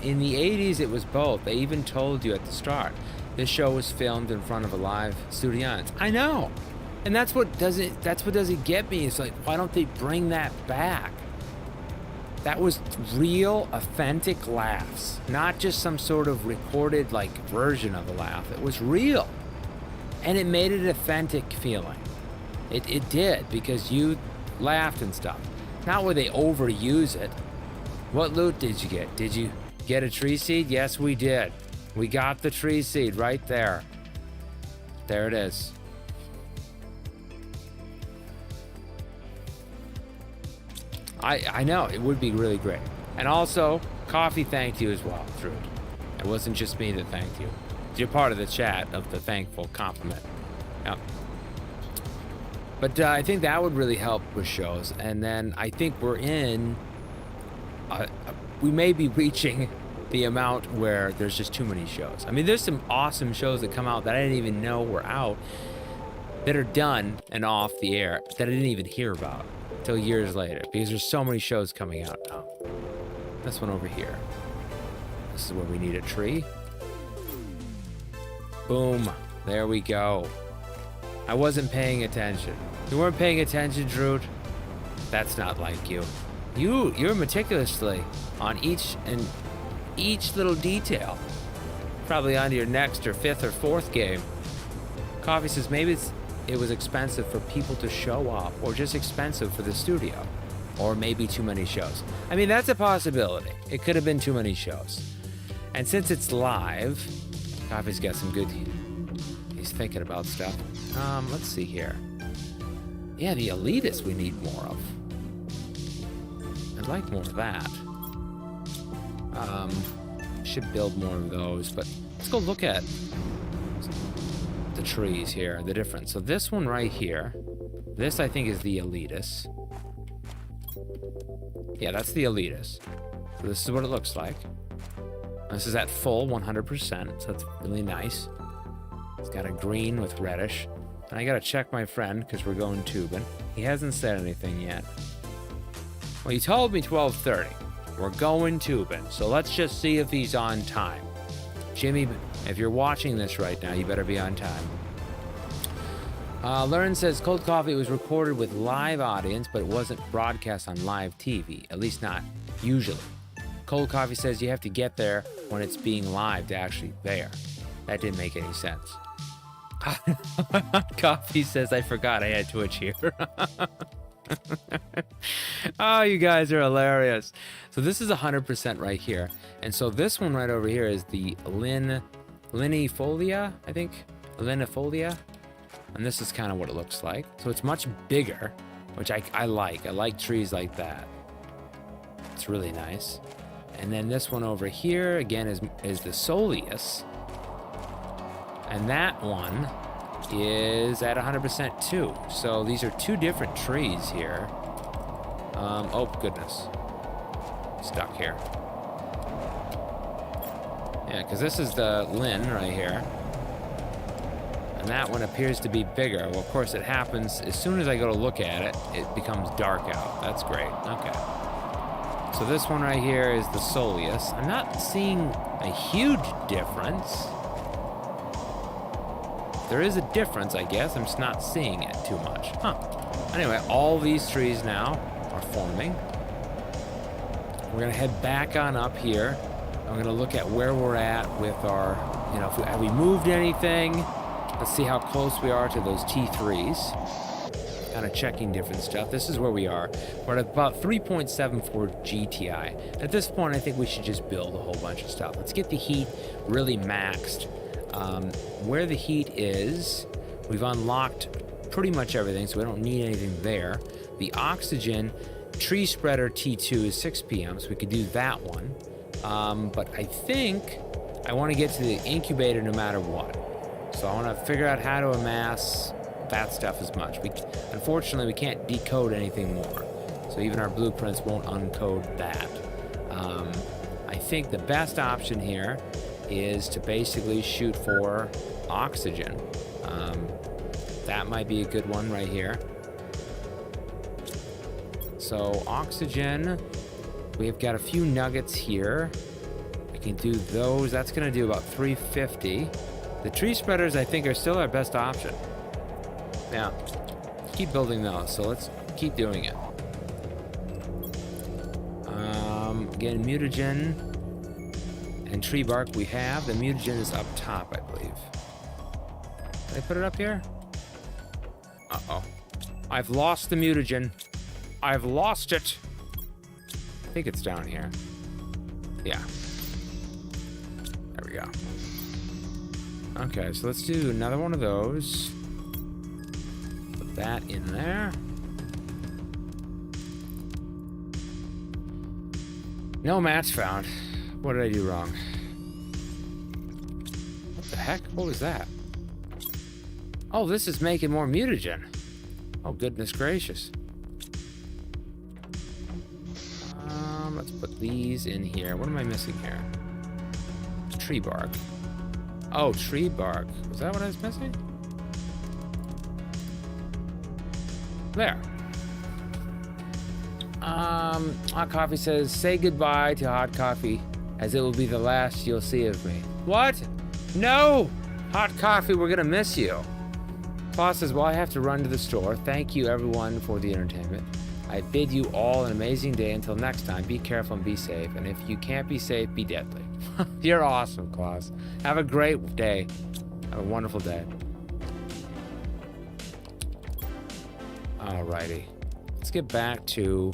In the 80s, it was both. They even told you at the start. This show was filmed in front of a live studio audience. I know. And that's what doesn't get me. It's like, why don't they bring that back? That was real, authentic laughs. Not just some sort of recorded, like, version of a laugh. It was real. And it made it authentic feeling. It did, because you laughed and stuff. Not where they overuse it. What loot did you get? Did you get a tree seed? Yes, we did. We got the tree seed right there. There it is. I know, it would be really great. And also, Coffee thanked you as well, Druid. It wasn't just me that thanked you. You're part of the chat of the thankful compliment. Yep. But I think that would really help with shows. And then I think we're in... we may be reaching the amount where there's just too many shows. I mean, there's some awesome shows that come out that I didn't even know were out, that are done and off the air, that I didn't even hear about until years later, because there's so many shows coming out now. This one over here. This is where we need a tree. Boom. There we go. I wasn't paying attention. You weren't paying attention, Druid? That's not like you. You're meticulously on each little detail. Probably on to your next or fifth or fourth game. Coffee says maybe it was expensive for people to show up, or just expensive for the studio. Or maybe too many shows. I mean, that's a possibility. It could have been too many shows. And since it's live, Coffee's got some good... He's thinking about stuff. Let's see here. Yeah, the elitists we need more of. I'd like more of that. Should build more of those, but let's go look at the trees here, the difference. So this one right here, this I think is the elitist. Yeah, that's the elitist. So this is what it looks like. This is at full 100%, so that's really nice. It's got a green with reddish. And I gotta check my friend, because we're going tubing. He hasn't said anything yet. Well, he told me 12:30. We're going tubing, so let's just see if he's on time. Jimmy, if you're watching this right now, you better be on time. Lauren says Cold Coffee was recorded with live audience, but it wasn't broadcast on live TV, at least not usually. Cold Coffee says you have to get there when it's being live to actually there. That didn't make any sense. Coffee says I forgot I had Twitch here. Oh, you guys are hilarious. So this is 100% right here. And so this one right over here is the linifolia, I think. Linifolia. And this is kind of what it looks like. So it's much bigger, which I like. I like trees like that. It's really nice. And then this one over here, again, is the soleus. And that one is at 100% too. So these are two different trees here. Oh, goodness. Stuck here. Yeah, because this is the Lin right here. And that one appears to be bigger. Well, of course, it happens as soon as I go to look at it, it becomes dark out. That's great. Okay. So this one right here is the soleus. I'm not seeing a huge difference. There is a difference, I guess. I'm just not seeing it too much. Huh. Anyway, all these trees now are forming. We're going to head back on up here. I'm going to look at where we're at with our, you know, have we moved anything? Let's see how close we are to those T3s. Kind of checking different stuff. This is where we are. We're at about 3.74 GTI. At this point, I think we should just build a whole bunch of stuff. Let's get the heat really maxed. Where the heat is, we've unlocked pretty much everything, so we don't need anything there. The oxygen tree spreader T2 is 6 p.m., so we could do that one. But I think I want to get to the incubator no matter what. So I want to figure out how to amass that stuff as much. Unfortunately, we can't decode anything more. So even our blueprints won't uncode that. I think the best option here is to basically shoot for oxygen. That might be a good one right here. So oxygen, we've got a few nuggets here. We can do those. That's going to do about 350. The tree spreaders, I think, are still our best option. Yeah, keep building those. So let's keep doing it. Again, mutagen and tree bark we have. The mutagen is up top, I believe. Did I put it up here? Uh-oh. I've lost the mutagen. I've lost it. I think it's down here. Yeah. There we go. Okay, so let's do another one of those. Put that in there. No match found. What did I do wrong? What the heck? What was that? Oh, this is making more mutagen. Oh, goodness gracious. Let's put these in here. What am I missing here? Tree bark. Oh, tree bark. Was that what I was missing? There. Hot Coffee says, say goodbye to Hot Coffee, as it will be the last you'll see of me. What? No! Hot Coffee, we're gonna miss you. Claus says, well, I have to run to the store. Thank you, everyone, for the entertainment. I bid you all an amazing day. Until next time, be careful and be safe. And if you can't be safe, be deadly. You're awesome, Claus. Have a great day. Have a wonderful day. Alrighty. Let's get back to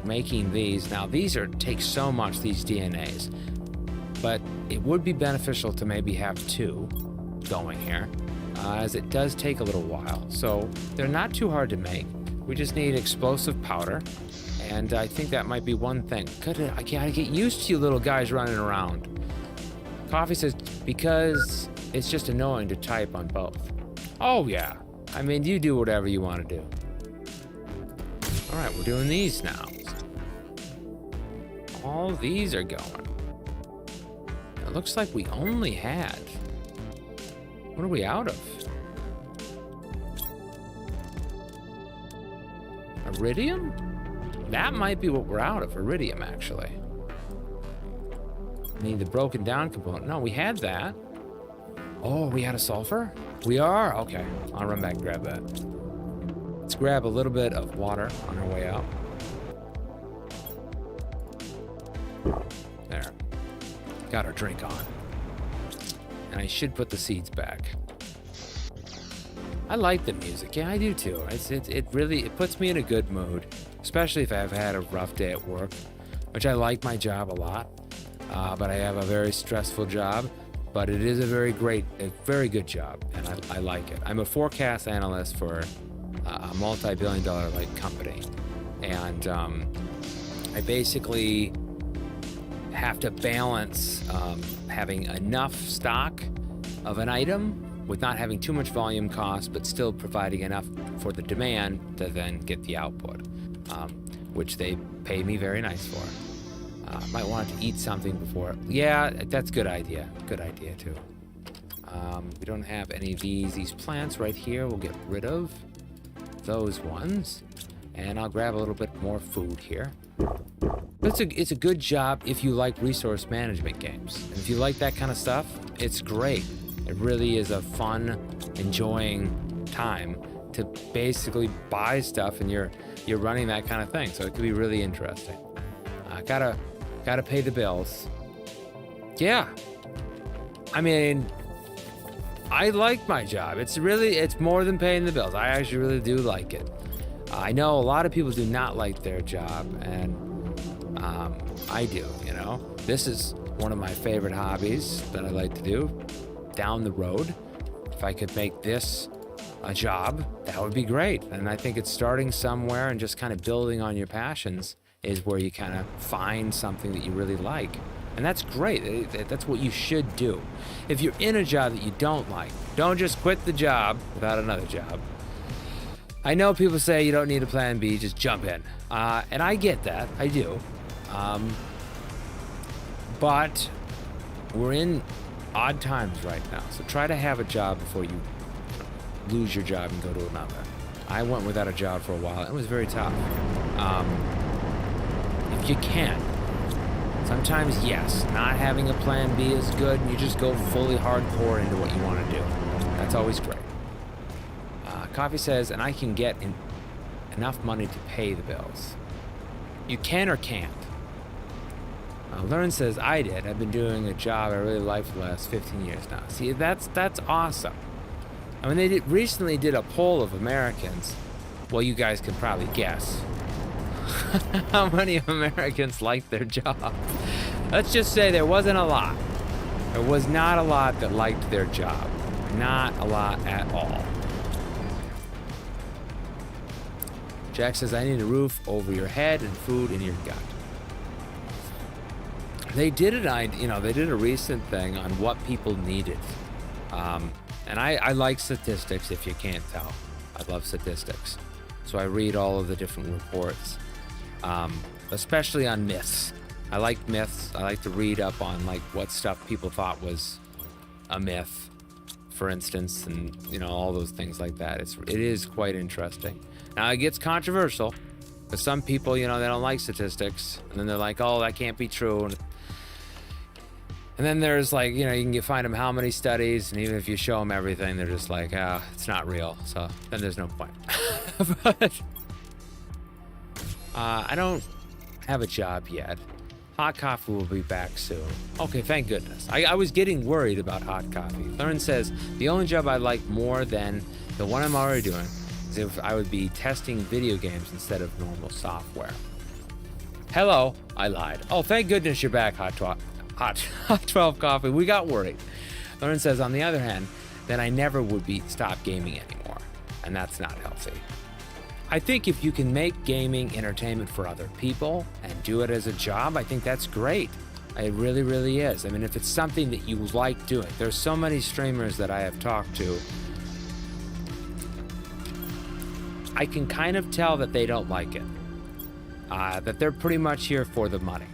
making these. Now these take so much, these DNAs, but it would be beneficial to maybe have 2 going here, as it does take a little while. So they're not too hard to make. We just need explosive powder, and I think that might be one thing. I gotta get used to you little guys running around. Coffee says, because it's just annoying to type on both. Oh yeah, I mean, you do whatever you want to do. All right, we're doing these now. All these are going. It looks like we only had, what are we out of? Iridium? That might be what we're out of, iridium, actually. Need the broken down component. No, we had that. Oh, we had a sulfur? We are? Okay, I'll run back and grab that. Let's grab a little bit of water on our way out. There. Got our drink on. And I should put the seeds back. I like the music. Yeah, I do too. It really puts me in a good mood, especially if I've had a rough day at work, which I like my job a lot, but I have a very stressful job, but it is a very good job, and I like it. I'm a forecast analyst for a multi-billion-dollar company, and I basically have to balance having enough stock of an item with not having too much volume cost, but still providing enough for the demand to then get the output, which they pay me very nice for. Might want to eat something before. Yeah, that's a good idea. Good idea too. We don't have any of these plants right here. We'll get rid of those ones, and I'll grab a little bit more food here. It's a good job if you like resource management games. And if you like that kind of stuff, it's great. It really is a fun, enjoying time to basically buy stuff, and you're running that kind of thing. So it could be really interesting. Gotta pay the bills. Yeah. I mean, I like my job. It's more than paying the bills. I actually really do like it. I know a lot of people do not like their job, and I do, you know. This is one of my favorite hobbies that I like to do. Down the road, if I could make this a job, that would be great. And I think it's starting somewhere and just kind of building on your passions is where you kind of find something that you really like. And that's great. That's what you should do. If you're in a job that you don't like, don't just quit the job without another job. I know people say you don't need a plan B, just jump in. And I get that, I do. But we're in odd times right now, so try to have a job before you lose your job and go to another. I went without a job for a while. It was very tough. If you can, sometimes yes, not having a plan B is good, and you just go fully hardcore into what you want to do. That's always great. Coffee says, and I can get enough money to pay the bills. You can or can't. Learn says, I did. I've been doing a job I really like for the last 15 years now. See, that's awesome. I mean, they recently did a poll of Americans. Well, you guys can probably guess how many Americans like their job. Let's just say there wasn't a lot. There was not a lot that liked their job. Not a lot at all. Jack says, I need a roof over your head and food in your gut. They did it, they did a recent thing on what people needed. And I like statistics, if you can't tell. I love statistics. So I read all of the different reports, especially on myths. I like myths. I like to read up on what stuff people thought was a myth, for instance, and all those things like that. It is quite interesting. Now it gets controversial, because some people, they don't like statistics, and then they're like, oh, that can't be true. And then there's you can find them how many studies, and even if you show them everything, they're just like, it's not real. So then there's no point. But I don't have a job yet. Hot coffee will be back soon. Okay, thank goodness. I was getting worried about hot coffee. Lauren says, the only job I like more than the one I'm already doing as if I would be testing video games instead of normal software. Hello, I lied. Oh, thank goodness you're back, Hot 12 Coffee. We got worried. Lauren says, on the other hand, then I never would stop gaming anymore, and that's not healthy. I think if you can make gaming entertainment for other people and do it as a job, I think that's great. It really, really is. I mean, if it's something that you like doing, there's so many streamers that I have talked to. I can kind of tell that they don't like it. That they're pretty much here for the money.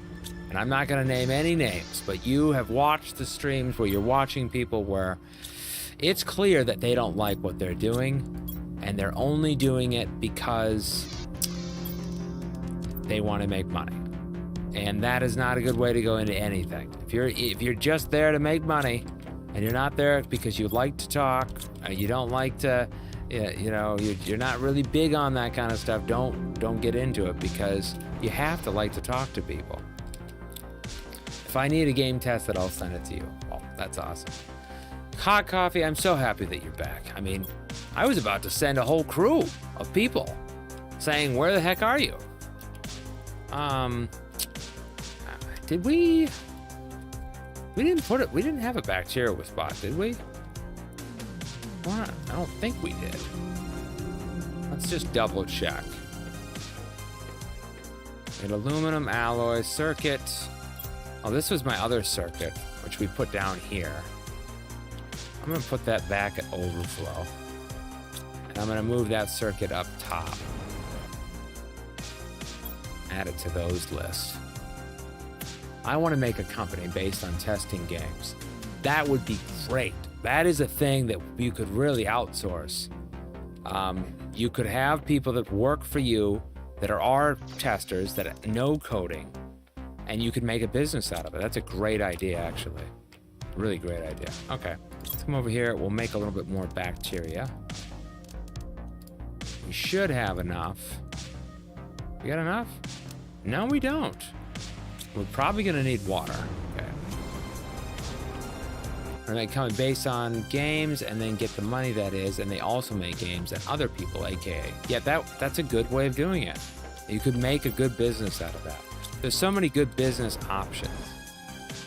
And I'm not going to name any names, but you have watched the streams where you're watching people where it's clear that they don't like what they're doing. And they're only doing it because they want to make money. And that is not a good way to go into anything. If you're just there to make money, and you're not there because you like to talk, you don't like to, you're not really big on that kind of stuff, don't get into it, because you have to like to talk to people. If I need a game tested, I'll send it to you. Oh, that's awesome. Hot Coffee, I'm so happy that you're back. I mean, I was about to send a whole crew of people saying, where the heck are you? Did we didn't have a bacteria spot, did we? What? I don't think we did. Let's just double check. An aluminum alloy circuit. Oh, this was my other circuit, which we put down here. I'm gonna put that back at overflow. And I'm gonna move that circuit up top. Add it to those lists. I want to make a company based on testing games. That would be great. That is a thing that you could really outsource. You could have people that work for you that are testers that know coding, and you could make a business out of it. That's a great idea, actually. Really great idea. Okay, let's come over here. We'll make a little bit more bacteria. We should have enough. We got enough? No, we don't. We're probably gonna need water. Okay. And they come based on games and then get the money that is, and they also make games that other people, aka. Yeah, that's a good way of doing it. You could make a good business out of that. There's so many good business options.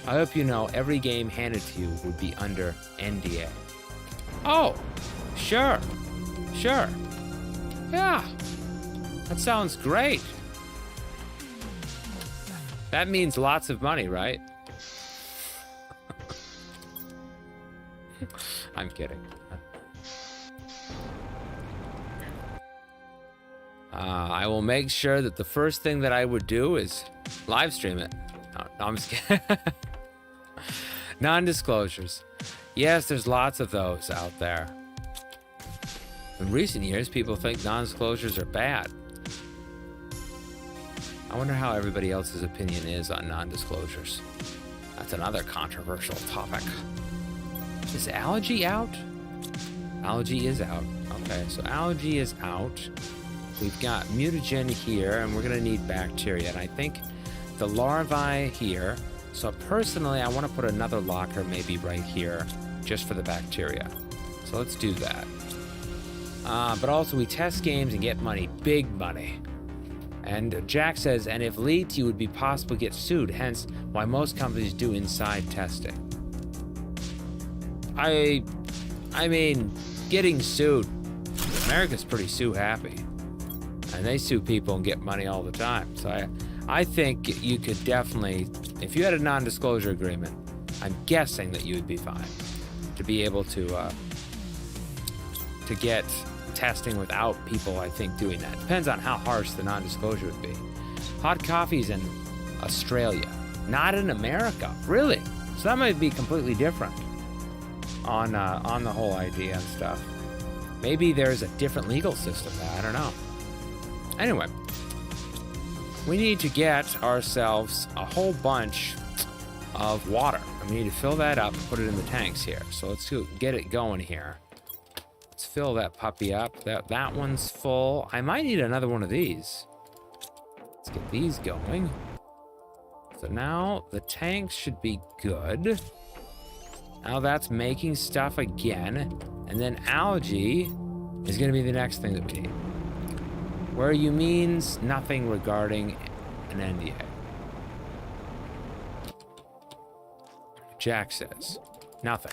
I hope you know every game handed to you would be under NDA. Oh, sure. Sure. Yeah. That sounds great. That means lots of money, right? I'm kidding. I will make sure that the first thing that I would do is live stream it. No, I'm just kidding. Non-disclosures. Yes, there's lots of those out there. In recent years, people think non-disclosures are bad. I wonder how everybody else's opinion is on non-disclosures. That's another controversial topic. Is algae out? Algae is out. Okay, so algae is out. We've got mutagen here, and we're gonna need bacteria. And I think the larvae here. So personally, I want to put another locker maybe right here, just for the bacteria. So let's do that. But also we test games and get money, big money. And Jack says, and if leaked, you would be possibly get sued, hence why most companies do inside testing. I mean, getting sued, America's pretty sue happy. And they sue people and get money all the time. So I think you could definitely, if you had a non-disclosure agreement, I'm guessing that you would be fine to be able to get testing without people, I think, doing that. Depends on how harsh the non-disclosure would be. Hot coffee's in Australia, not in America. Really? So that might be completely different on the whole idea and stuff. Maybe there's a different legal system there. I don't know. Anyway, we need to get ourselves a whole bunch of water. And we need to fill that up and put it in the tanks here. So let's get it going here. Let's fill that puppy up. That one's full. I might need another one of these. Let's get these going. So now the tanks should be good. Now that's making stuff again. And then algae is going to be the next thing that we need. Where you means nothing regarding an NDA. Jack says, nothing.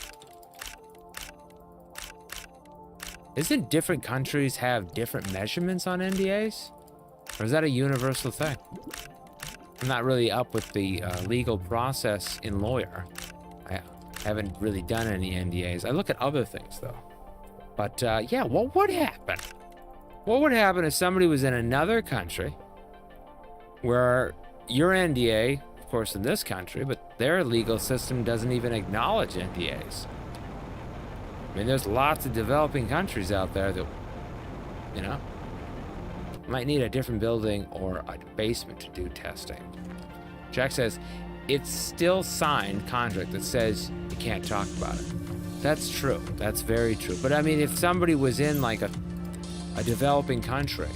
Isn't different countries have different measurements on NDAs? Or is that a universal thing? I'm not really up with the legal process in lawyer. I haven't really done any NDAs. I look at other things, though. But, yeah, what would happen? What would happen if somebody was in another country where your NDA, of course, in this country, but their legal system doesn't even acknowledge NDAs? I mean, there's lots of developing countries out there that, you know, might need a different building or a basement to do testing. Jack says, it's still signed contract that says you can't talk about it. That's true. That's very true. But I mean, if somebody was in like a developing country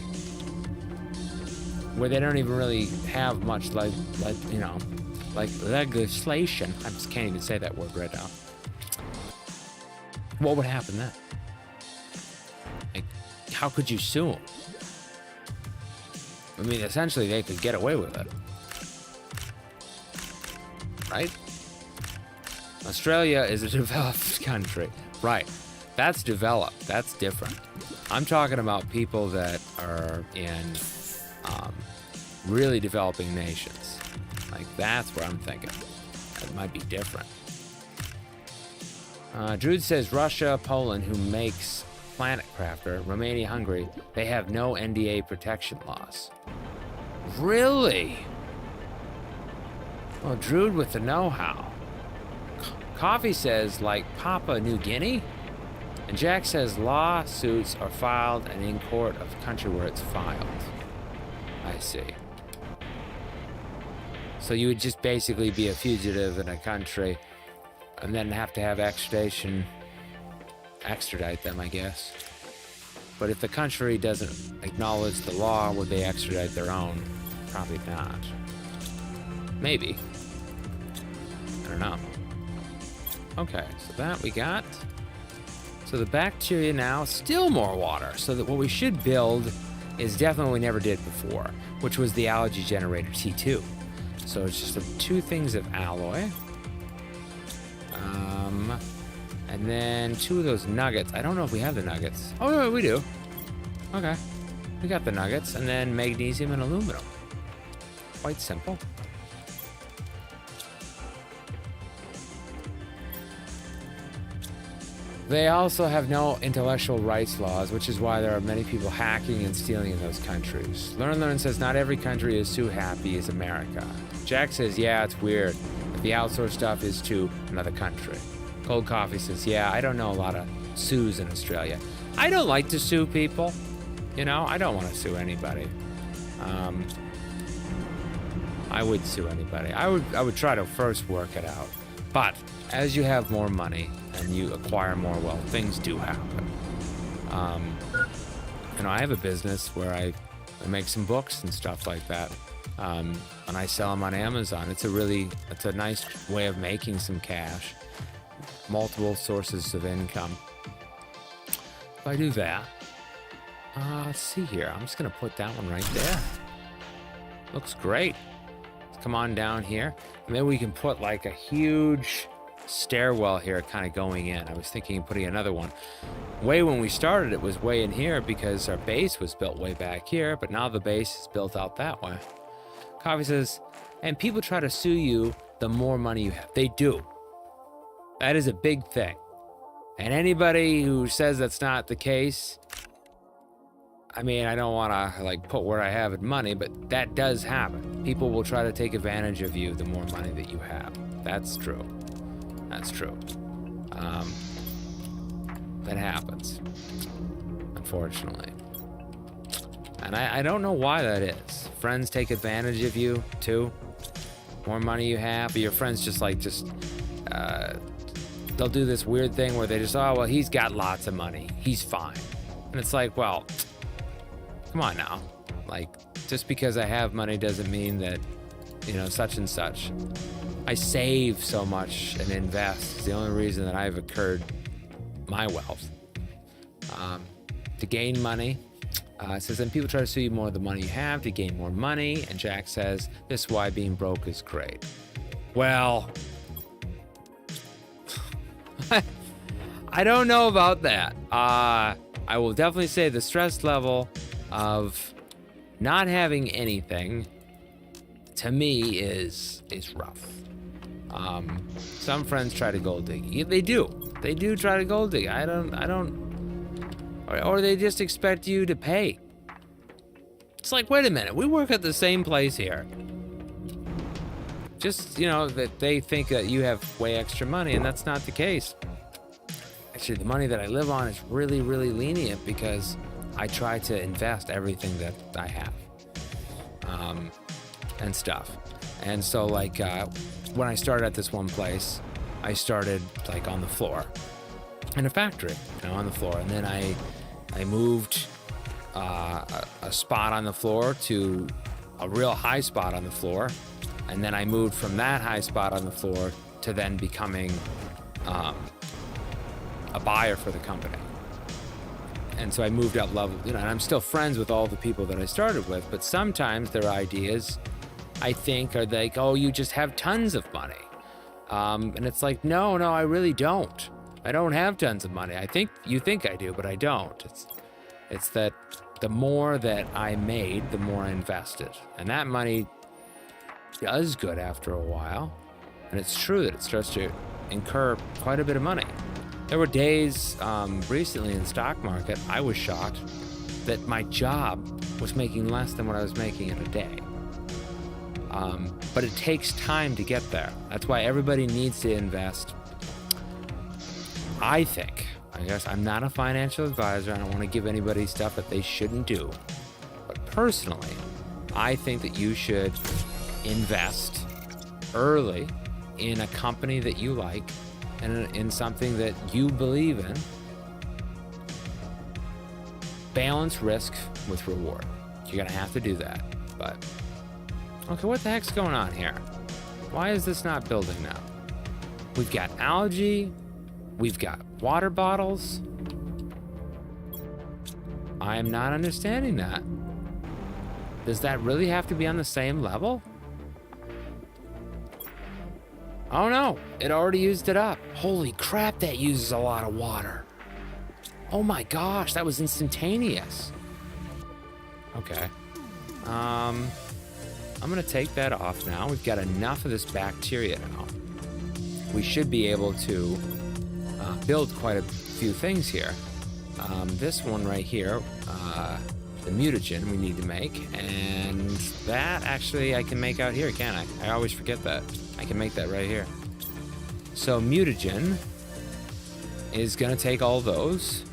where they don't even really have much like legislation, I just can't even say that word right now. What would happen then? Like, how could you sue them? I mean, essentially, they could get away with it. Right? Australia is a developed country. Right. That's developed. That's different. I'm talking about people that are in really developing nations. Like, that's where I'm thinking. It might be different. Druid says Russia, Poland, who makes Planet Crafter, Romania, Hungary, they have no NDA protection laws. Really? Well, Druid with the know-how. Coffee says, like Papua New Guinea? And Jack says lawsuits are filed and in court of the country where it's filed. I see. So you would just basically be a fugitive in a country and then have to have extradition, extradite them, I guess. But if the country doesn't acknowledge the law, would they extradite their own? Probably not. Maybe. I don't know. Okay, so that we got. So the bacteria now, still more water. So that what we should build is definitely what we never did before, which was the algae generator T2. So it's just the two things of alloy. And then two of those nuggets. I don't know if we have the nuggets. Oh, no, we do. Okay. We got the nuggets. And then magnesium and aluminum. Quite simple. They also have no intellectual rights laws, which is why there are many people hacking and stealing in those countries. Learn says not every country is too happy as America. Jack says, yeah, it's weird if the outsourced stuff is to another country. Cold Coffee says, yeah, I don't know a lot of sues in Australia. I don't like to sue people. You know, I don't want to sue anybody. I would sue anybody. I would try to first work it out. But as you have more money and you acquire more wealth, things do happen. You know, I have a business where I make some books and stuff like that. And I sell them on Amazon. It's a nice way of making some cash. Multiple sources of income. If I do that, let's see here. I'm just gonna put that one right there. Looks great. Let's come on down here. And then we can put like a huge stairwell here kind of going in. I was thinking of putting another one. Way when we started, it was way in here because our base was built way back here, but now the base is built out that way. Coffee says, and people try to sue you the more money you have. They do. That is a big thing. And anybody who says that's not the case, I mean, I don't want to like put where I have it money, but that does happen. People will try to take advantage of you the more money that you have. That's true. That's true. That happens, unfortunately. And I don't know why that is. Friends take advantage of you too. More money you have, but your friends they'll do this weird thing where they just, oh, well, he's got lots of money. He's fine. And it's like, well, come on now. Like, just because I have money doesn't mean that, you know, such and such. I save so much and invest. It's the only reason that I've accrued my wealth. to gain money. It says, then people try to sue you more the money you have to gain more money. And Jack says, this is why being broke is great. Well, I don't know about that. I will definitely say the stress level of not having anything to me is rough. Some friends try to gold dig. They do try to gold dig. I don't, or they just expect you to pay. It's like, wait a minute, we work at the same place here. Just, that they think that you have way extra money, and that's not the case. Actually, the money that I live on is really, really lenient because I try to invest everything that I have, and stuff. And so, like, when I started at this one place, I started like on the floor in a factory, on the floor, and then I moved a spot on the floor to a real high spot on the floor, and then I moved from that high spot on the floor to then becoming a buyer for the company. And so I moved up level, and I'm still friends with all the people that I started with, but sometimes their ideas, I think, are like, oh, you just have tons of money. And it's like, no, I really don't. I don't have tons of money. You think I do, but I don't. It's that the more that I made, the more I invested. And that money does good after a while. And it's true that it starts to incur quite a bit of money. There were days recently in the stock market, I was shocked that my job was making less than what I was making in a day. But it takes time to get there. That's why everybody needs to invest. I guess I'm not a financial advisor. I don't want to give anybody stuff that they shouldn't do. But personally, I think that you should invest early in a company that you like and in something that you believe in. Balance risk with reward. You're going to have to do that. But, okay, what the heck's going on here? Why is this not building now? We've got algae. We've got water bottles. I am not understanding that. Does that really have to be on the same level? Oh no, it already used it up. Holy crap, that uses a lot of water. Oh my gosh, that was instantaneous. Okay. I'm gonna take that off now. We've got enough of this bacteria now. We should be able to build quite a few things here. This one right here, the mutagen we need to make, and that actually I can make out here, can't I? I always forget that. I can make that right here. So mutagen is gonna take all those,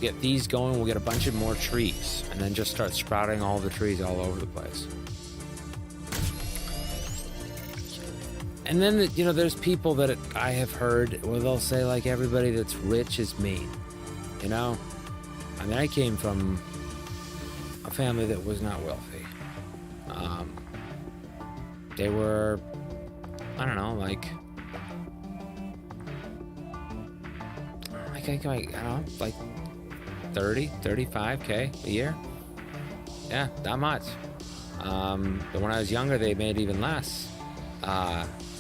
get these going, we'll get a bunch of more trees, and then just start sprouting all the trees all over the place. And then, there's people that I have heard where they'll say, like, everybody that's rich is mean. I mean, I came from a family that was not wealthy. They were, I don't know, like 30, 35K a year. Yeah, not much. But when I was younger, they made even less.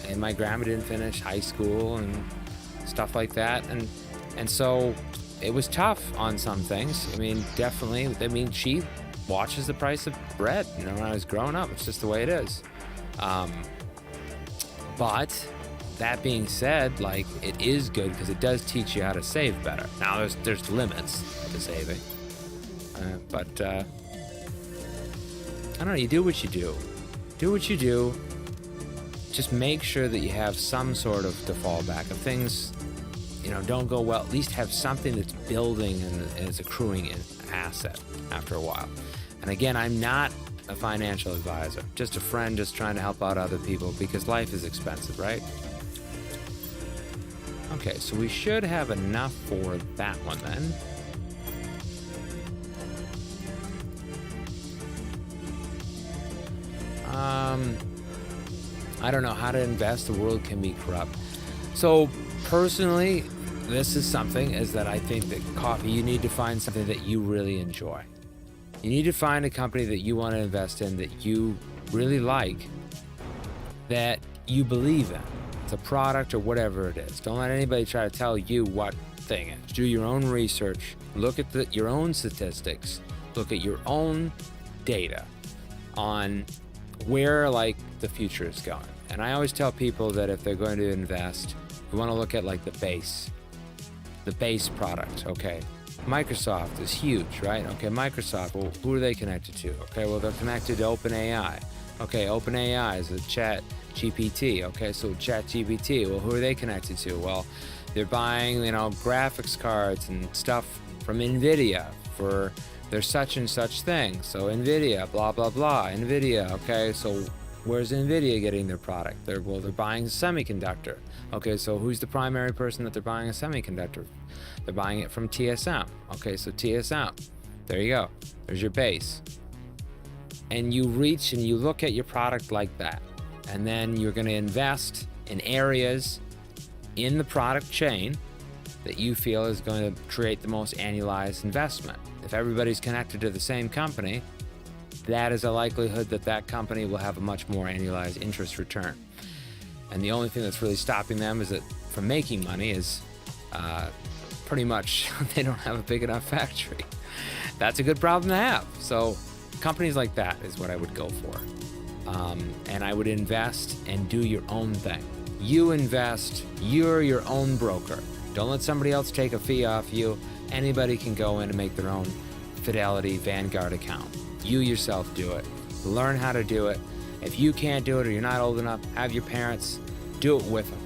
And my grandma didn't finish high school and stuff like that. And so it was tough on some things. I mean, definitely. I mean, she watches the price of bread, when I was growing up. It's just the way it is. But that being said, like, it is good because it does teach you how to save better. Now, there's limits to saving. But I don't know, you do what you do. Do what you do. Just make sure that you have some sort of the fallback. If things, don't go well, at least have something that's building and is accruing an asset after a while. And again, I'm not a financial advisor, just a friend just trying to help out other people because life is expensive, right? Okay, so we should have enough for that one then. I don't know how to invest. The world can be corrupt. So personally, this is something is that I think that coffee, you need to find something that you really enjoy. You need to find a company that you want to invest in, that you really like, that you believe in. It's a product or whatever it is. Don't let anybody try to tell you what thing is. Do your own research. Look at your own statistics. Look at your own data on where the future is going. And I always tell people that if they're going to invest, you want to look at the base product. Okay, Microsoft is huge, right? Okay, Microsoft, well, who are they connected to? Okay, well, they're connected to OpenAI. Okay, OpenAI is a chat GPT. Okay, so chat GPT, well, who are they connected to? Well, they're buying, graphics cards and stuff from NVIDIA for their such and such thing. So NVIDIA, blah, blah, blah, NVIDIA. Okay, so where's NVIDIA getting their product? They're buying a semiconductor. Okay, so who's the primary person that they're buying a semiconductor? They're buying it from TSM. Okay, so TSM, there you go. There's your base. And you reach and you look at your product like that. And then you're going to invest in areas in the product chain that you feel is going to create the most annualized investment. If everybody's connected to the same company, that is a likelihood that that company will have a much more annualized interest return. And the only thing that's really stopping them is that from making money is pretty much they don't have a big enough factory. That's a good problem to have. So companies like that is what I would go for. And I would invest and do your own thing. You invest, you're your own broker. Don't let somebody else take a fee off you. Anybody can go in and make their own Fidelity Vanguard account. You yourself do it. Learn how to do it. If you can't do it or you're not old enough, have your parents do it with them.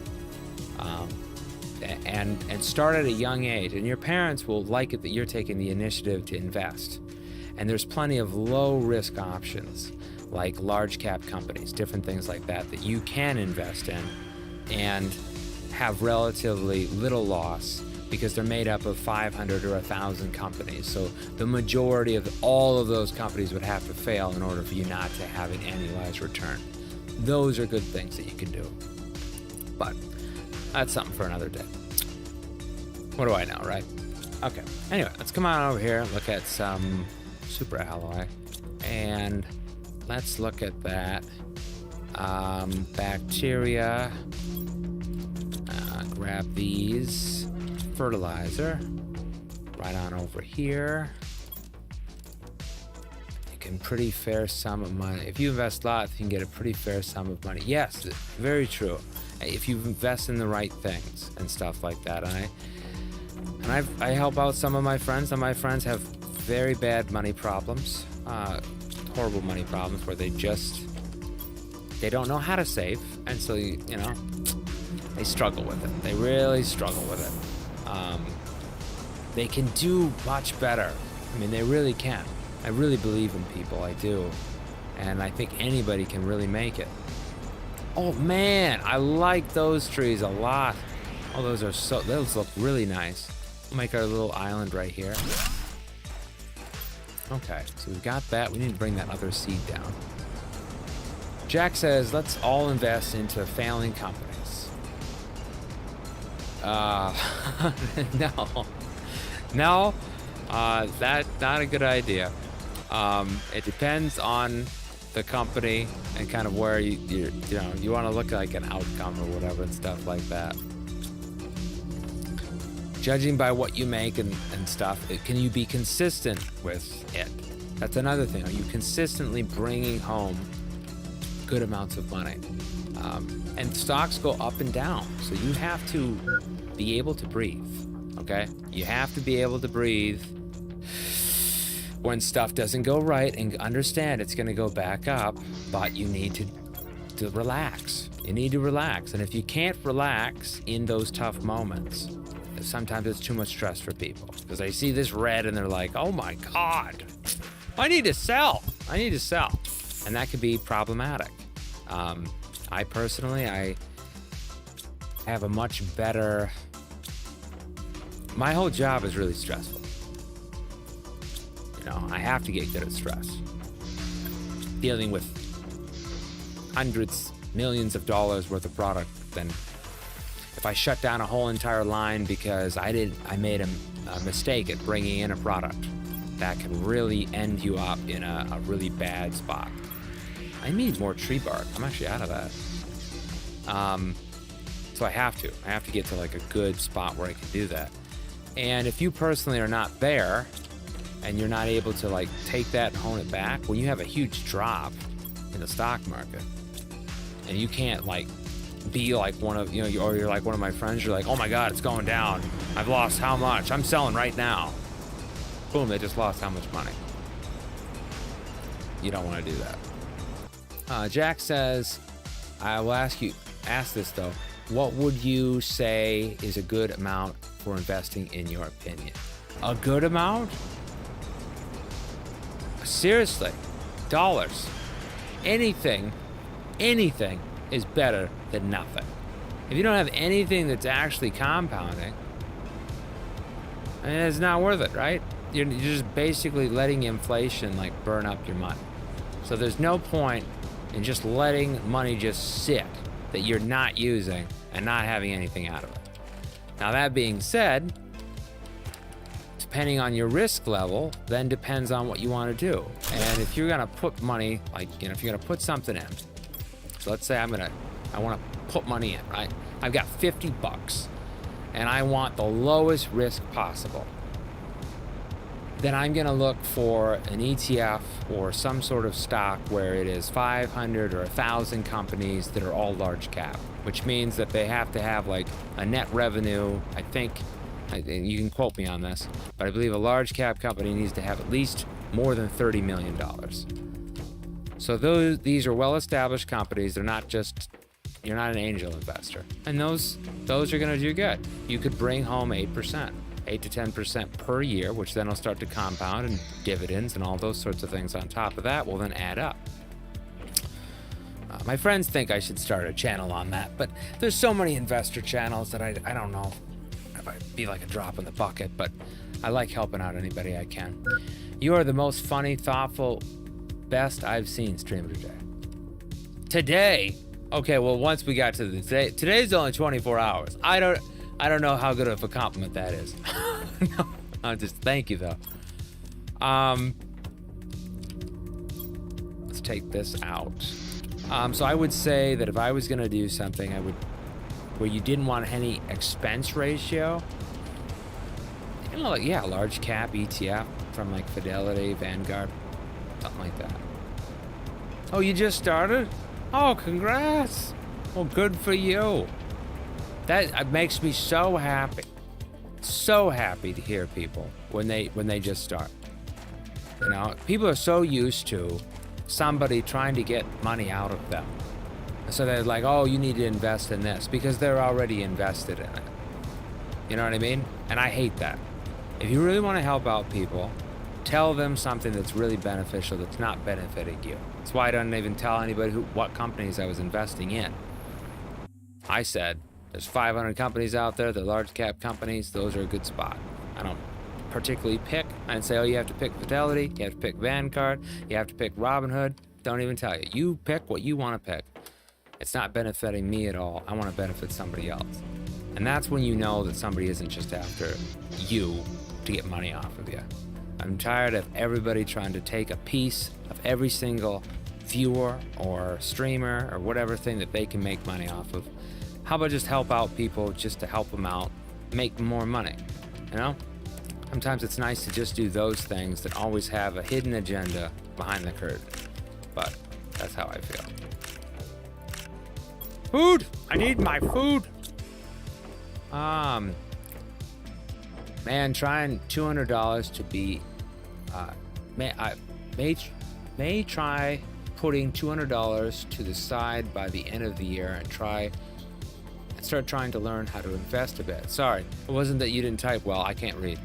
And start at a young age. And your parents will like it that you're taking the initiative to invest. And there's plenty of low risk options like large cap companies, different things like that you can invest in and have relatively little loss because they're made up of 500 or 1,000 companies. So the majority of all of those companies would have to fail in order for you not to have an annualized return. Those are good things that you can do. But that's something for another day. What do I know, right? Okay. Anyway, let's come on over here, look at some super alloy, and let's look at that. Bacteria. Grab these. Fertilizer. Right on over here. You can pretty fair sum of money. If you invest lots, you can get a pretty fair sum of money. Yes, very true. If you invest in the right things and stuff like that. And I help out some of my friends. Some of my friends have very bad money problems, horrible money problems where they don't know how to save, and so they struggle with it. They really struggle with it. They can do much better. I mean, they really can. I really believe in people. I do, and I think anybody can really make it. Oh man, I like those trees a lot. Oh, those look really nice. We'll make our little island right here. Okay, so we've got that. We need to bring that other seed down. Jack says, let's all invest into failing companies. No, that's not a good idea. It depends on the company and kind of where you want to look like an outcome or whatever and stuff like that. Judging by what you make and stuff, can you be consistent with it? That's another thing. Are you consistently bringing home good amounts of money? And stocks go up and down, so you have to be able to breathe, okay? You have to be able to breathe when stuff doesn't go right and understand it's going to go back up, but you need to relax. You need to relax, and if you can't relax in those tough moments, sometimes it's too much stress for people because they see this red and they're like, oh my God, I need to sell. And that could be problematic. I personally, I have a much better, my whole job is really stressful. I have to get good at stress. Dealing with hundreds, millions of dollars worth of product, then if I shut down a whole entire line because I made a mistake at bringing in a product, that can really end you up in a really bad spot. I need more tree bark. I'm actually out of that. So I have to get to like a good spot where I can do that. And if you personally are not there and you're not able to like take that and hone it back, when you have a huge drop in the stock market and you can't like be like one of, you know, or you're like one of my friends, you're like, oh my God, it's going down. I've lost how much? I'm selling right now. Boom, they just lost how much money. You don't want to do that. Jack says, I will ask this though, what would you say is a good amount for investing in your opinion? A good amount? Seriously, dollars. Anything is better than nothing. If you don't have anything that's actually compounding, I mean, it's not worth it, right? You're just basically letting inflation like burn up your money. So there's no point in just letting money just sit that you're not using and not having anything out of it. Now that being said, depending on your risk level, then depends on what you want to do. And if you're gonna put money, like, you know, if you're gonna put something in, so let's say I want to put money in, right? I've got 50 bucks and I want the lowest risk possible. Then I'm gonna look for an ETF or some sort of stock where it is 500 or 1,000 companies that are all large cap, which means that they have to have like a net revenue, I think, you can quote me on this, but I believe a large cap company needs to have at least more than $30 million. So these are well-established companies. They're not just, you're not an angel investor. And those are gonna do good. You could bring home 8%, 8 to 10% per year, which then will start to compound, and dividends and all those sorts of things on top of that will then add up. My friends think I should start a channel on that, but there's so many investor channels that I don't know if I'd be like a drop in the bucket, but I like helping out anybody I can. You are the most funny, thoughtful, best I've seen streamer today. Today? Okay, well, once we got to the today's only 24 hours. I don't know how good of a compliment that is. No, I'll just thank you though. Let's take this out. So I would say that if I was gonna do something, where you didn't want any expense ratio, you know, like, yeah, large cap ETF from like Fidelity, Vanguard, something like that. Oh, you just started? Oh, congrats. Well, good for you. That makes me so happy to hear people when they just start. You know, people are so used to somebody trying to get money out of them, so they're like, oh, you need to invest in this, because they're already invested in it. You know what I mean? And I hate that. If you really want to help out people, tell them something that's really beneficial, that's not benefiting you. That's why I don't even tell anybody what companies I was investing in. I said, there's 500 companies out there, they're large cap companies, those are a good spot. I don't particularly pick and say, oh, you have to pick Fidelity, you have to pick Vanguard, you have to pick Robinhood. Don't even tell you. You pick what you want to pick. It's not benefiting me at all. I want to benefit somebody else. And that's when you know that somebody isn't just after you to get money off of you. I'm tired of everybody trying to take a piece of every single viewer or streamer or whatever thing that they can make money off of. How about just help out people just to help them out, make more money, you know? Sometimes it's nice to just do those things that always have a hidden agenda behind the curtain. But that's how I feel. Food! I need my food! Man, trying $200 to be, may try putting $200 to the side by the end of the year and start trying to learn how to invest a bit. Sorry, it wasn't that you didn't type well, I can't read.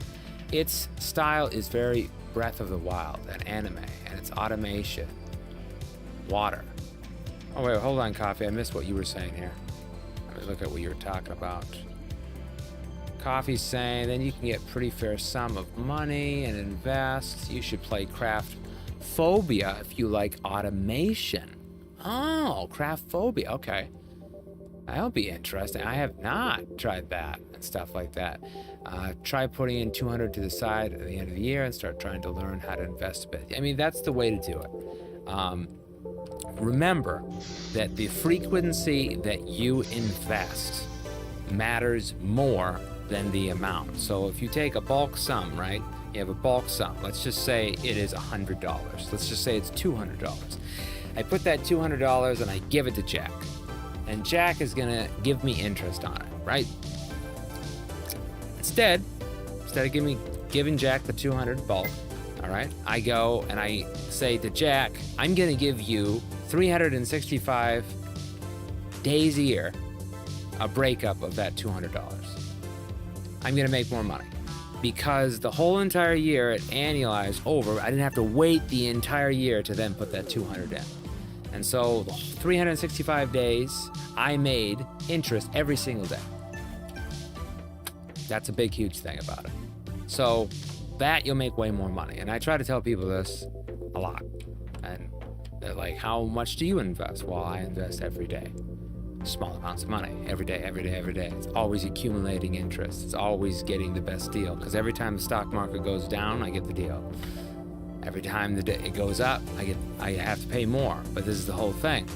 Its style is very Breath of the Wild and anime, and it's automation. Water. Oh wait, hold on, Coffee, I missed what you were saying here. Let me look at what you were talking about. Coffee's saying, then you can get pretty fair sum of money and invest. You should play Craft Phobia if you like automation. Oh, Craft Phobia, okay. That'll be interesting. I have not tried that and stuff like that. Try putting in 200 to the side at the end of the year and start trying to learn how to invest a bit. I mean, that's the way to do it. Remember that the frequency that you invest matters more than the amount. So if you take a bulk sum, right? You have a bulk sum. Let's just say it is $100. Let's just say it's $200. I put that $200 and I give it to Jack. And Jack is gonna give me interest on it, right? Instead of giving Jack the 200 bulk, all right, I go and I say to Jack, I'm gonna give you 365 days a year, a breakup of that $200. I'm gonna make more money because the whole entire year it annualized over. I didn't have to wait the entire year to then put that 200 in. And so the 365 days, I made interest every single day. That's a big, huge thing about it. So that you'll make way more money. And I try to tell people this a lot. And they're like, how much do you invest? Well, I invest every day. Small amounts of money, every day, every day, every day. It's always accumulating interest. It's always getting the best deal. Because every time the stock market goes down, I get the deal. Every time it goes up, I have to pay more. But this is the whole thing.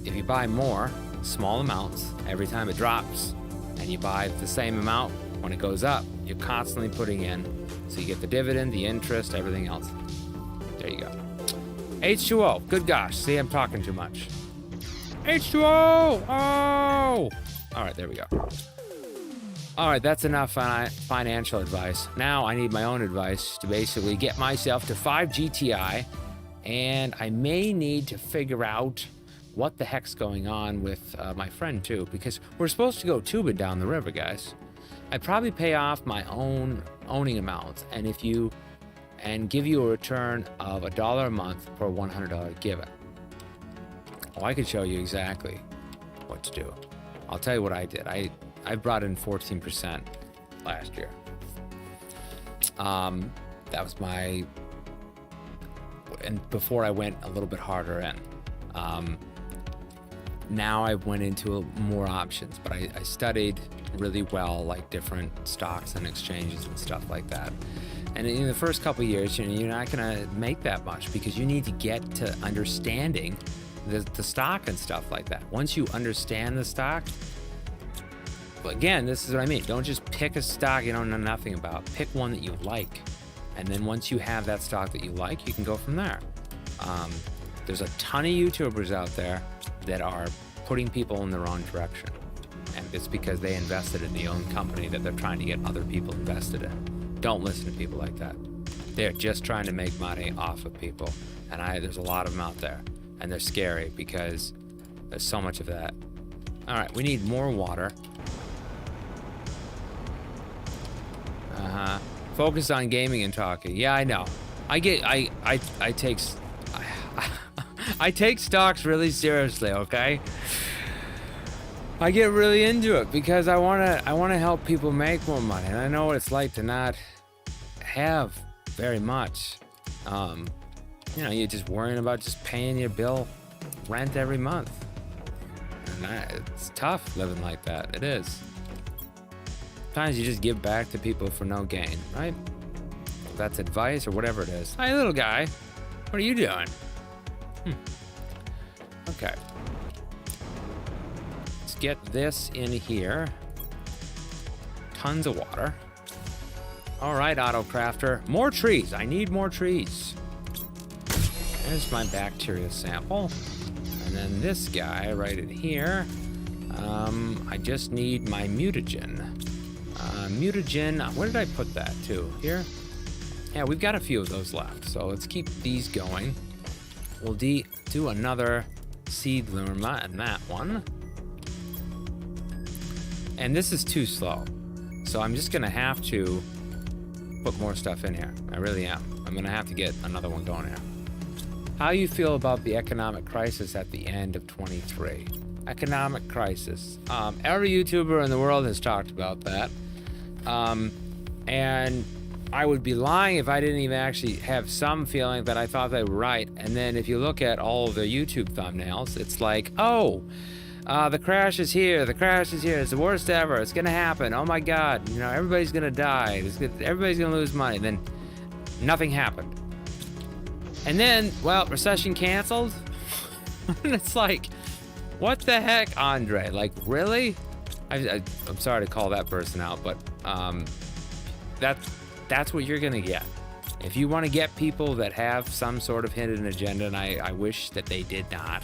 If you buy more, small amounts, every time it drops, and you buy the same amount when it goes up, you're constantly putting in. So you get the dividend, the interest, everything else. There you go. H2O. Good gosh. See, I'm talking too much. H2O! Oh! All right, there we go. All right, that's enough financial advice. Now I need my own advice to basically get myself to 5 GTI, and I may need to figure out what the heck's going on with my friend too, because we're supposed to go tubing down the river, guys. I'd probably pay off my own owning amount, and give you a return of $1 a month per $100 given. Oh, I could show you exactly what to do. I'll tell you what I did. I brought in 14% last year. That was and before I went a little bit harder in. Now I went into more options, but I studied really well, like different stocks and exchanges and stuff like that. And in the first couple of years, you're not gonna make that much because you need to get to understanding the stock and stuff like that. Once you understand the stock, again, this is what I mean. Don't just pick a stock you don't know nothing about. Pick one that you like. And then once you have that stock that you like, you can go from there. There's a ton of YouTubers out there that are putting people in the wrong direction. And it's because they invested in the own company that they're trying to get other people invested in. Don't listen to people like that. They're just trying to make money off of people. And there's a lot of them out there. And they're scary because there's so much of that. All right, we need more water. Focus on gaming and talking. Yeah, I know. I take stocks really seriously, okay? I get really into it because I wanna help people make more money, and I know what it's like to not have very much. You're just worrying about just paying your rent every month. And it's tough living like that. It is. Sometimes you just give back to people for no gain, right? If that's advice or whatever it is. Hey, little guy, what are you doing? Okay. Let's get this in here. Tons of water. All right, Auto Crafter. More trees. I need more trees. There's my bacteria sample. And then this guy right in here. I just need my mutagen. Mutagen, where did I put that to? Here? Yeah, we've got a few of those left. So let's keep these going. We'll do another seed luma in that one. And this is too slow. So I'm just gonna have to put more stuff in here. I really am. I'm gonna have to get another one going here. How you feel about the economic crisis at the end of 23? Economic crisis. Every YouTuber in the world has talked about that. And I would be lying if I didn't even actually have some feeling that I thought they were right. And then if you look at all of their YouTube thumbnails, it's like, oh, The crash is here. The crash is here. It's the worst ever. It's gonna happen. Oh my God. You know, everybody's gonna die. Everybody's gonna lose money. Then nothing happened. And then, well, recession canceled. And it's like, what the heck, Andre? Like, really? I'm sorry to call that person out, but that's what you're gonna get. If you want to get people that have some sort of hidden agenda, and I wish that they did not,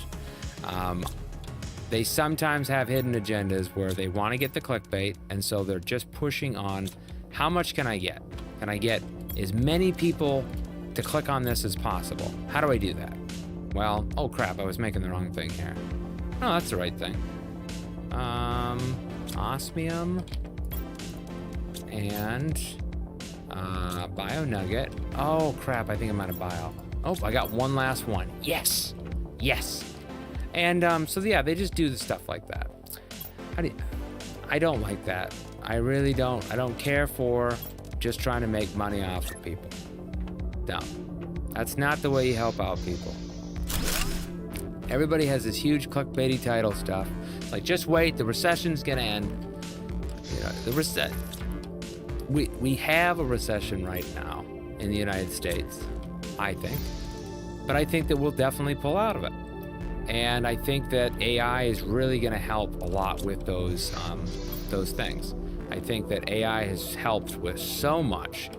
they sometimes have hidden agendas where they want to get the clickbait, and so they're just pushing on, how much can I get? Can I get as many people to click on this as possible? How do I do that? Well, oh crap, I was making the wrong thing here. No, that's the right thing. Osmium and bio nugget. Oh crap, I think I'm out of bio. Oh, I got one last one. Yes. And so yeah, they just do the stuff like that. I don't like that. I really don't. I don't care for just trying to make money off of people. No, that's not the way you help out people. Everybody has this huge clickbaity title stuff. It's like, just wait, the recession's gonna end. You know, we have a recession right now in the United States, I think. But I think that we'll definitely pull out of it. And I think that AI is really gonna help a lot with those things. I think that AI has helped with so much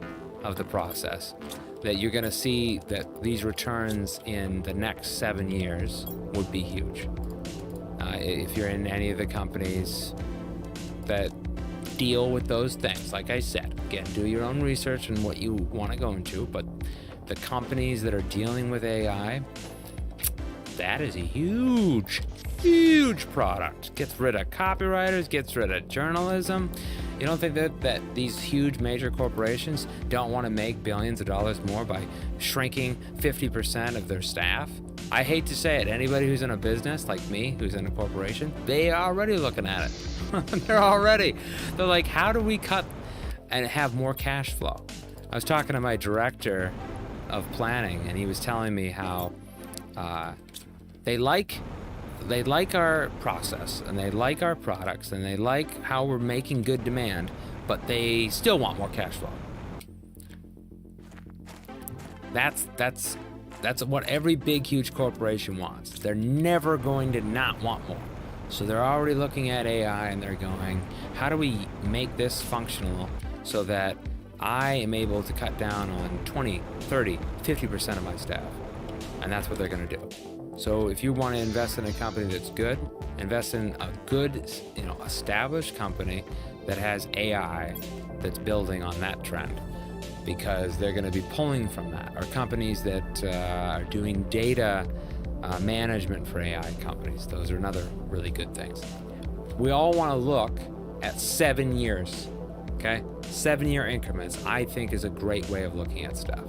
of the process that you're gonna see that these returns in the next 7 years would be huge. If you're in any of the companies that deal with those things, like I said, again, do your own research on what you wanna go into, but the companies that are dealing with AI, that is a huge product. Gets rid of copywriters, gets rid of journalism. You don't think that these huge major corporations don't want to make billions of dollars more by shrinking 50% of their staff? I hate to say it, anybody who's in a business like me, who's in a corporation, they are already looking at it. They're like, how do we cut and have more cash flow? I was talking to my director of planning, and he was telling me how they like our process, and they like our products, and they like how we're making good demand, but they still want more cash flow. That's what every big, huge corporation wants. They're never going to not want more. So they're already looking at AI and they're going, how do we make this functional so that I am able to cut down on 20, 30, 50% of my staff? And that's what they're going to do. So if you want to invest in a company that's good, invest in a good, established company that has AI that's building on that trend, because they're going to be pulling from that. Or companies that are doing data management for AI companies. Those are another really good things. We all want to look at 7 years, okay? 7-year increments, I think, is a great way of looking at stuff.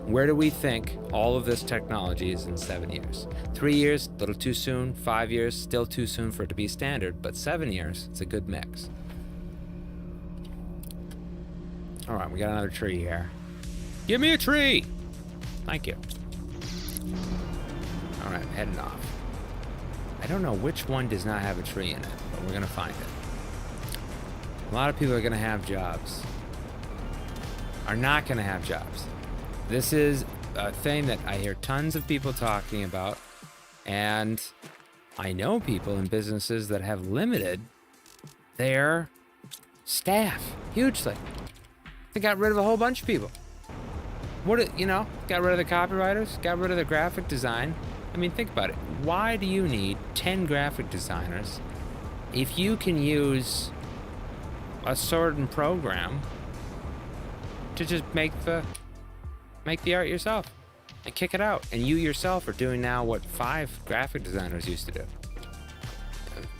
Where do we think all of this technology is in 7 years? 3 years, a little too soon. 5 years, still too soon for it to be standard. But 7 years, it's a good mix. All right, we got another tree here. Give me a tree! Thank you. All right, I'm heading off. I don't know which one does not have a tree in it, but we're gonna find it. A lot of people are gonna have jobs. Are not gonna have jobs. This is a thing that I hear tons of people talking about, and I know people in businesses that have limited their staff hugely. They got rid of a whole bunch of people. Got rid of the copywriters, got rid of the graphic design. I mean, think about it. Why do you need 10 graphic designers if you can use a certain program to just make the art yourself and kick it out? And you yourself are doing now what 5 graphic designers used to do.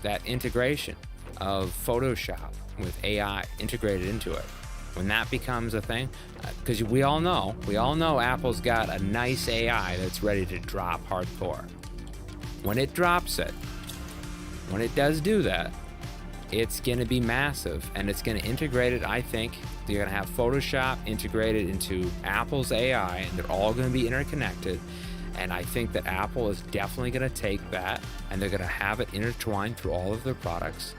That integration of Photoshop with AI integrated into it. When that becomes a thing, because we all know Apple's got a nice AI that's ready to drop hardcore. When it drops it, when it does do that, it's going to be massive, and it's going to integrate it. I think you're going to have Photoshop integrated into Apple's AI, and they're all going to be interconnected. And I think that Apple is definitely going to take that and they're going to have it intertwined through all of their products.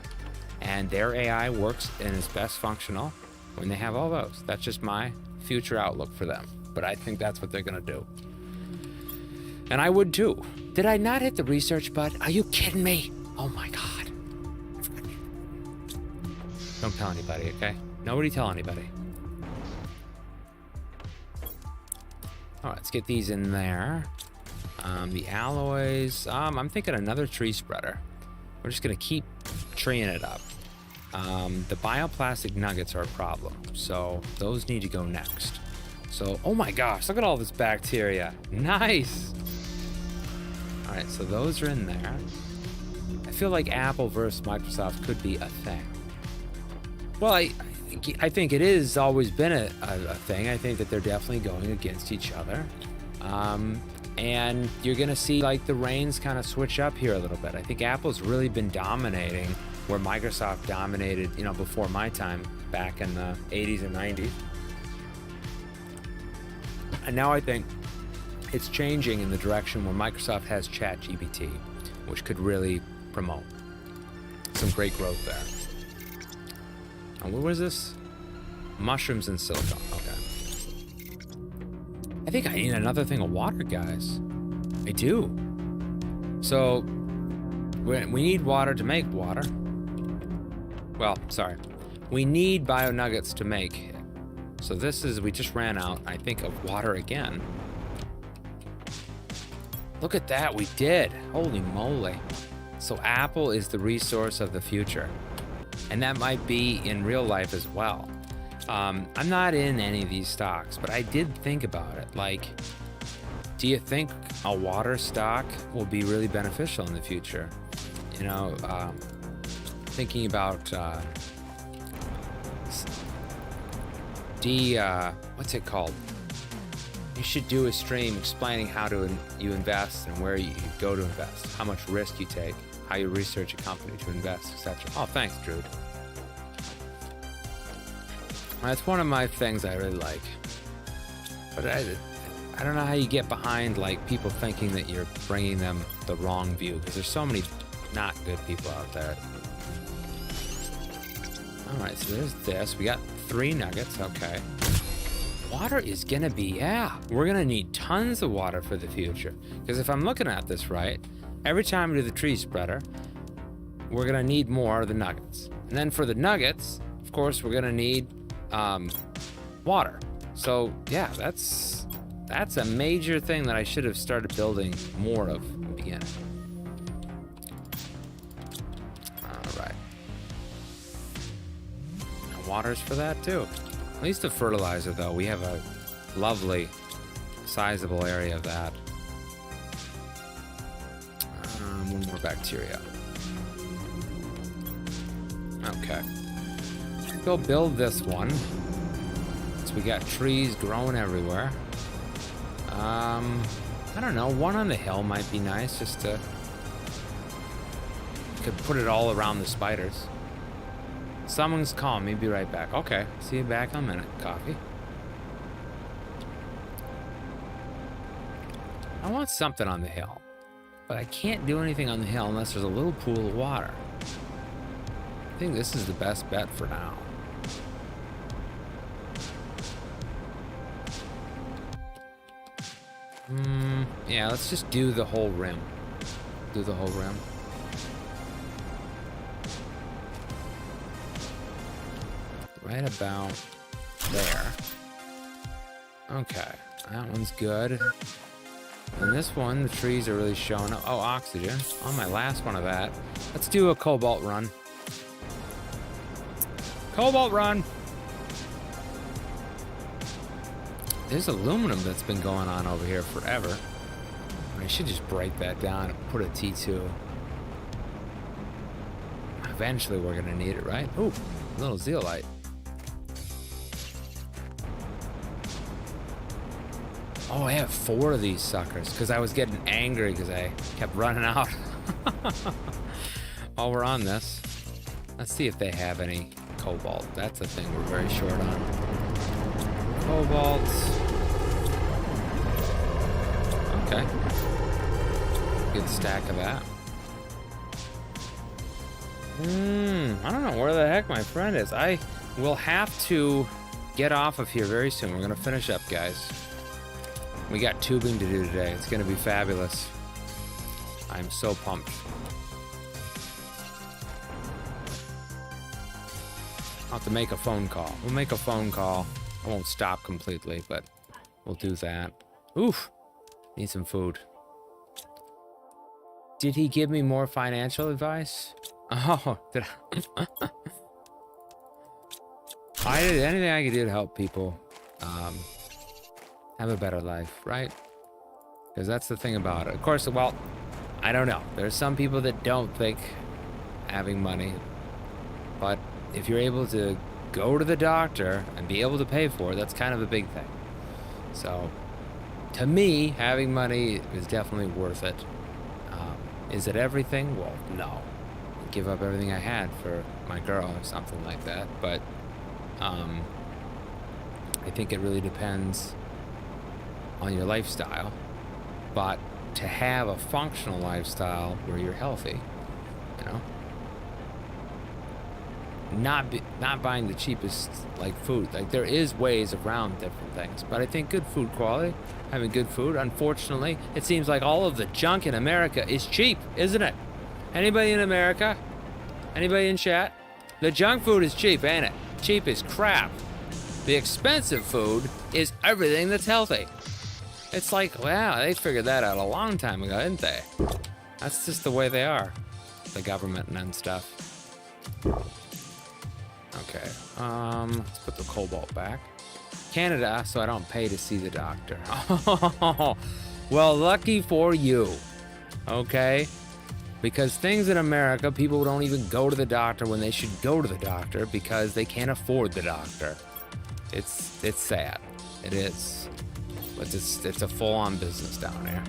And their AI works and is best functional when they have all those. That's just my future outlook for them. But I think that's what they're going to do. And I would too. Did I not hit the research button? Are you kidding me? Oh my God. Don't tell anybody, okay? Nobody tell anybody. All right, let's get these in there. The alloys, I'm thinking another tree spreader. We're just gonna keep treeing it up. The bioplastic nuggets are a problem, so those need to go next. So, oh my gosh, look at all this bacteria. Nice. All right, so those are in there. I feel like Apple versus Microsoft could be a thing. Well, I think it is always been a thing. I think that they're definitely going against each other. And you're going to see like the reins kind of switch up here a little bit. I think Apple's really been dominating where Microsoft dominated, you know, before my time back in the 80s and 90s. And now I think it's changing in the direction where Microsoft has ChatGPT, which could really promote some great growth there. And what was this? Mushrooms and silicone. Okay. I think I need another thing of water, guys. I do. So, we need water to make water. Well, sorry. We need bio nuggets to make. So this is, we just ran out, I think, of water again. Look at that, we did. Holy moly. So Apple is the resource of the future. And that might be in real life as well. I'm not in any of these stocks, but I did think about it. Like, do you think a water stock will be really beneficial in the future? You know, thinking about what's it called? You should do a stream explaining how you invest and where you go to invest, how much risk you take, how you research a company to invest, etc. Oh, thanks, Drew. That's one of my things I really like. But I don't know how you get behind like people thinking that you're bringing them the wrong view, because there's so many not good people out there. All right, so there's this. We got 3 nuggets. Okay. Water is gonna be, we're gonna need tons of water for the future. Because if I'm looking at this right, every time we do the tree spreader, we're gonna need more of the nuggets. And then for the nuggets, of course, we're gonna need water. So yeah, that's a major thing that I should have started building more of in the beginning. All right. And water's for that too. At least the fertilizer though, we have a lovely, sizable area of that. One more bacteria. Okay. Go build this one. So we got trees growing everywhere. I don't know, one on the hill might be nice, just to could put it all around the spiders. Someone's calling me, be right back. Okay, see you back in a minute. Coffee. I want something on the hill, but I can't do anything on the hill unless there's a little pool of water. I think this is the best bet for now. Yeah, let's just do the whole rim. Do the whole rim. Right about there. Okay, that one's good. And this one, the trees are really showing up. Oh, oxygen. On my last one of that. Let's do a cobalt run. Cobalt run! There's aluminum that's been going on over here forever. I should just break that down and put a T2. Eventually we're gonna need it, right? Ooh, a little zeolite. Oh, I have 4 of these suckers because I was getting angry because I kept running out. While we're on this, let's see if they have any cobalt. That's a thing we're very short on. Cobalt. Okay. Good stack of that. I don't know where the heck my friend is. I will have to get off of here very soon. We're gonna finish up, guys. We got tubing to do today. It's gonna be fabulous. I'm so pumped. I'll have to make a phone call. We'll make a phone call. I won't stop completely, but we'll do that. Oof. Need some food. Did he give me more financial advice? Oh, did I did anything I could do to help people have a better life, right? Because that's the thing about it. Of course, well, I don't know. There's some people that don't think having money, but if you're able to go to the doctor and be able to pay for it, that's kind of a big thing. So, to me, having money is definitely worth it. Is it everything? Well, no. I'd give up everything I had for my girl or something like that. But I think it really depends on your lifestyle. But to have a functional lifestyle where you're healthy, you know, not buying the cheapest like food. Like there is ways around different things, but I think good food quality, having good food. Unfortunately, it seems like all of the junk in America is cheap, isn't it? Anybody in America? Anybody in chat? The junk food is cheap, ain't it? Cheap is crap. The expensive food is everything that's healthy. It's like, wow, they figured that out a long time ago, didn't they? That's just the way they are, the government and stuff. Okay, let's put the cobalt back. Canada, so I don't pay to see the doctor. Oh, well, lucky for you, okay? Because things in America, people don't even go to the doctor when they should go to the doctor because they can't afford the doctor. It's sad, it is. But it's a full-on business down there.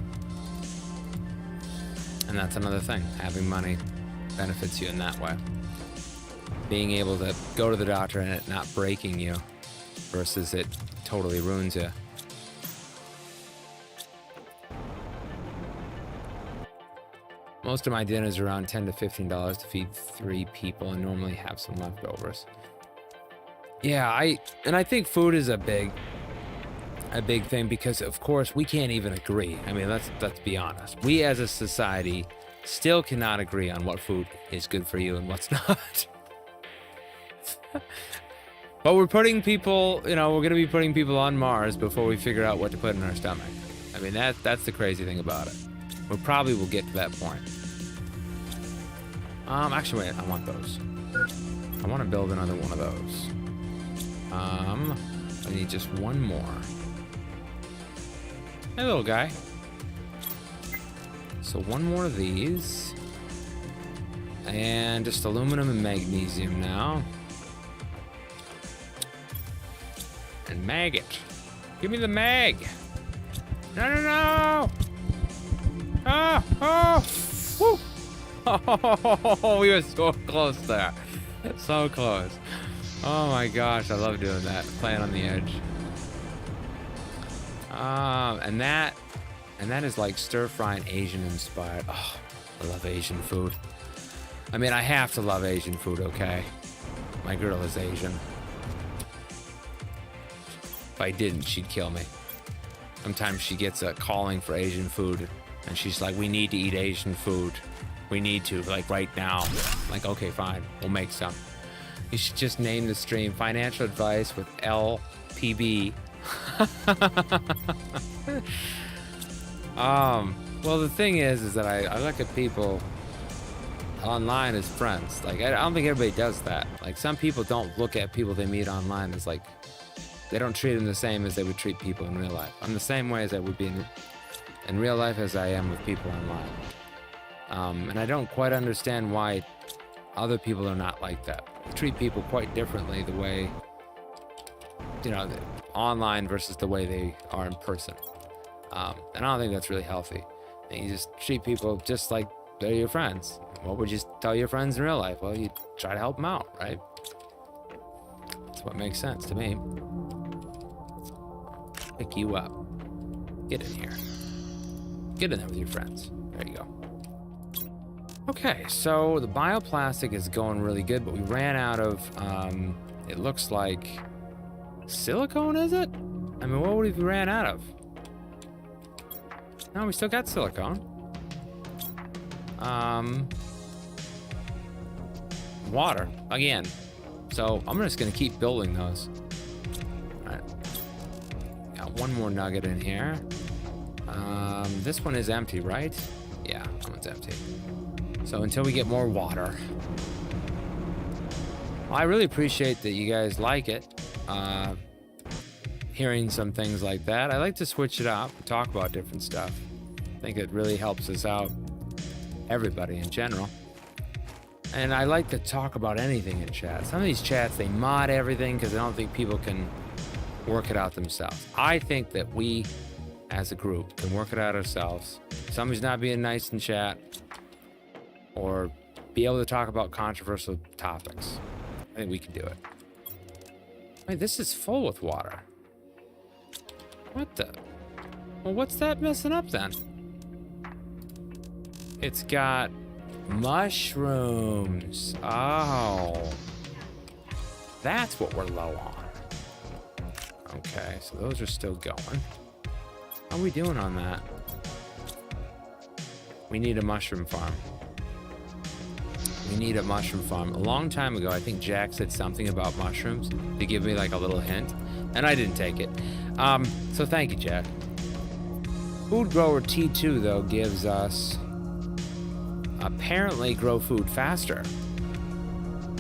And that's another thing, having money benefits you in that way. Being able to go to the doctor and it not breaking you versus it totally ruins you. Most of my dinners are around $10 to $15 to feed 3 people and normally have some leftovers. Yeah, I think food is a big thing because of course we can't even agree. I mean, let's be honest. We as a society still cannot agree on what food is good for you and what's not. But we're putting people, you know, we're going to be putting people on Mars before we figure out what to put in our stomach. I mean, that's the crazy thing about it. We probably will get to that point. Actually, wait, I want those. I want to build another one of those. I need just one more. Hey, little guy. So one more of these. And just aluminum and magnesium now. And maggot. Give me the mag. No, no, no. Ah, oh, woo. Oh, we were so close there. So close. Oh my gosh, I love doing that. Playing on the edge. And that is like stir-frying Asian inspired. Oh, I love Asian food. I mean, I have to love Asian food, okay? My girl is Asian. If I didn't, she'd kill me. Sometimes she gets a calling for Asian food, and she's like, we need to eat Asian food. We need to, like right now. I'm like, okay, fine, we'll make some. You should just name the stream Financial Advice with LPB. Well, the thing is that I look at people online as friends. Like, I don't think everybody does that. Like, some people don't look at people they meet online as like, they don't treat them the same as they would treat people in real life. I'm the same way as I would be in real life as I am with people online. And I don't quite understand why other people are not like that. They treat people quite differently the way, you know, online versus the way they are in person. And I don't think that's really healthy. And you just treat people just like they're your friends. What would you tell your friends in real life? Well, you try to help them out, right? That's what makes sense to me. Pick you up. Get in here. Get in there with your friends. There you go. Okay, so the bioplastic is going really good, but we ran out of, it looks like silicone, is it? I mean, what would we ran out of? No, we still got silicone. Water, again. So I'm just gonna keep building those. All right. Got one more nugget in here. This one is empty, right? Yeah, that one's empty. So until we get more water. Well, I really appreciate that you guys like it. Hearing some things like that. I like to switch it up and talk about different stuff. I think it really helps us out, everybody in general. And I like to talk about anything in chat. Some of these chats, they mod everything because I don't think people can work it out themselves. I think that we, as a group, can work it out ourselves. If somebody's not being nice in chat, or be able to talk about controversial topics, I think we can do it. Wait, this is full with water. What the? Well, what's that messing up then? It's got mushrooms. Oh. That's what we're low on. Okay, so those are still going. How are we doing on that? We need a mushroom farm. We need a mushroom farm. A long time ago, I think Jack said something about mushrooms to give me like a little hint, and I didn't take it. So thank you, Jack. Food Grower T2, though, gives us apparently grow food faster.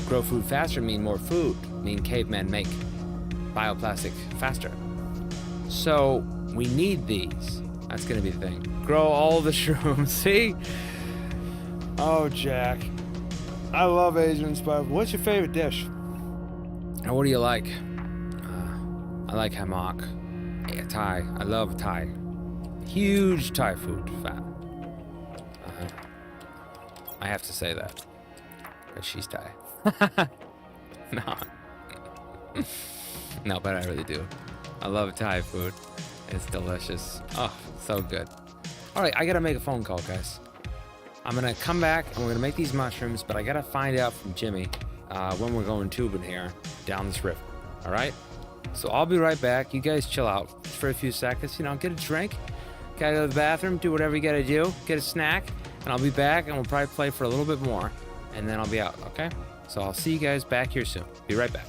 Grow food faster mean more food, mean cavemen make bioplastic faster. So we need these. That's gonna be the thing. Grow all the shrooms. See? Oh, Jack. I love Asian-inspired. What's your favorite dish? And what do you like? I like hammock. Yeah, Thai. I love Thai. Huge Thai food fan. I have to say that. Because she's Thai. No. No, but I really do. I love Thai food. It's delicious. Oh, so good. All right, I gotta make a phone call, guys. I'm gonna come back and we're gonna make these mushrooms, but I gotta find out from Jimmy when we're going tubing here down this river. All right? So I'll be right back. You guys chill out for a few seconds. You know, get a drink, gotta go to the bathroom, do whatever you gotta do, get a snack, and I'll be back and we'll probably play for a little bit more, and then I'll be out, okay? So I'll see you guys back here soon. Be right back.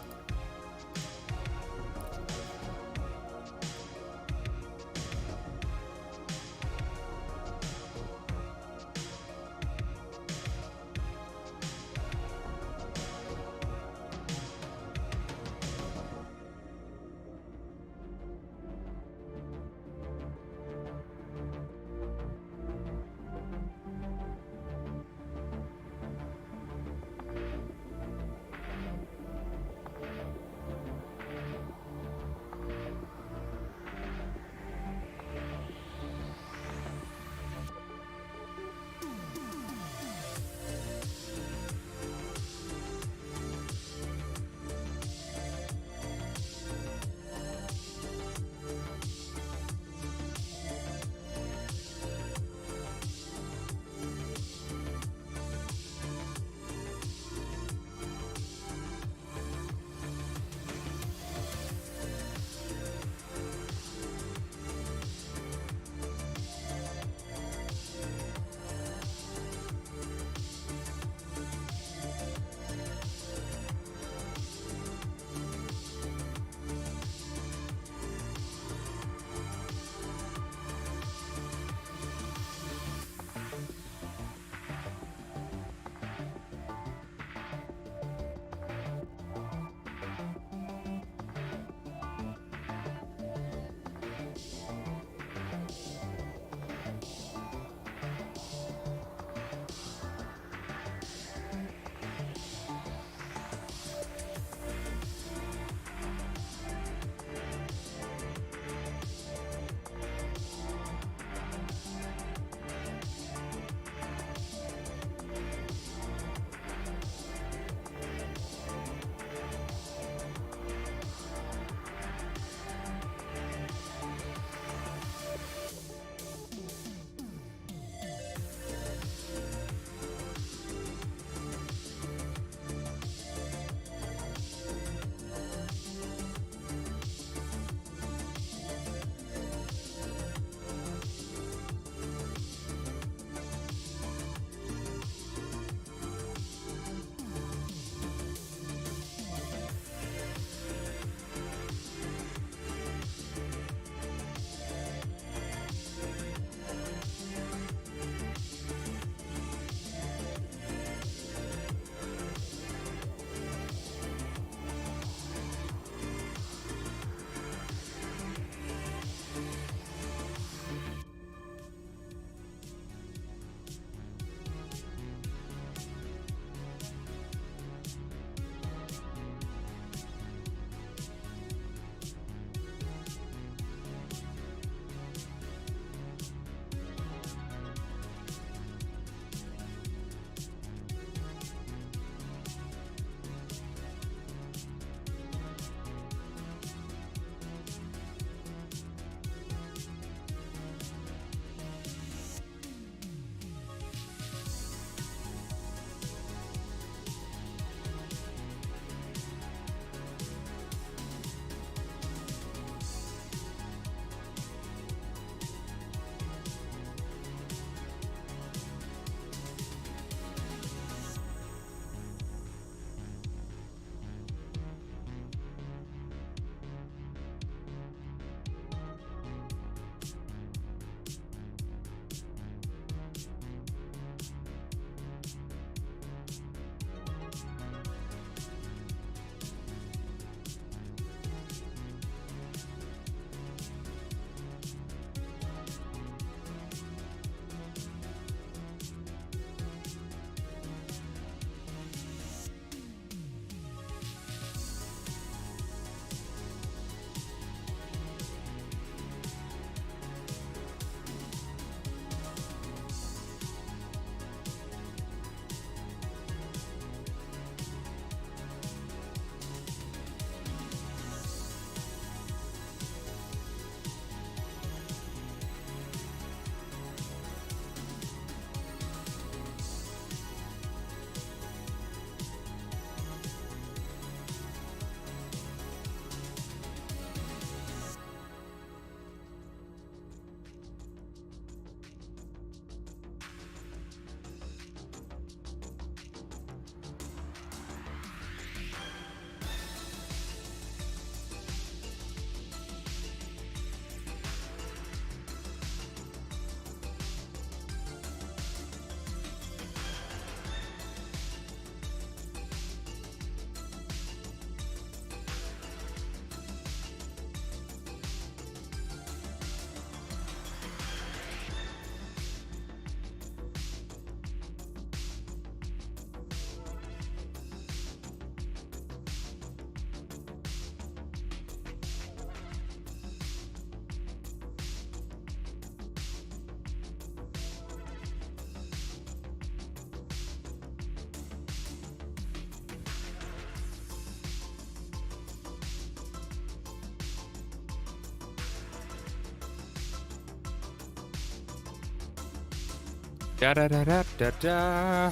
Da da da da da da.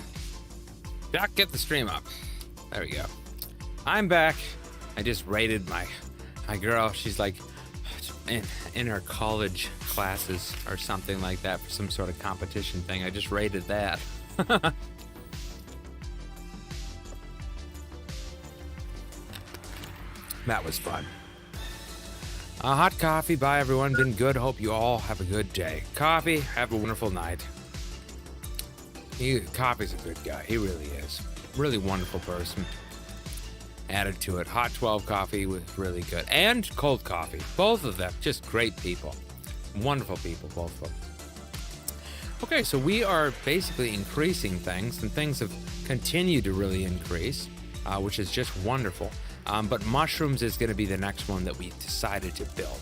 Doc, get the stream up. There we go. I'm back. I just rated my girl. She's like in her college classes or something like that for some sort of competition thing. I just rated that. That was fun. Hot coffee. Bye, everyone. Been good. Hope you all have a good day. Coffee, have a wonderful night. Coffee's a good guy. He really is. Really wonderful person. Added to it. Hot 12 coffee was really good. And cold coffee. Both of them. Just great people. Wonderful people, both of them. Okay, so we are basically increasing things, and things have continued to really increase, which is just wonderful. But mushrooms is going to be the next one that we decided to build.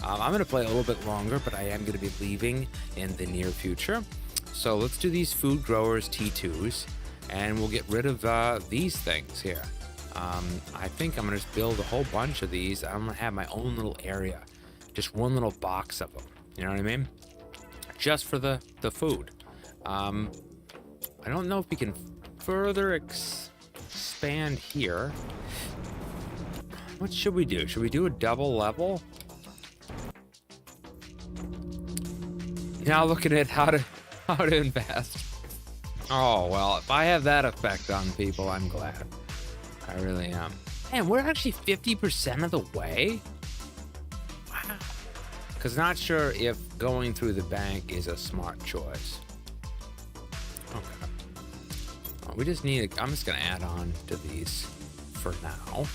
I'm going to play a little bit longer, but I am going to be leaving in the near future. So let's do these food growers T2s, and we'll get rid of these things here. I think I'm going to build a whole bunch of these. I'm going to have my own little area, just one little box of them. You know what I mean? Just for the food. I don't know if we can further expand here. What should we do? Should we do a double level? Now looking at how to invest. Oh, well, if I have that effect on people, I'm glad. I really am. Man, we're actually 50% of the way? Wow. Because not sure if going through the bank is a smart choice. Okay. Well, we just need I'm just going to add on to these for now.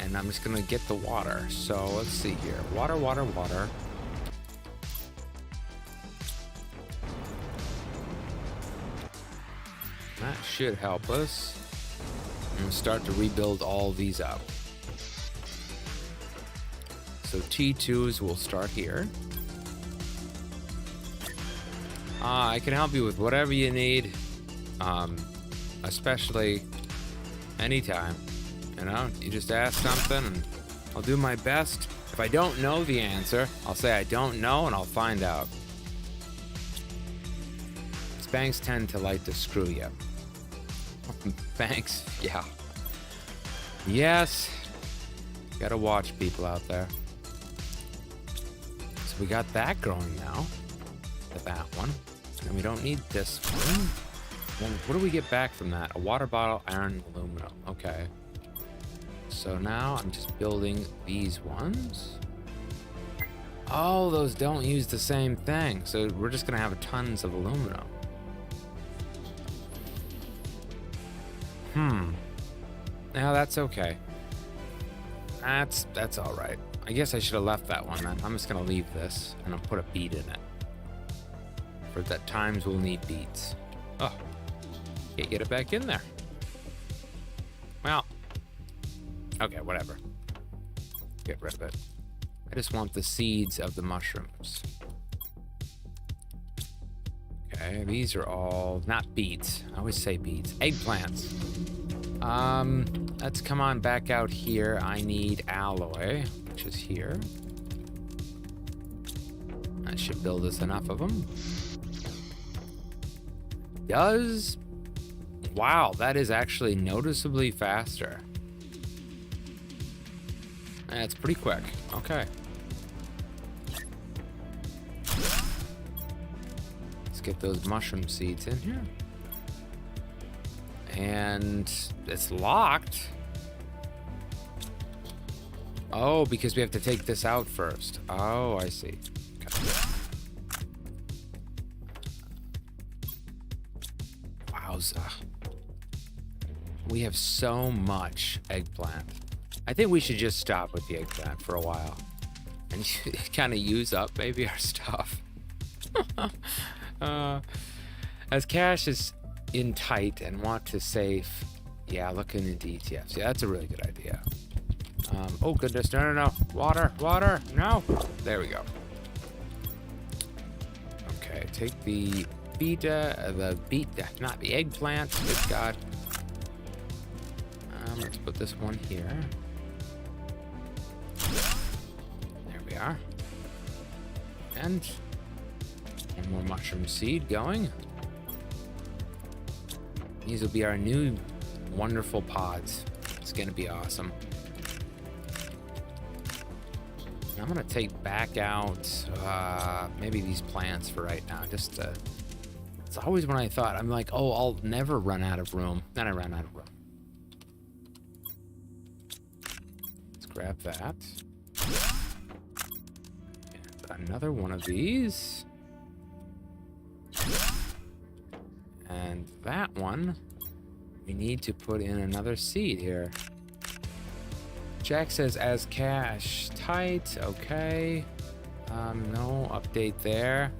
And I'm just going to get the water. So let's see here. Water, water, water. That should help us. And we'll start to rebuild all these up. So T2s will start here. I can help you with whatever you need. Especially anytime. You know, you just ask something and I'll do my best. If I don't know the answer, I'll say I don't know and I'll find out. These banks tend to like to screw you. Banks, yeah. Yes. Gotta watch people out there. So we got that growing now. That one. And we don't need this one. Well, what do we get back from that? A water bottle, iron, aluminum. Okay. So now I'm just building these ones. Oh, those don't use the same thing. So we're just gonna have tons of aluminum. Now that's okay. That's all right. I guess I should have left that one then. I'm just gonna leave this and I'll put a bead in it. For that times we'll need beads. Oh, can't get it back in there. Well, okay, whatever. Get rid of it. I just want the seeds of the mushrooms. Okay, these are all not beets. I always say beets. Eggplants. Let's come on back out here. I need alloy, which is here. That should build us enough of them. Wow, that is actually noticeably faster. That's pretty quick. Okay. Let's get those mushroom seeds in here. And it's locked. Oh, because we have to take this out first. Oh, I see. Okay. Wowza. We have so much eggplant. I think we should just stop with the eggplant for a while. And kind of use up maybe our stuff. As cash is in tight and want to save, yeah, looking into ETFs. Yeah, that's a really good idea. Oh goodness, no. Water, no. There we go. Okay, take the not the eggplant. Good God. Let's put this one here. There we are. And one more mushroom seed going. These will be our new wonderful pods. It's gonna be awesome. I'm gonna take back out maybe these plants for right now. Just it's always when I thought, I'm like, oh, I'll never run out of room. Then I ran out of room. Let's grab that. And another one of these. And that one, we need to put in another seed here. Jack says as cash tight, okay. No update there.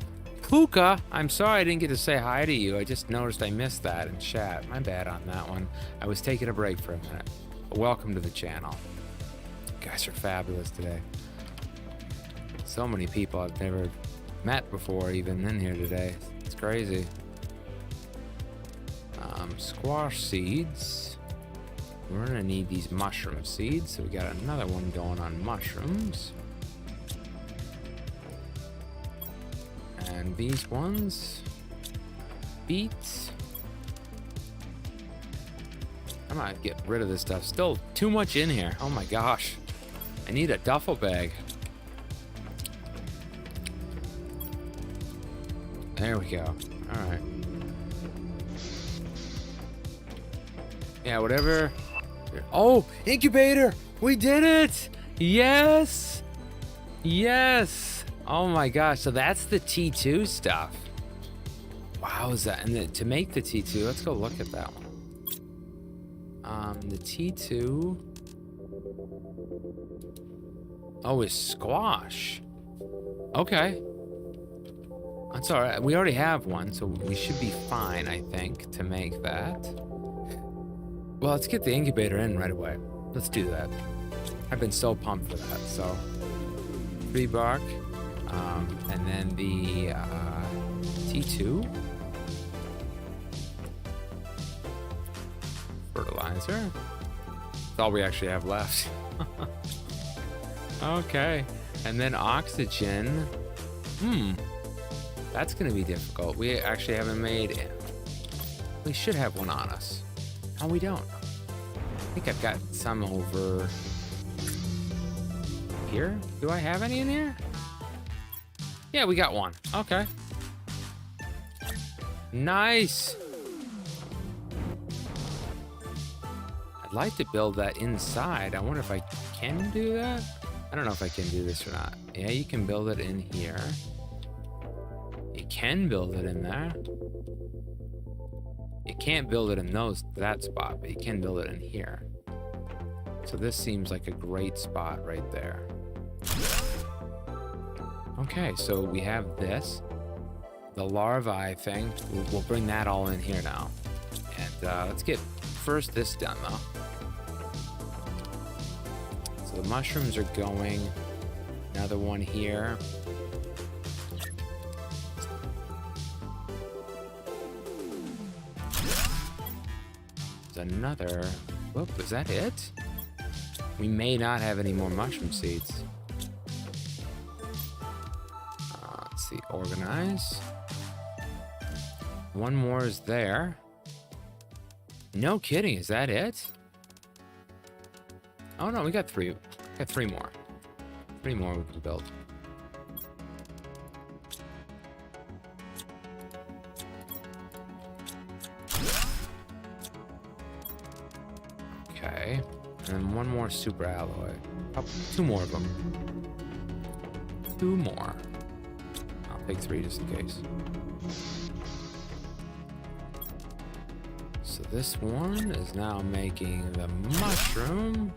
Puka, I'm sorry I didn't get to say hi to you. I just noticed I missed that in chat. My bad on that one. I was taking a break for a minute. But welcome to the channel. You guys are fabulous today. So many people I've never met before even in here today. It's crazy. Squash seeds. We're gonna need these mushroom seeds, so we got another one going on mushrooms. And these ones, beets. I might get rid of this stuff. Still too much in here. Oh my gosh. I need a duffel bag. There we go. All right. Yeah, whatever. Oh, incubator! We did it! Yes! Yes! Oh my gosh, so that's the T2 stuff. Wowza. And to make the T2, let's go look at that one. The T2. Oh, is squash. Okay. That's alright. We already have one, so we should be fine, I think, to make that. Well, let's get the incubator in right away. Let's do that. I've been so pumped for that. So, tree bark, and then the T2 fertilizer. That's all we actually have left. Okay, and then oxygen. That's gonna be difficult. We actually haven't made it. We should have one on us. Oh, we don't. I think I've got some over here. Do I have any in here? Yeah, we got one. Okay. Nice. I'd like to build that inside. I wonder if I can do that. I don't know if I can do this or not. Yeah, you can build it in here. You can build it in there. You can't build it in that spot, but you can build it in here. So this seems like a great spot right there. Okay, so we have this. The larvae thing, we'll bring that all in here now. And let's get first this done though. So the mushrooms are going. Another one here. Another. Whoop, was that it? We may not have any more mushroom seeds. Let's see, organize. One more is there. No kidding, is that it? Oh no, we got three. We got three more. Three more we can build. Okay, and then one more super alloy. Oh, two more of them. Two more. I'll take three just in case. So this one is now making the mushroom.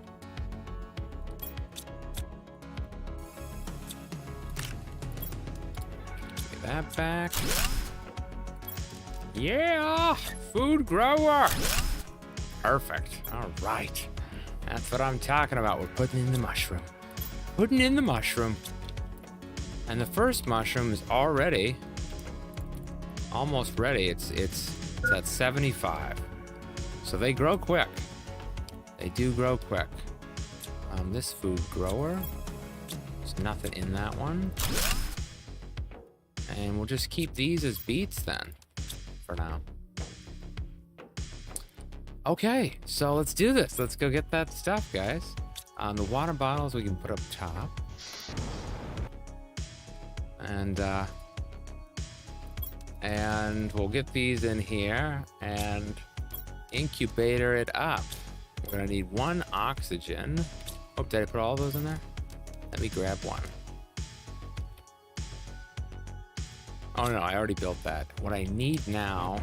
Get that back. Yeah, food grower. Perfect. All right. That's what I'm talking about. We're putting in the mushroom. Putting in the mushroom. And the first mushroom is already almost ready. It's at 75. So they grow quick. They do grow quick. This food grower. There's nothing in that one. And we'll just keep these as beets then. For now. Okay, so let's do this. Let's go get that stuff, guys. The water bottles we can put up top. And we'll get these in here and incubator it up. We're gonna need 1 oxygen. Oh, did I put all those in there? Let me grab one. Oh no, I already built that. What I need now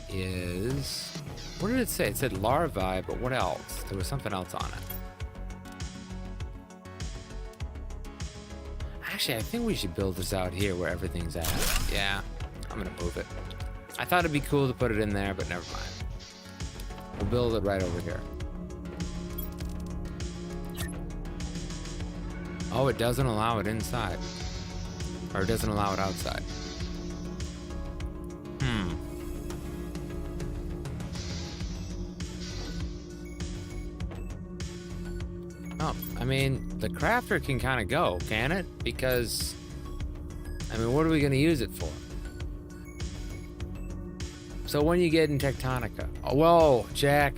is, what did it say? It said larvae, but what else? There was something else on it. Actually, I think we should build this out here where everything's at. Yeah, I'm gonna move it. I thought it'd be cool to put it in there, but never mind. We'll build it right over here. Oh, it doesn't allow it inside. Or it doesn't allow it outside. Oh, I mean, the crafter can kind of go, can it? Because, I mean, what are we going to use it for? So when you get in Tectonica... Oh, whoa, Jack.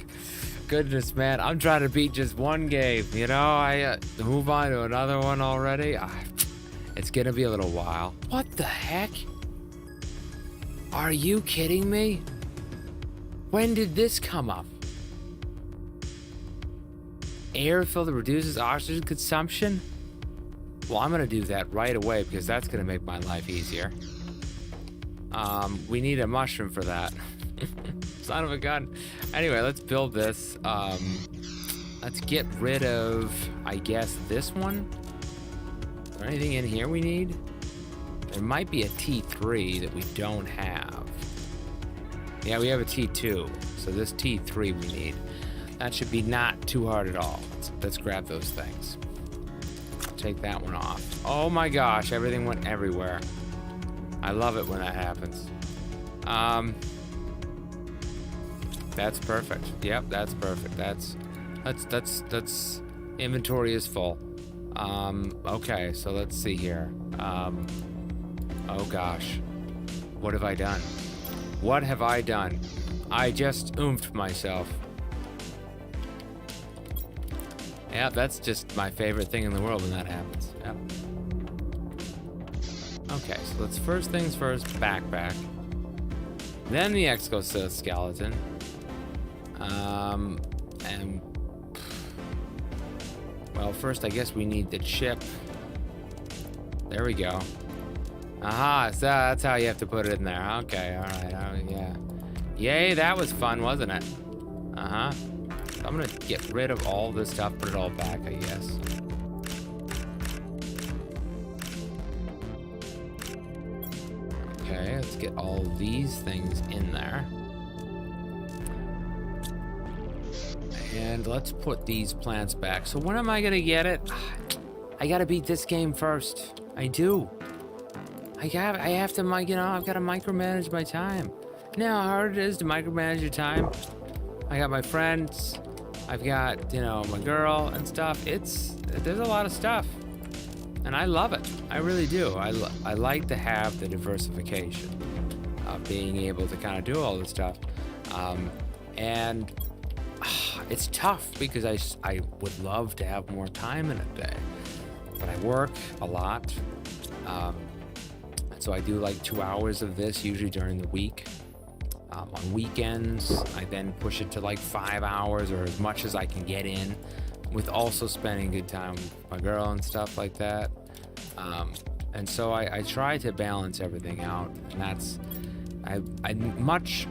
Goodness, man. I'm trying to beat just one game, you know? I move on to another one already. It's going to be a little while. What the heck? Are you kidding me? When did this come up? Air filter reduces oxygen consumption? Well, I'm gonna do that right away because that's gonna make my life easier. We need a mushroom for that. Son of a gun. Anyway, let's build this. Let's get rid of, I guess, this one. Is there anything in here we need? There might be a T3 that we don't have. Yeah, we have a T2. So this T3 we need. That should be not too hard at all. Let's grab those things. Take that one off. Oh my gosh, everything went everywhere. I love it when that happens. That's perfect. Yep, that's perfect. That's inventory is full. Okay, so let's see here. Oh gosh. What have I done? What have I done? I just oomphed myself. Yeah, that's just my favorite thing in the world when that happens. Yep. Okay, so let's first things first, backpack. Then the exoskeleton. And well, first I guess we need the chip. There we go. Aha, so that's how you have to put it in there. Okay, alright, yeah. Yay, that was fun, wasn't it? Uh-huh. So I'm gonna get rid of all this stuff, put it all back, I guess. Okay, let's get all these things in there. And let's put these plants back. So when am I gonna get it? I gotta beat this game first. I do. I have to, you know, I've gotta micromanage my time. You know how hard it is to micromanage your time? I got my friends, I've got, you know, my girl and stuff. There's a lot of stuff. And I love it. I really do. I like to have the diversification of being able to kind of do all this stuff. And it's tough because I would love to have more time in a day. But I work a lot. So I do like 2 hours of this usually during the week. On weekends, I then push it to like 5 hours or as much as I can get in, with also spending good time with my girl and stuff like that. And so I try to balance everything out, and that's I'd much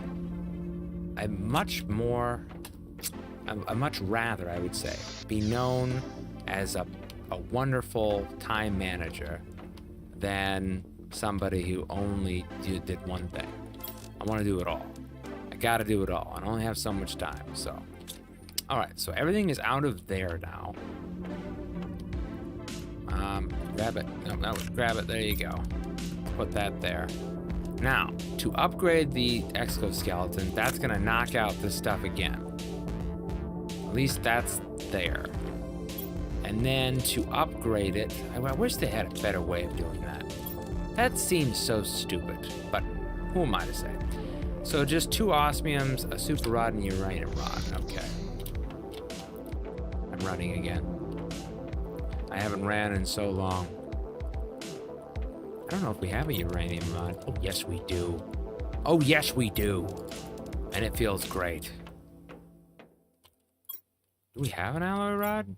rather, I would say, be known as a wonderful time manager than somebody who only did one thing. I want to do it all. I gotta do it all. I only have so much time, so. All right, so everything is out of there now. Grab it. No, grab it. There you go. Put that there. Now, to upgrade the exoskeleton, that's gonna knock out this stuff again. At least that's there. And then to upgrade it, I wish they had a better way of doing that. That seems so stupid, but who am I to say? So just 2 osmiums, a super rod, and uranium rod. Okay. I'm running again. I haven't ran in so long. I don't know if we have a uranium rod. Oh, yes, we do. Oh, yes, we do. And it feels great. Do we have an alloy rod?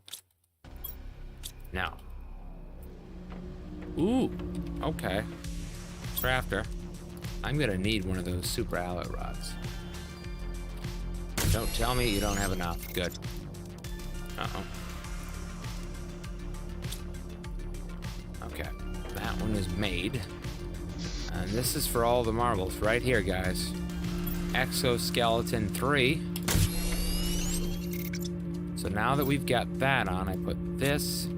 No. Ooh, okay. Crafter. I'm gonna need one of those super alloy rods. Don't tell me you don't have enough. Good. Uh-oh. Okay, that one is made. And this is for all the marbles right here, guys. Exoskeleton 3. So now that we've got that on, I put this,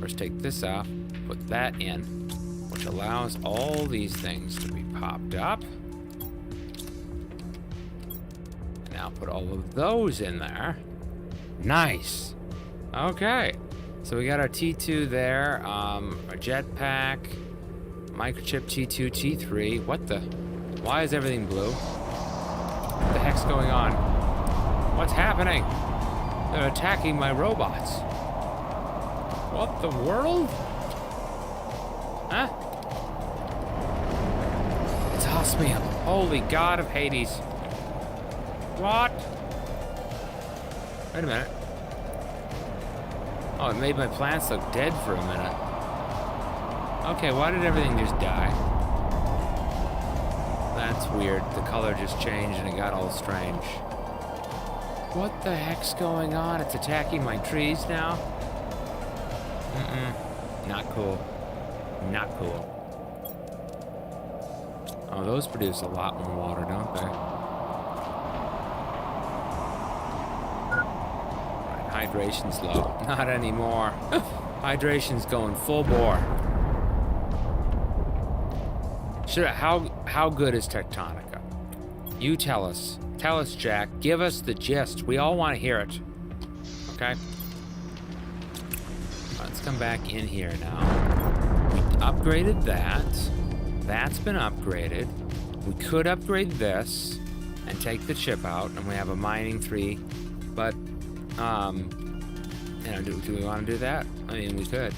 first take this off, put that in, which allows all these things to be popped up. And now put all of those in there. Nice. Okay. So we got our T2 there, a jetpack, microchip T2, T3. What the? Why is everything blue? What the heck's going on? What's happening? They're attacking my robots. What the world? Huh? It's osmium. Holy God of Hades. What? Wait a minute. Oh, it made my plants look dead for a minute. Okay, why did everything just die? That's weird. The color just changed and it got all strange. What the heck's going on? It's attacking my trees now? Not cool. Not cool. Oh, those produce a lot more water, don't they? Right, hydration's low. Not anymore. Hydration's going full bore. How good is Tectonica? You tell us. Tell us, Jack. Give us the gist. We all want to hear it. Okay? Let's come back in here now. We upgraded that. That's been upgraded. We could upgrade this and take the chip out, and we have a mining 3. But, you know, do we want to do that? I mean, we could.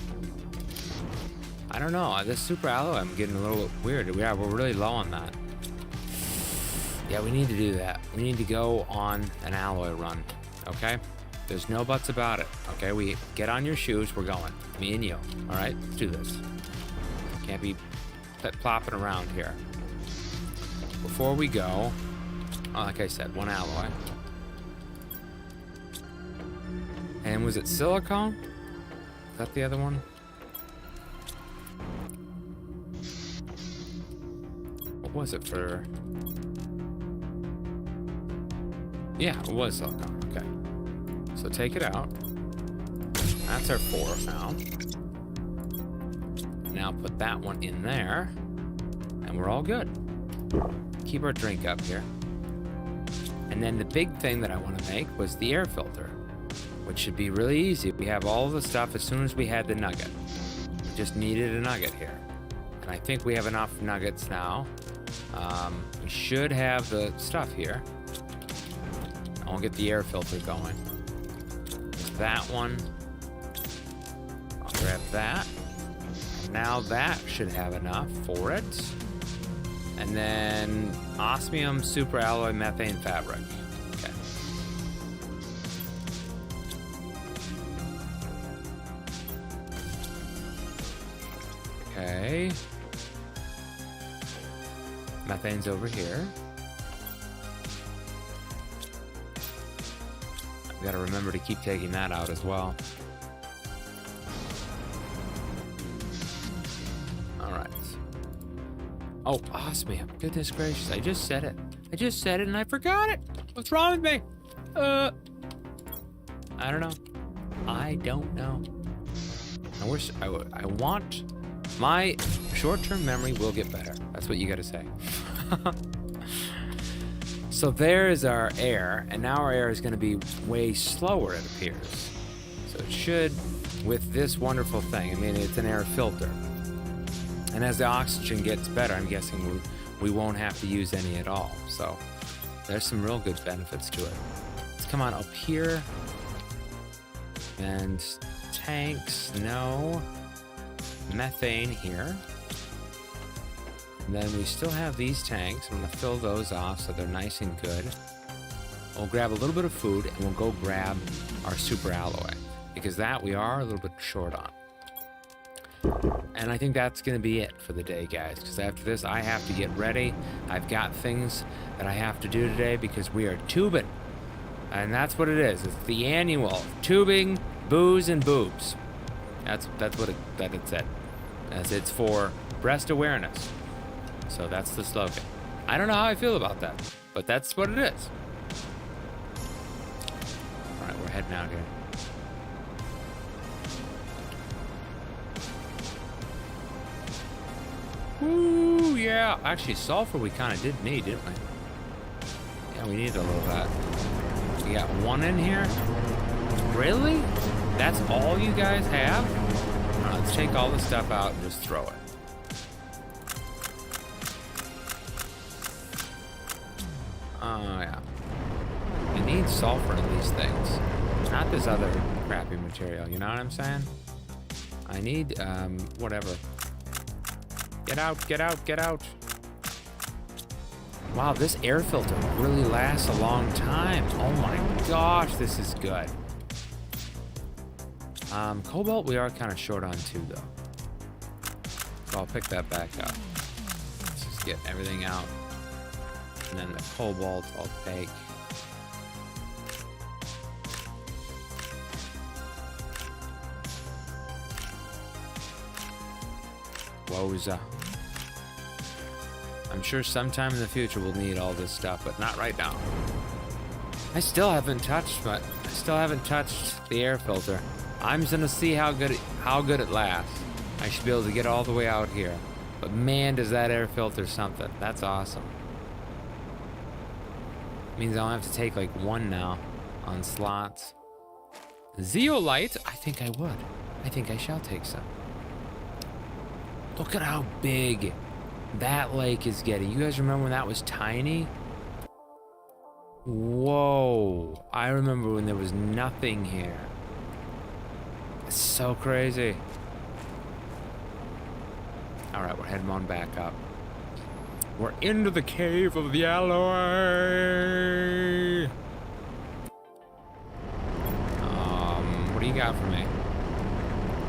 I don't know. This super alloy, I'm getting a little weird. Yeah, we're really low on that. Yeah, we need to do that. We need to go on an alloy run, okay? There's no buts about it, okay? We get on your shoes, we're going. Me and you, all right? Let's do this. Can't be plopping around here. Before we go, like I said, 1 alloy. And was it silicone? Is that the other one? What was it for? Yeah, it was silicone. Okay. So take it out. That's our 4 now. Now put that one in there. And we're all good. Keep our drink up here. And then the big thing that I want to make was the air filter, which should be really easy. We have all the stuff as soon as we had the nugget. We just needed a nugget here. And I think we have enough nuggets now. We should have the stuff here. I'll get the air filter going. There's that one. I'll grab that. Now that should have enough for it. And then osmium super alloy methane fabric. Okay. Okay. Methane's over here. I've got to remember to keep taking that out as well. Alright. Oh, osmium. Goodness gracious, I just said it. I just said it and I forgot it. What's wrong with me? I don't know. I don't know. I want... My short-term memory will get better. That's what you gotta say. So there is our air, and now our air is going to be way slower, it appears. So it should, with this wonderful thing, I mean, it's an air filter. And as the oxygen gets better, I'm guessing we won't have to use any at all. So there's some real good benefits to it. Let's come on up here. And tanks, no. Methane here. And then we still have these tanks. I'm gonna fill those off so they're nice and good. We'll grab a little bit of food and we'll go grab our super alloy, because that we are a little bit short on. And I think that's gonna be it for the day, guys, because after this I have to get ready. I've got things that I have to do today because we are tubing. And that's what it is. It's the annual tubing, booze, and boobs. That's what it said. As it's for breast awareness. So that's the slogan. I don't know how I feel about that, but that's what it is. All right, we're heading out here. Woo, yeah. Actually, sulfur we kind of did need, didn't we? Yeah, we need a little of that. We got one in here. Really? That's all you guys have? All right, let's take all this stuff out and just throw it. Oh, yeah. You need sulfur in these things. Not this other crappy material, you know what I'm saying? I need, whatever. Get out, get out, get out. Wow, this air filter really lasts a long time. Oh my gosh, this is good. Cobalt we are kind of short on too, though. So I'll pick that back up. Let's just get everything out. And then the cobalt I'll take. Woza. I'm sure sometime in the future we'll need all this stuff, but not right now. I still haven't touched the air filter. I'm just gonna see how good it lasts. I should be able to get all the way out here. But man, does that air filter something. That's awesome. Means I'll have to take like one now on slots. Zeolite, I think I would. I think I shall take some. Look at how big that lake is getting. You guys remember when that was tiny? Whoa. I remember when there was nothing here. It's so crazy. All right, we're heading on back up. We're into the cave of the alloy. What do you got for me?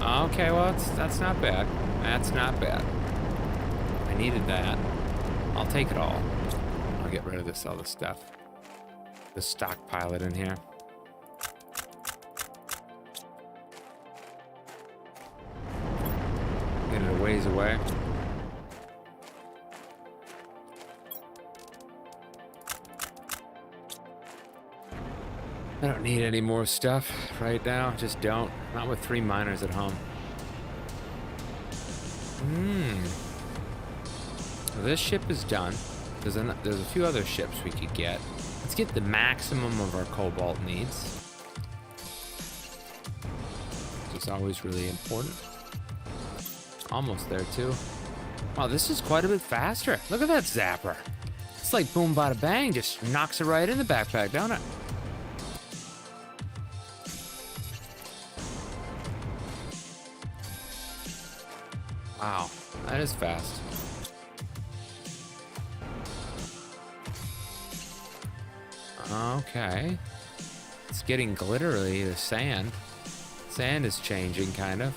Okay, well, that's not bad. That's not bad. I needed that. I'll take it all. I'll get rid of this other stuff. The stockpile it in here. Get it a ways away. I don't need any more stuff right now. Just don't. Not with 3 miners at home. Well, this ship is done. There's a few other ships we could get. Let's get the maximum of our cobalt needs. It's always really important. Almost there too. Wow, this is quite a bit faster. Look at that zapper. It's like boom bada bang, just knocks it right in the backpack, don't it? Wow, that is fast. Okay. It's getting glittery, the sand. Sand is changing, kind of.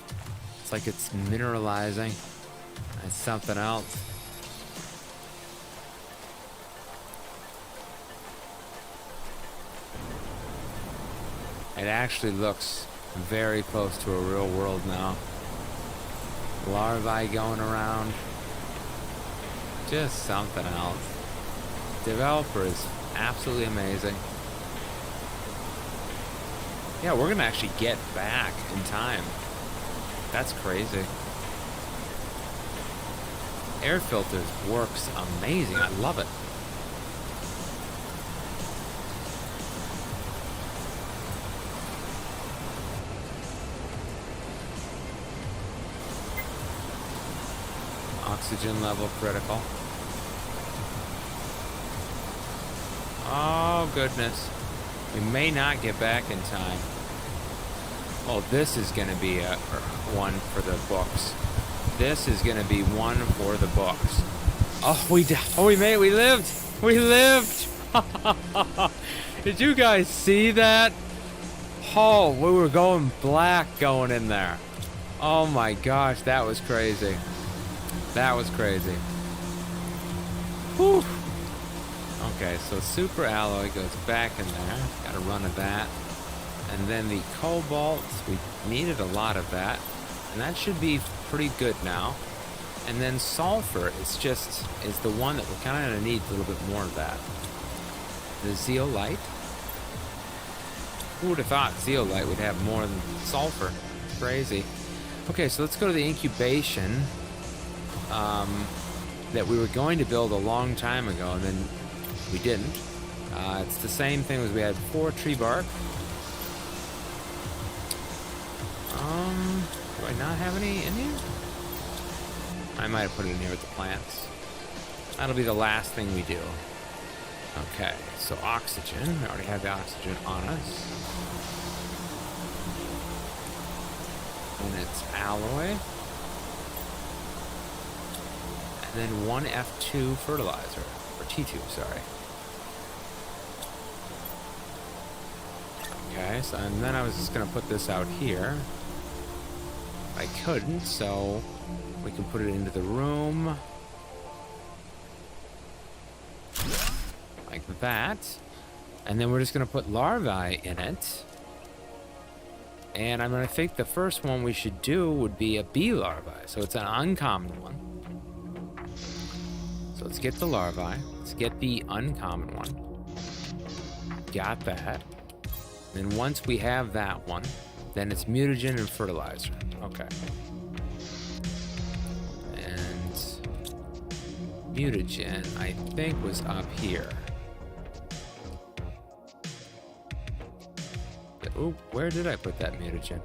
It's like it's mineralizing. It's something else. It actually looks very close to a real world now. Larvae going around. Just something else. Developer is absolutely amazing. Yeah, we're gonna actually get back in time. That's crazy. Air filters works amazing. I love it. Oxygen level critical. Oh, goodness. We may not get back in time. Oh, this is going to be a one for the books. This is going to be one for the books. Oh, we made it. We lived. We lived. Did you guys see that? Oh, we were going black going in there. Oh my gosh, that was crazy. That was crazy. Whew. Okay, so super alloy goes back in there. Got a run of that. And then the cobalt, we needed a lot of that. And that should be pretty good now. And then sulfur is the one that we're kind of going to need a little bit more of that. The zeolite. Who would have thought zeolite would have more than sulfur? Crazy. Okay, so let's go to the incubation that we were going to build a long time ago, and then we didn't. It's the same thing as we had before, tree bark. Do I not have any in here? I might have put it in here with the plants. That'll be the last thing we do. Okay, so oxygen. We already have the oxygen on us. And it's alloy. And then one F2 fertilizer. Or T2, sorry. Okay, so and then I was just going to put this out here. I couldn't, so we can put it into the room. Like that. And then we're just going to put larvae in it. And I'm going to think the first one we should do would be a bee larvae. So it's an uncommon one. So let's get the larvae. Let's get the uncommon one. Got that. And once we have that one, then it's mutagen and fertilizer. Okay. And mutagen, I think, was up here. Oop, where did I put that mutagen?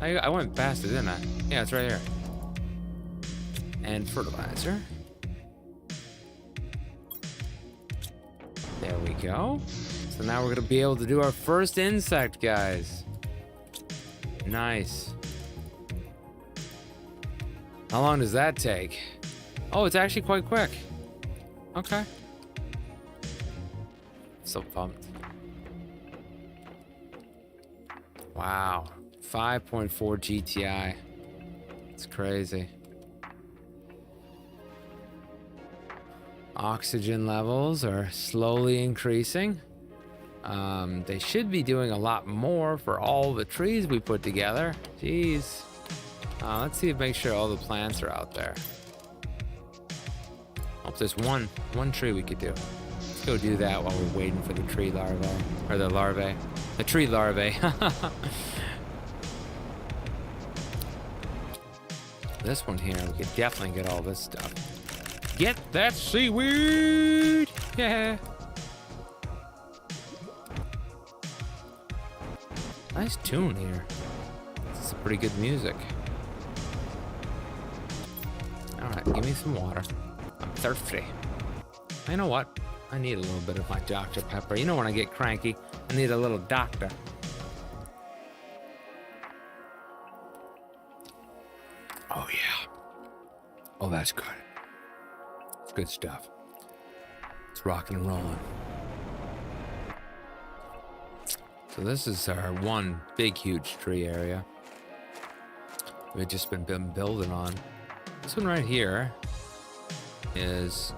I went past it, didn't I? Yeah, it's right here. And fertilizer. There we go. So now we're gonna be able to do our first insect, guys. Nice. How long does that take? Oh, it's actually quite quick. Okay. So pumped. Wow. 5.4 GTI. It's crazy. Oxygen levels are slowly increasing. They should be doing a lot more for all the trees we put together. Jeez. Let's see, make sure all the plants are out there. Oh, there's one tree we could do. Let's go do that while we're waiting for the tree larvae. Or the larvae. The tree larvae. This one here, we could definitely get all this stuff. Get that seaweed! Yeah. Nice tune here. This is pretty good music. Alright, give me some water. I'm thirsty. You know what? I need a little bit of my Dr. Pepper. You know when I get cranky, I need a little doctor. Oh yeah. Oh, that's good. It's good stuff. It's rocking and rolling. So this is our one big, huge tree area we've just been building on. This one right here is...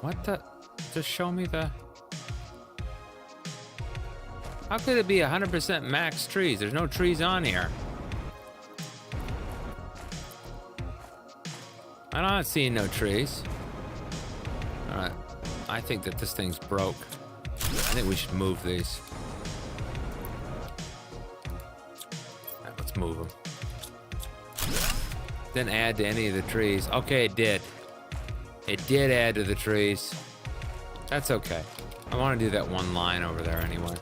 What the... Just show me the... How could it be 100% max trees? There's no trees on here. I'm not seeing no trees. Alright. I think that this thing's broke. I think we should move these. Right, let's move them. Didn't add to any of the trees. Okay, it did. It did add to the trees. That's okay. I want to do that one line over there anyway.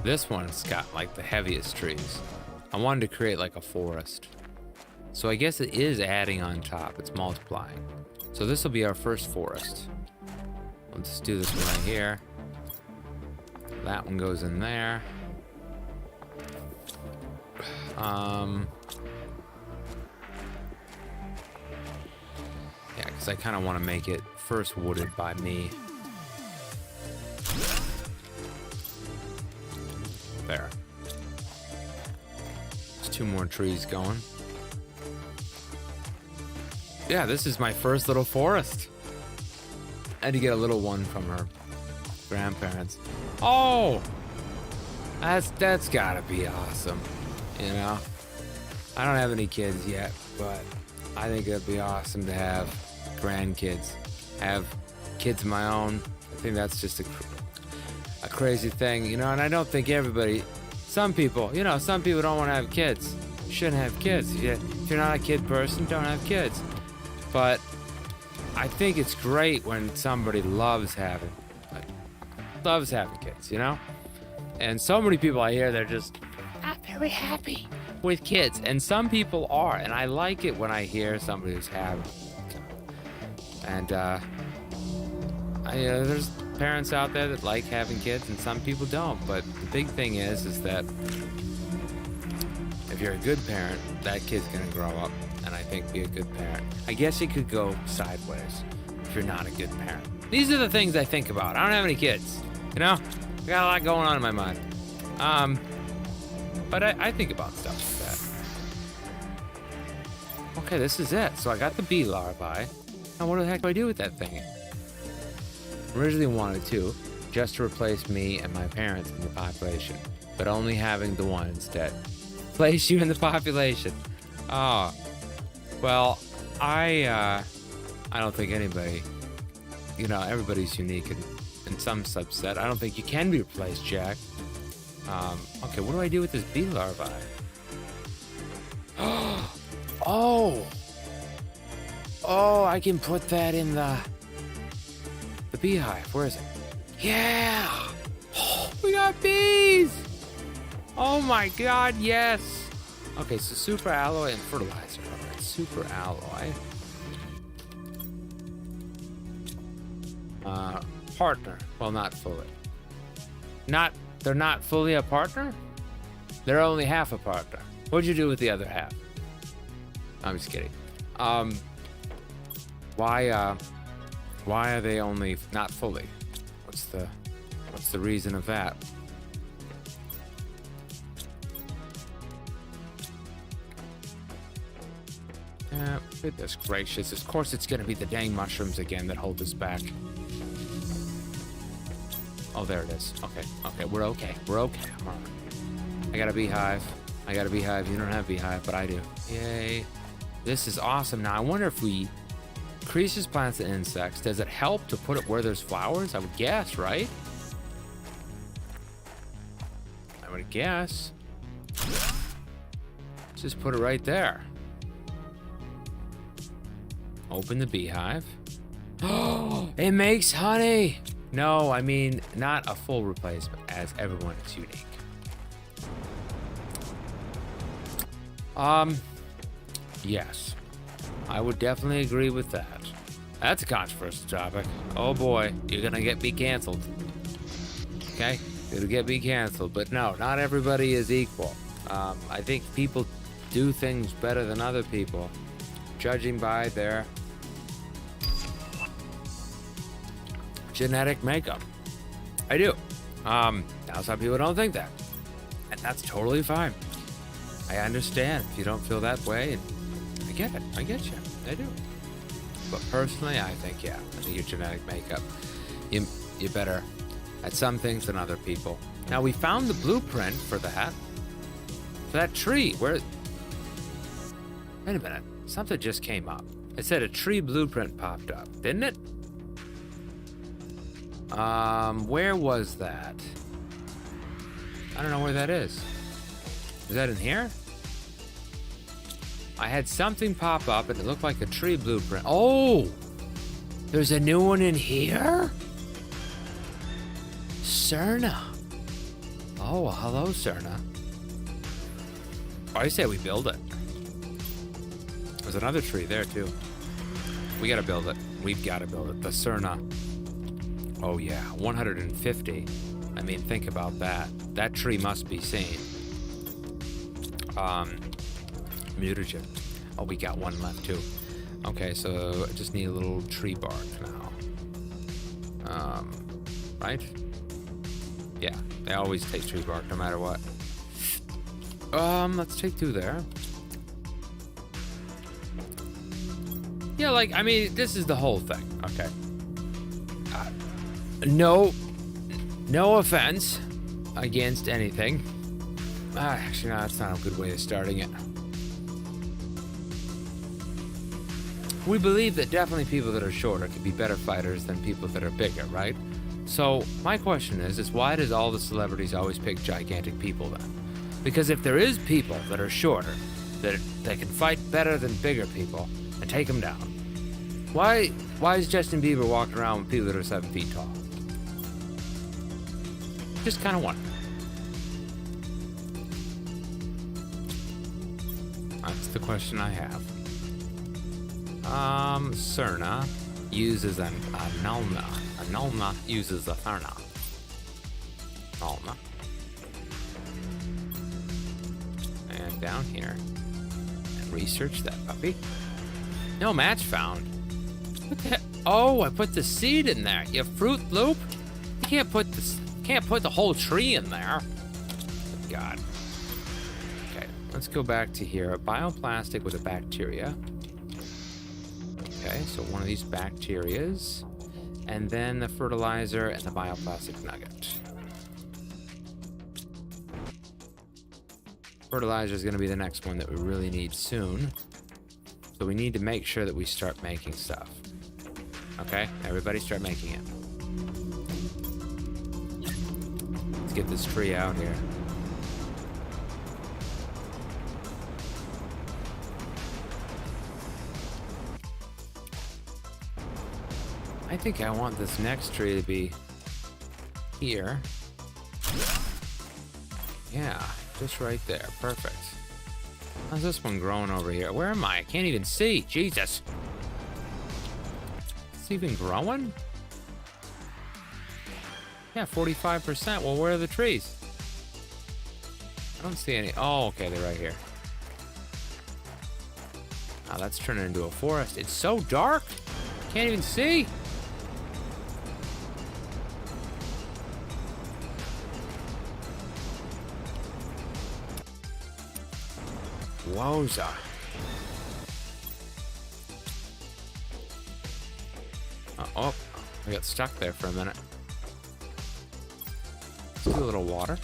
This one's got like the heaviest trees. I wanted to create like a forest. So I guess it is adding on top. It's multiplying. So this will be our first forest. Let's do this one right here. That one goes in there. Yeah, because I kind of want to make it first wooded by me. There. There's 2 more trees going. Yeah, this is my first little forest. I had to get a little one from her grandparents. Oh! That's gotta be awesome. You know? I don't have any kids yet, but I think it'd be awesome to have grandkids. Have kids of my own. I think that's just a crazy thing, you know, and I don't think everybody, some people don't want to have kids. You shouldn't have kids. If you're not a kid person, don't have kids. But I think it's great when somebody loves having kids, you know? And so many people I hear, they're just not very happy with kids. And some people are, and I like it when I hear somebody who's having. And there's parents out there that like having kids, and some people don't. But the big thing is that if you're a good parent, that kid's gonna grow up, and I think be a good parent. I guess it could go sideways if you're not a good parent. These are the things I think about. I don't have any kids, you know? I got a lot going on in my mind. But I think about stuff like that. Okay, this is it. So I got the bee larvae. Now what the heck do I do with that thing? Originally wanted to, just to replace me and my parents in the population, but only having the one instead. Place you in the population. Oh, well, I don't think anybody, everybody's unique in some subset. I don't think you can be replaced, Jack. Okay, what do I do with this bee larvae? Oh, I can put that in the beehive. Where is it? Yeah! Oh, we got bees! Oh my god, yes! Okay, so super alloy and fertilizer. Alright, super alloy. Partner. Well, not fully. They're not fully a partner? They're only half a partner. What'd you do with the other half? I'm just kidding. Why are they only not fully? What's the reason of that? Goodness gracious. Of course it's gonna be the dang mushrooms again that hold us back. Oh, there it is. Okay, we're okay. We're okay. Come on. I got a beehive. You don't have a beehive, but I do. Yay. This is awesome. Now, I wonder if we increases plants and insects. Does it help to put it where there's flowers? I would guess, right? I would guess. Just put it right there. Open the beehive. Oh, it makes honey. No, I mean, not a full replacement, as everyone is unique. Yes. I would definitely agree with that. That's a controversial topic. Oh boy, you're gonna get me canceled. Okay? It'll get me canceled. But no, not everybody is equal. I think people do things better than other people, judging by their genetic makeup. I do. Now some people don't think that, and that's totally fine. I understand if you don't feel that way, and I get it. I get you. I do. But personally, I think your genetic makeup, you're better at some things than other people. Now we found the blueprint for that. For that tree. Wait a minute. Something just came up. It said a tree blueprint popped up, didn't it? Where was that? I don't know where that is. Is that in here? I had something pop up and it looked like a tree blueprint. Oh! There's a new one in here? Cerna. Oh, well, hello, Cerna. I say we build it. There's another tree there, too. We gotta build it. We've gotta build it. The Cerna. Oh yeah, 150. I mean, think about that. That tree must be sane. Mutagen. Oh, we got one left too. Okay, so I just need a little tree bark now. Right? Yeah, they always take tree bark no matter what. Let's take 2 there. Yeah, like, I mean, this is the whole thing, okay? No offense against anything. Actually, no, that's not a good way of starting it. We believe that definitely people that are shorter can be better fighters than people that are bigger, right? So my question is why does all the celebrities always pick gigantic people then? Because if there is people that are shorter, that they can fight better than bigger people and take them down, why is Justin Bieber walking around with people that are 7 feet tall? Just kind of wonder. That's the question I have. Cerna uses a Nulna. A Nulna uses a Cerna. Nulna. And down here. And research that puppy. No match found. What the heck? Oh, I put the seed in there. You Fruit Loop? You can't put this. Can't put the whole tree in there. God. Okay, let's go back to here. A bioplastic with a bacteria. Okay, so one of these bacterias, and then the fertilizer and the bioplastic nugget. Fertilizer is going to be the next one that we really need soon. So we need to make sure that we start making stuff. Okay, everybody start making it. Let's get this tree out here. I think I want this next tree to be here. Yeah, just right there. Perfect. How's this one growing over here? Where am I? I can't even see. Jesus. It's even growing? Yeah, 45%. Well, where are the trees? I don't see any. Oh, okay, they're right here. Oh, that's turning into a forest. It's so dark. Can't even see. Wowza. Oh, I got stuck there for a minute. Let's do a little water.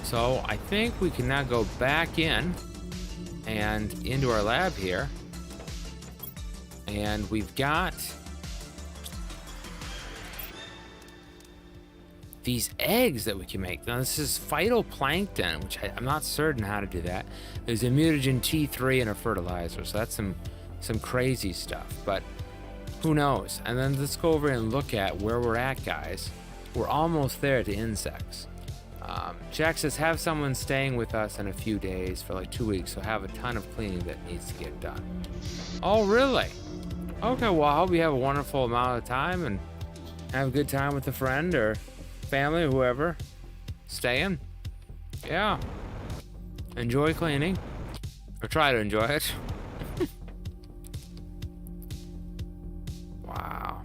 So I think we can now go back in and into our lab here. And we've got these eggs that we can make. Now this is phytoplankton, which I'm not certain how to do that. There's a mutagen T3 and a fertilizer, so that's some crazy stuff, but who knows? And then let's go over and look at where we're at, guys. We're almost there to insects. Jack says have someone staying with us in a few days for like 2 weeks, so have a ton of cleaning that needs to get done. Oh really? Okay, well I hope you have a wonderful amount of time and have a good time with a friend or family, whoever, staying. Yeah. Enjoy cleaning. Or try to enjoy it. Wow.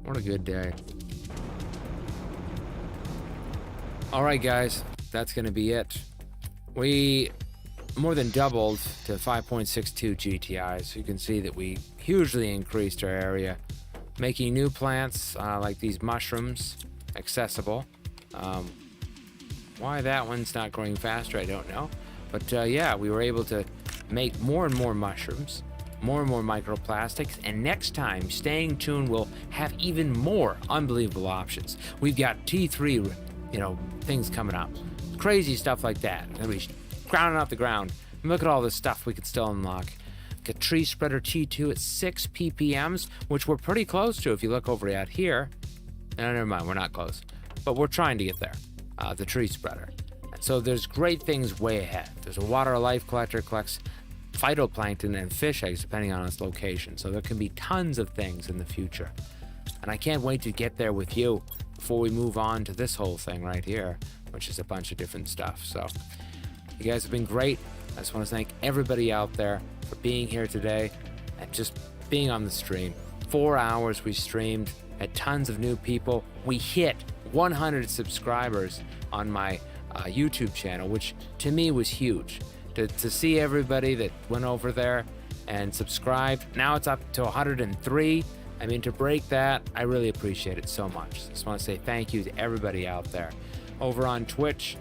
What a good day. Alright guys, that's gonna be it. We more than doubled to 5.62 GTI, so you can see that we hugely increased our area, making new plants like these mushrooms accessible. Why that one's not growing faster, I don't know. But yeah, we were able to make more and more mushrooms, more and more microplastics, and next time, staying tuned, we'll have even more unbelievable options. We've got T3, things coming up. Crazy stuff like that. And we grounding out the ground. And look at all this stuff we could still unlock. Get Tree Spreader T2 at 6 ppms, which we're pretty close to if you look over at here. No, never mind, we're not close. But we're trying to get there, the Tree Spreader. And so there's great things way ahead. There's a water life collector, collects phytoplankton and fish eggs depending on its location. So there can be tons of things in the future. And I can't wait to get there with you before we move on to this whole thing right here, which is a bunch of different stuff. So you guys have been great. I just want to thank everybody out there for being here today and just being on the stream. 4 hours we streamed, had tons of new people. We hit 100 subscribers on my YouTube channel, which to me was huge. To see everybody that went over there and subscribed. Now it's up to 103. I mean, to break that, I really appreciate it so much. Just want to say thank you to everybody out there. Over on Twitch,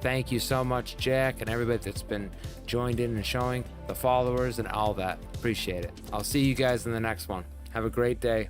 thank you so much, Jack, and everybody that's been joined in and showing, the followers and all that. Appreciate it. I'll see you guys in the next one. Have a great day.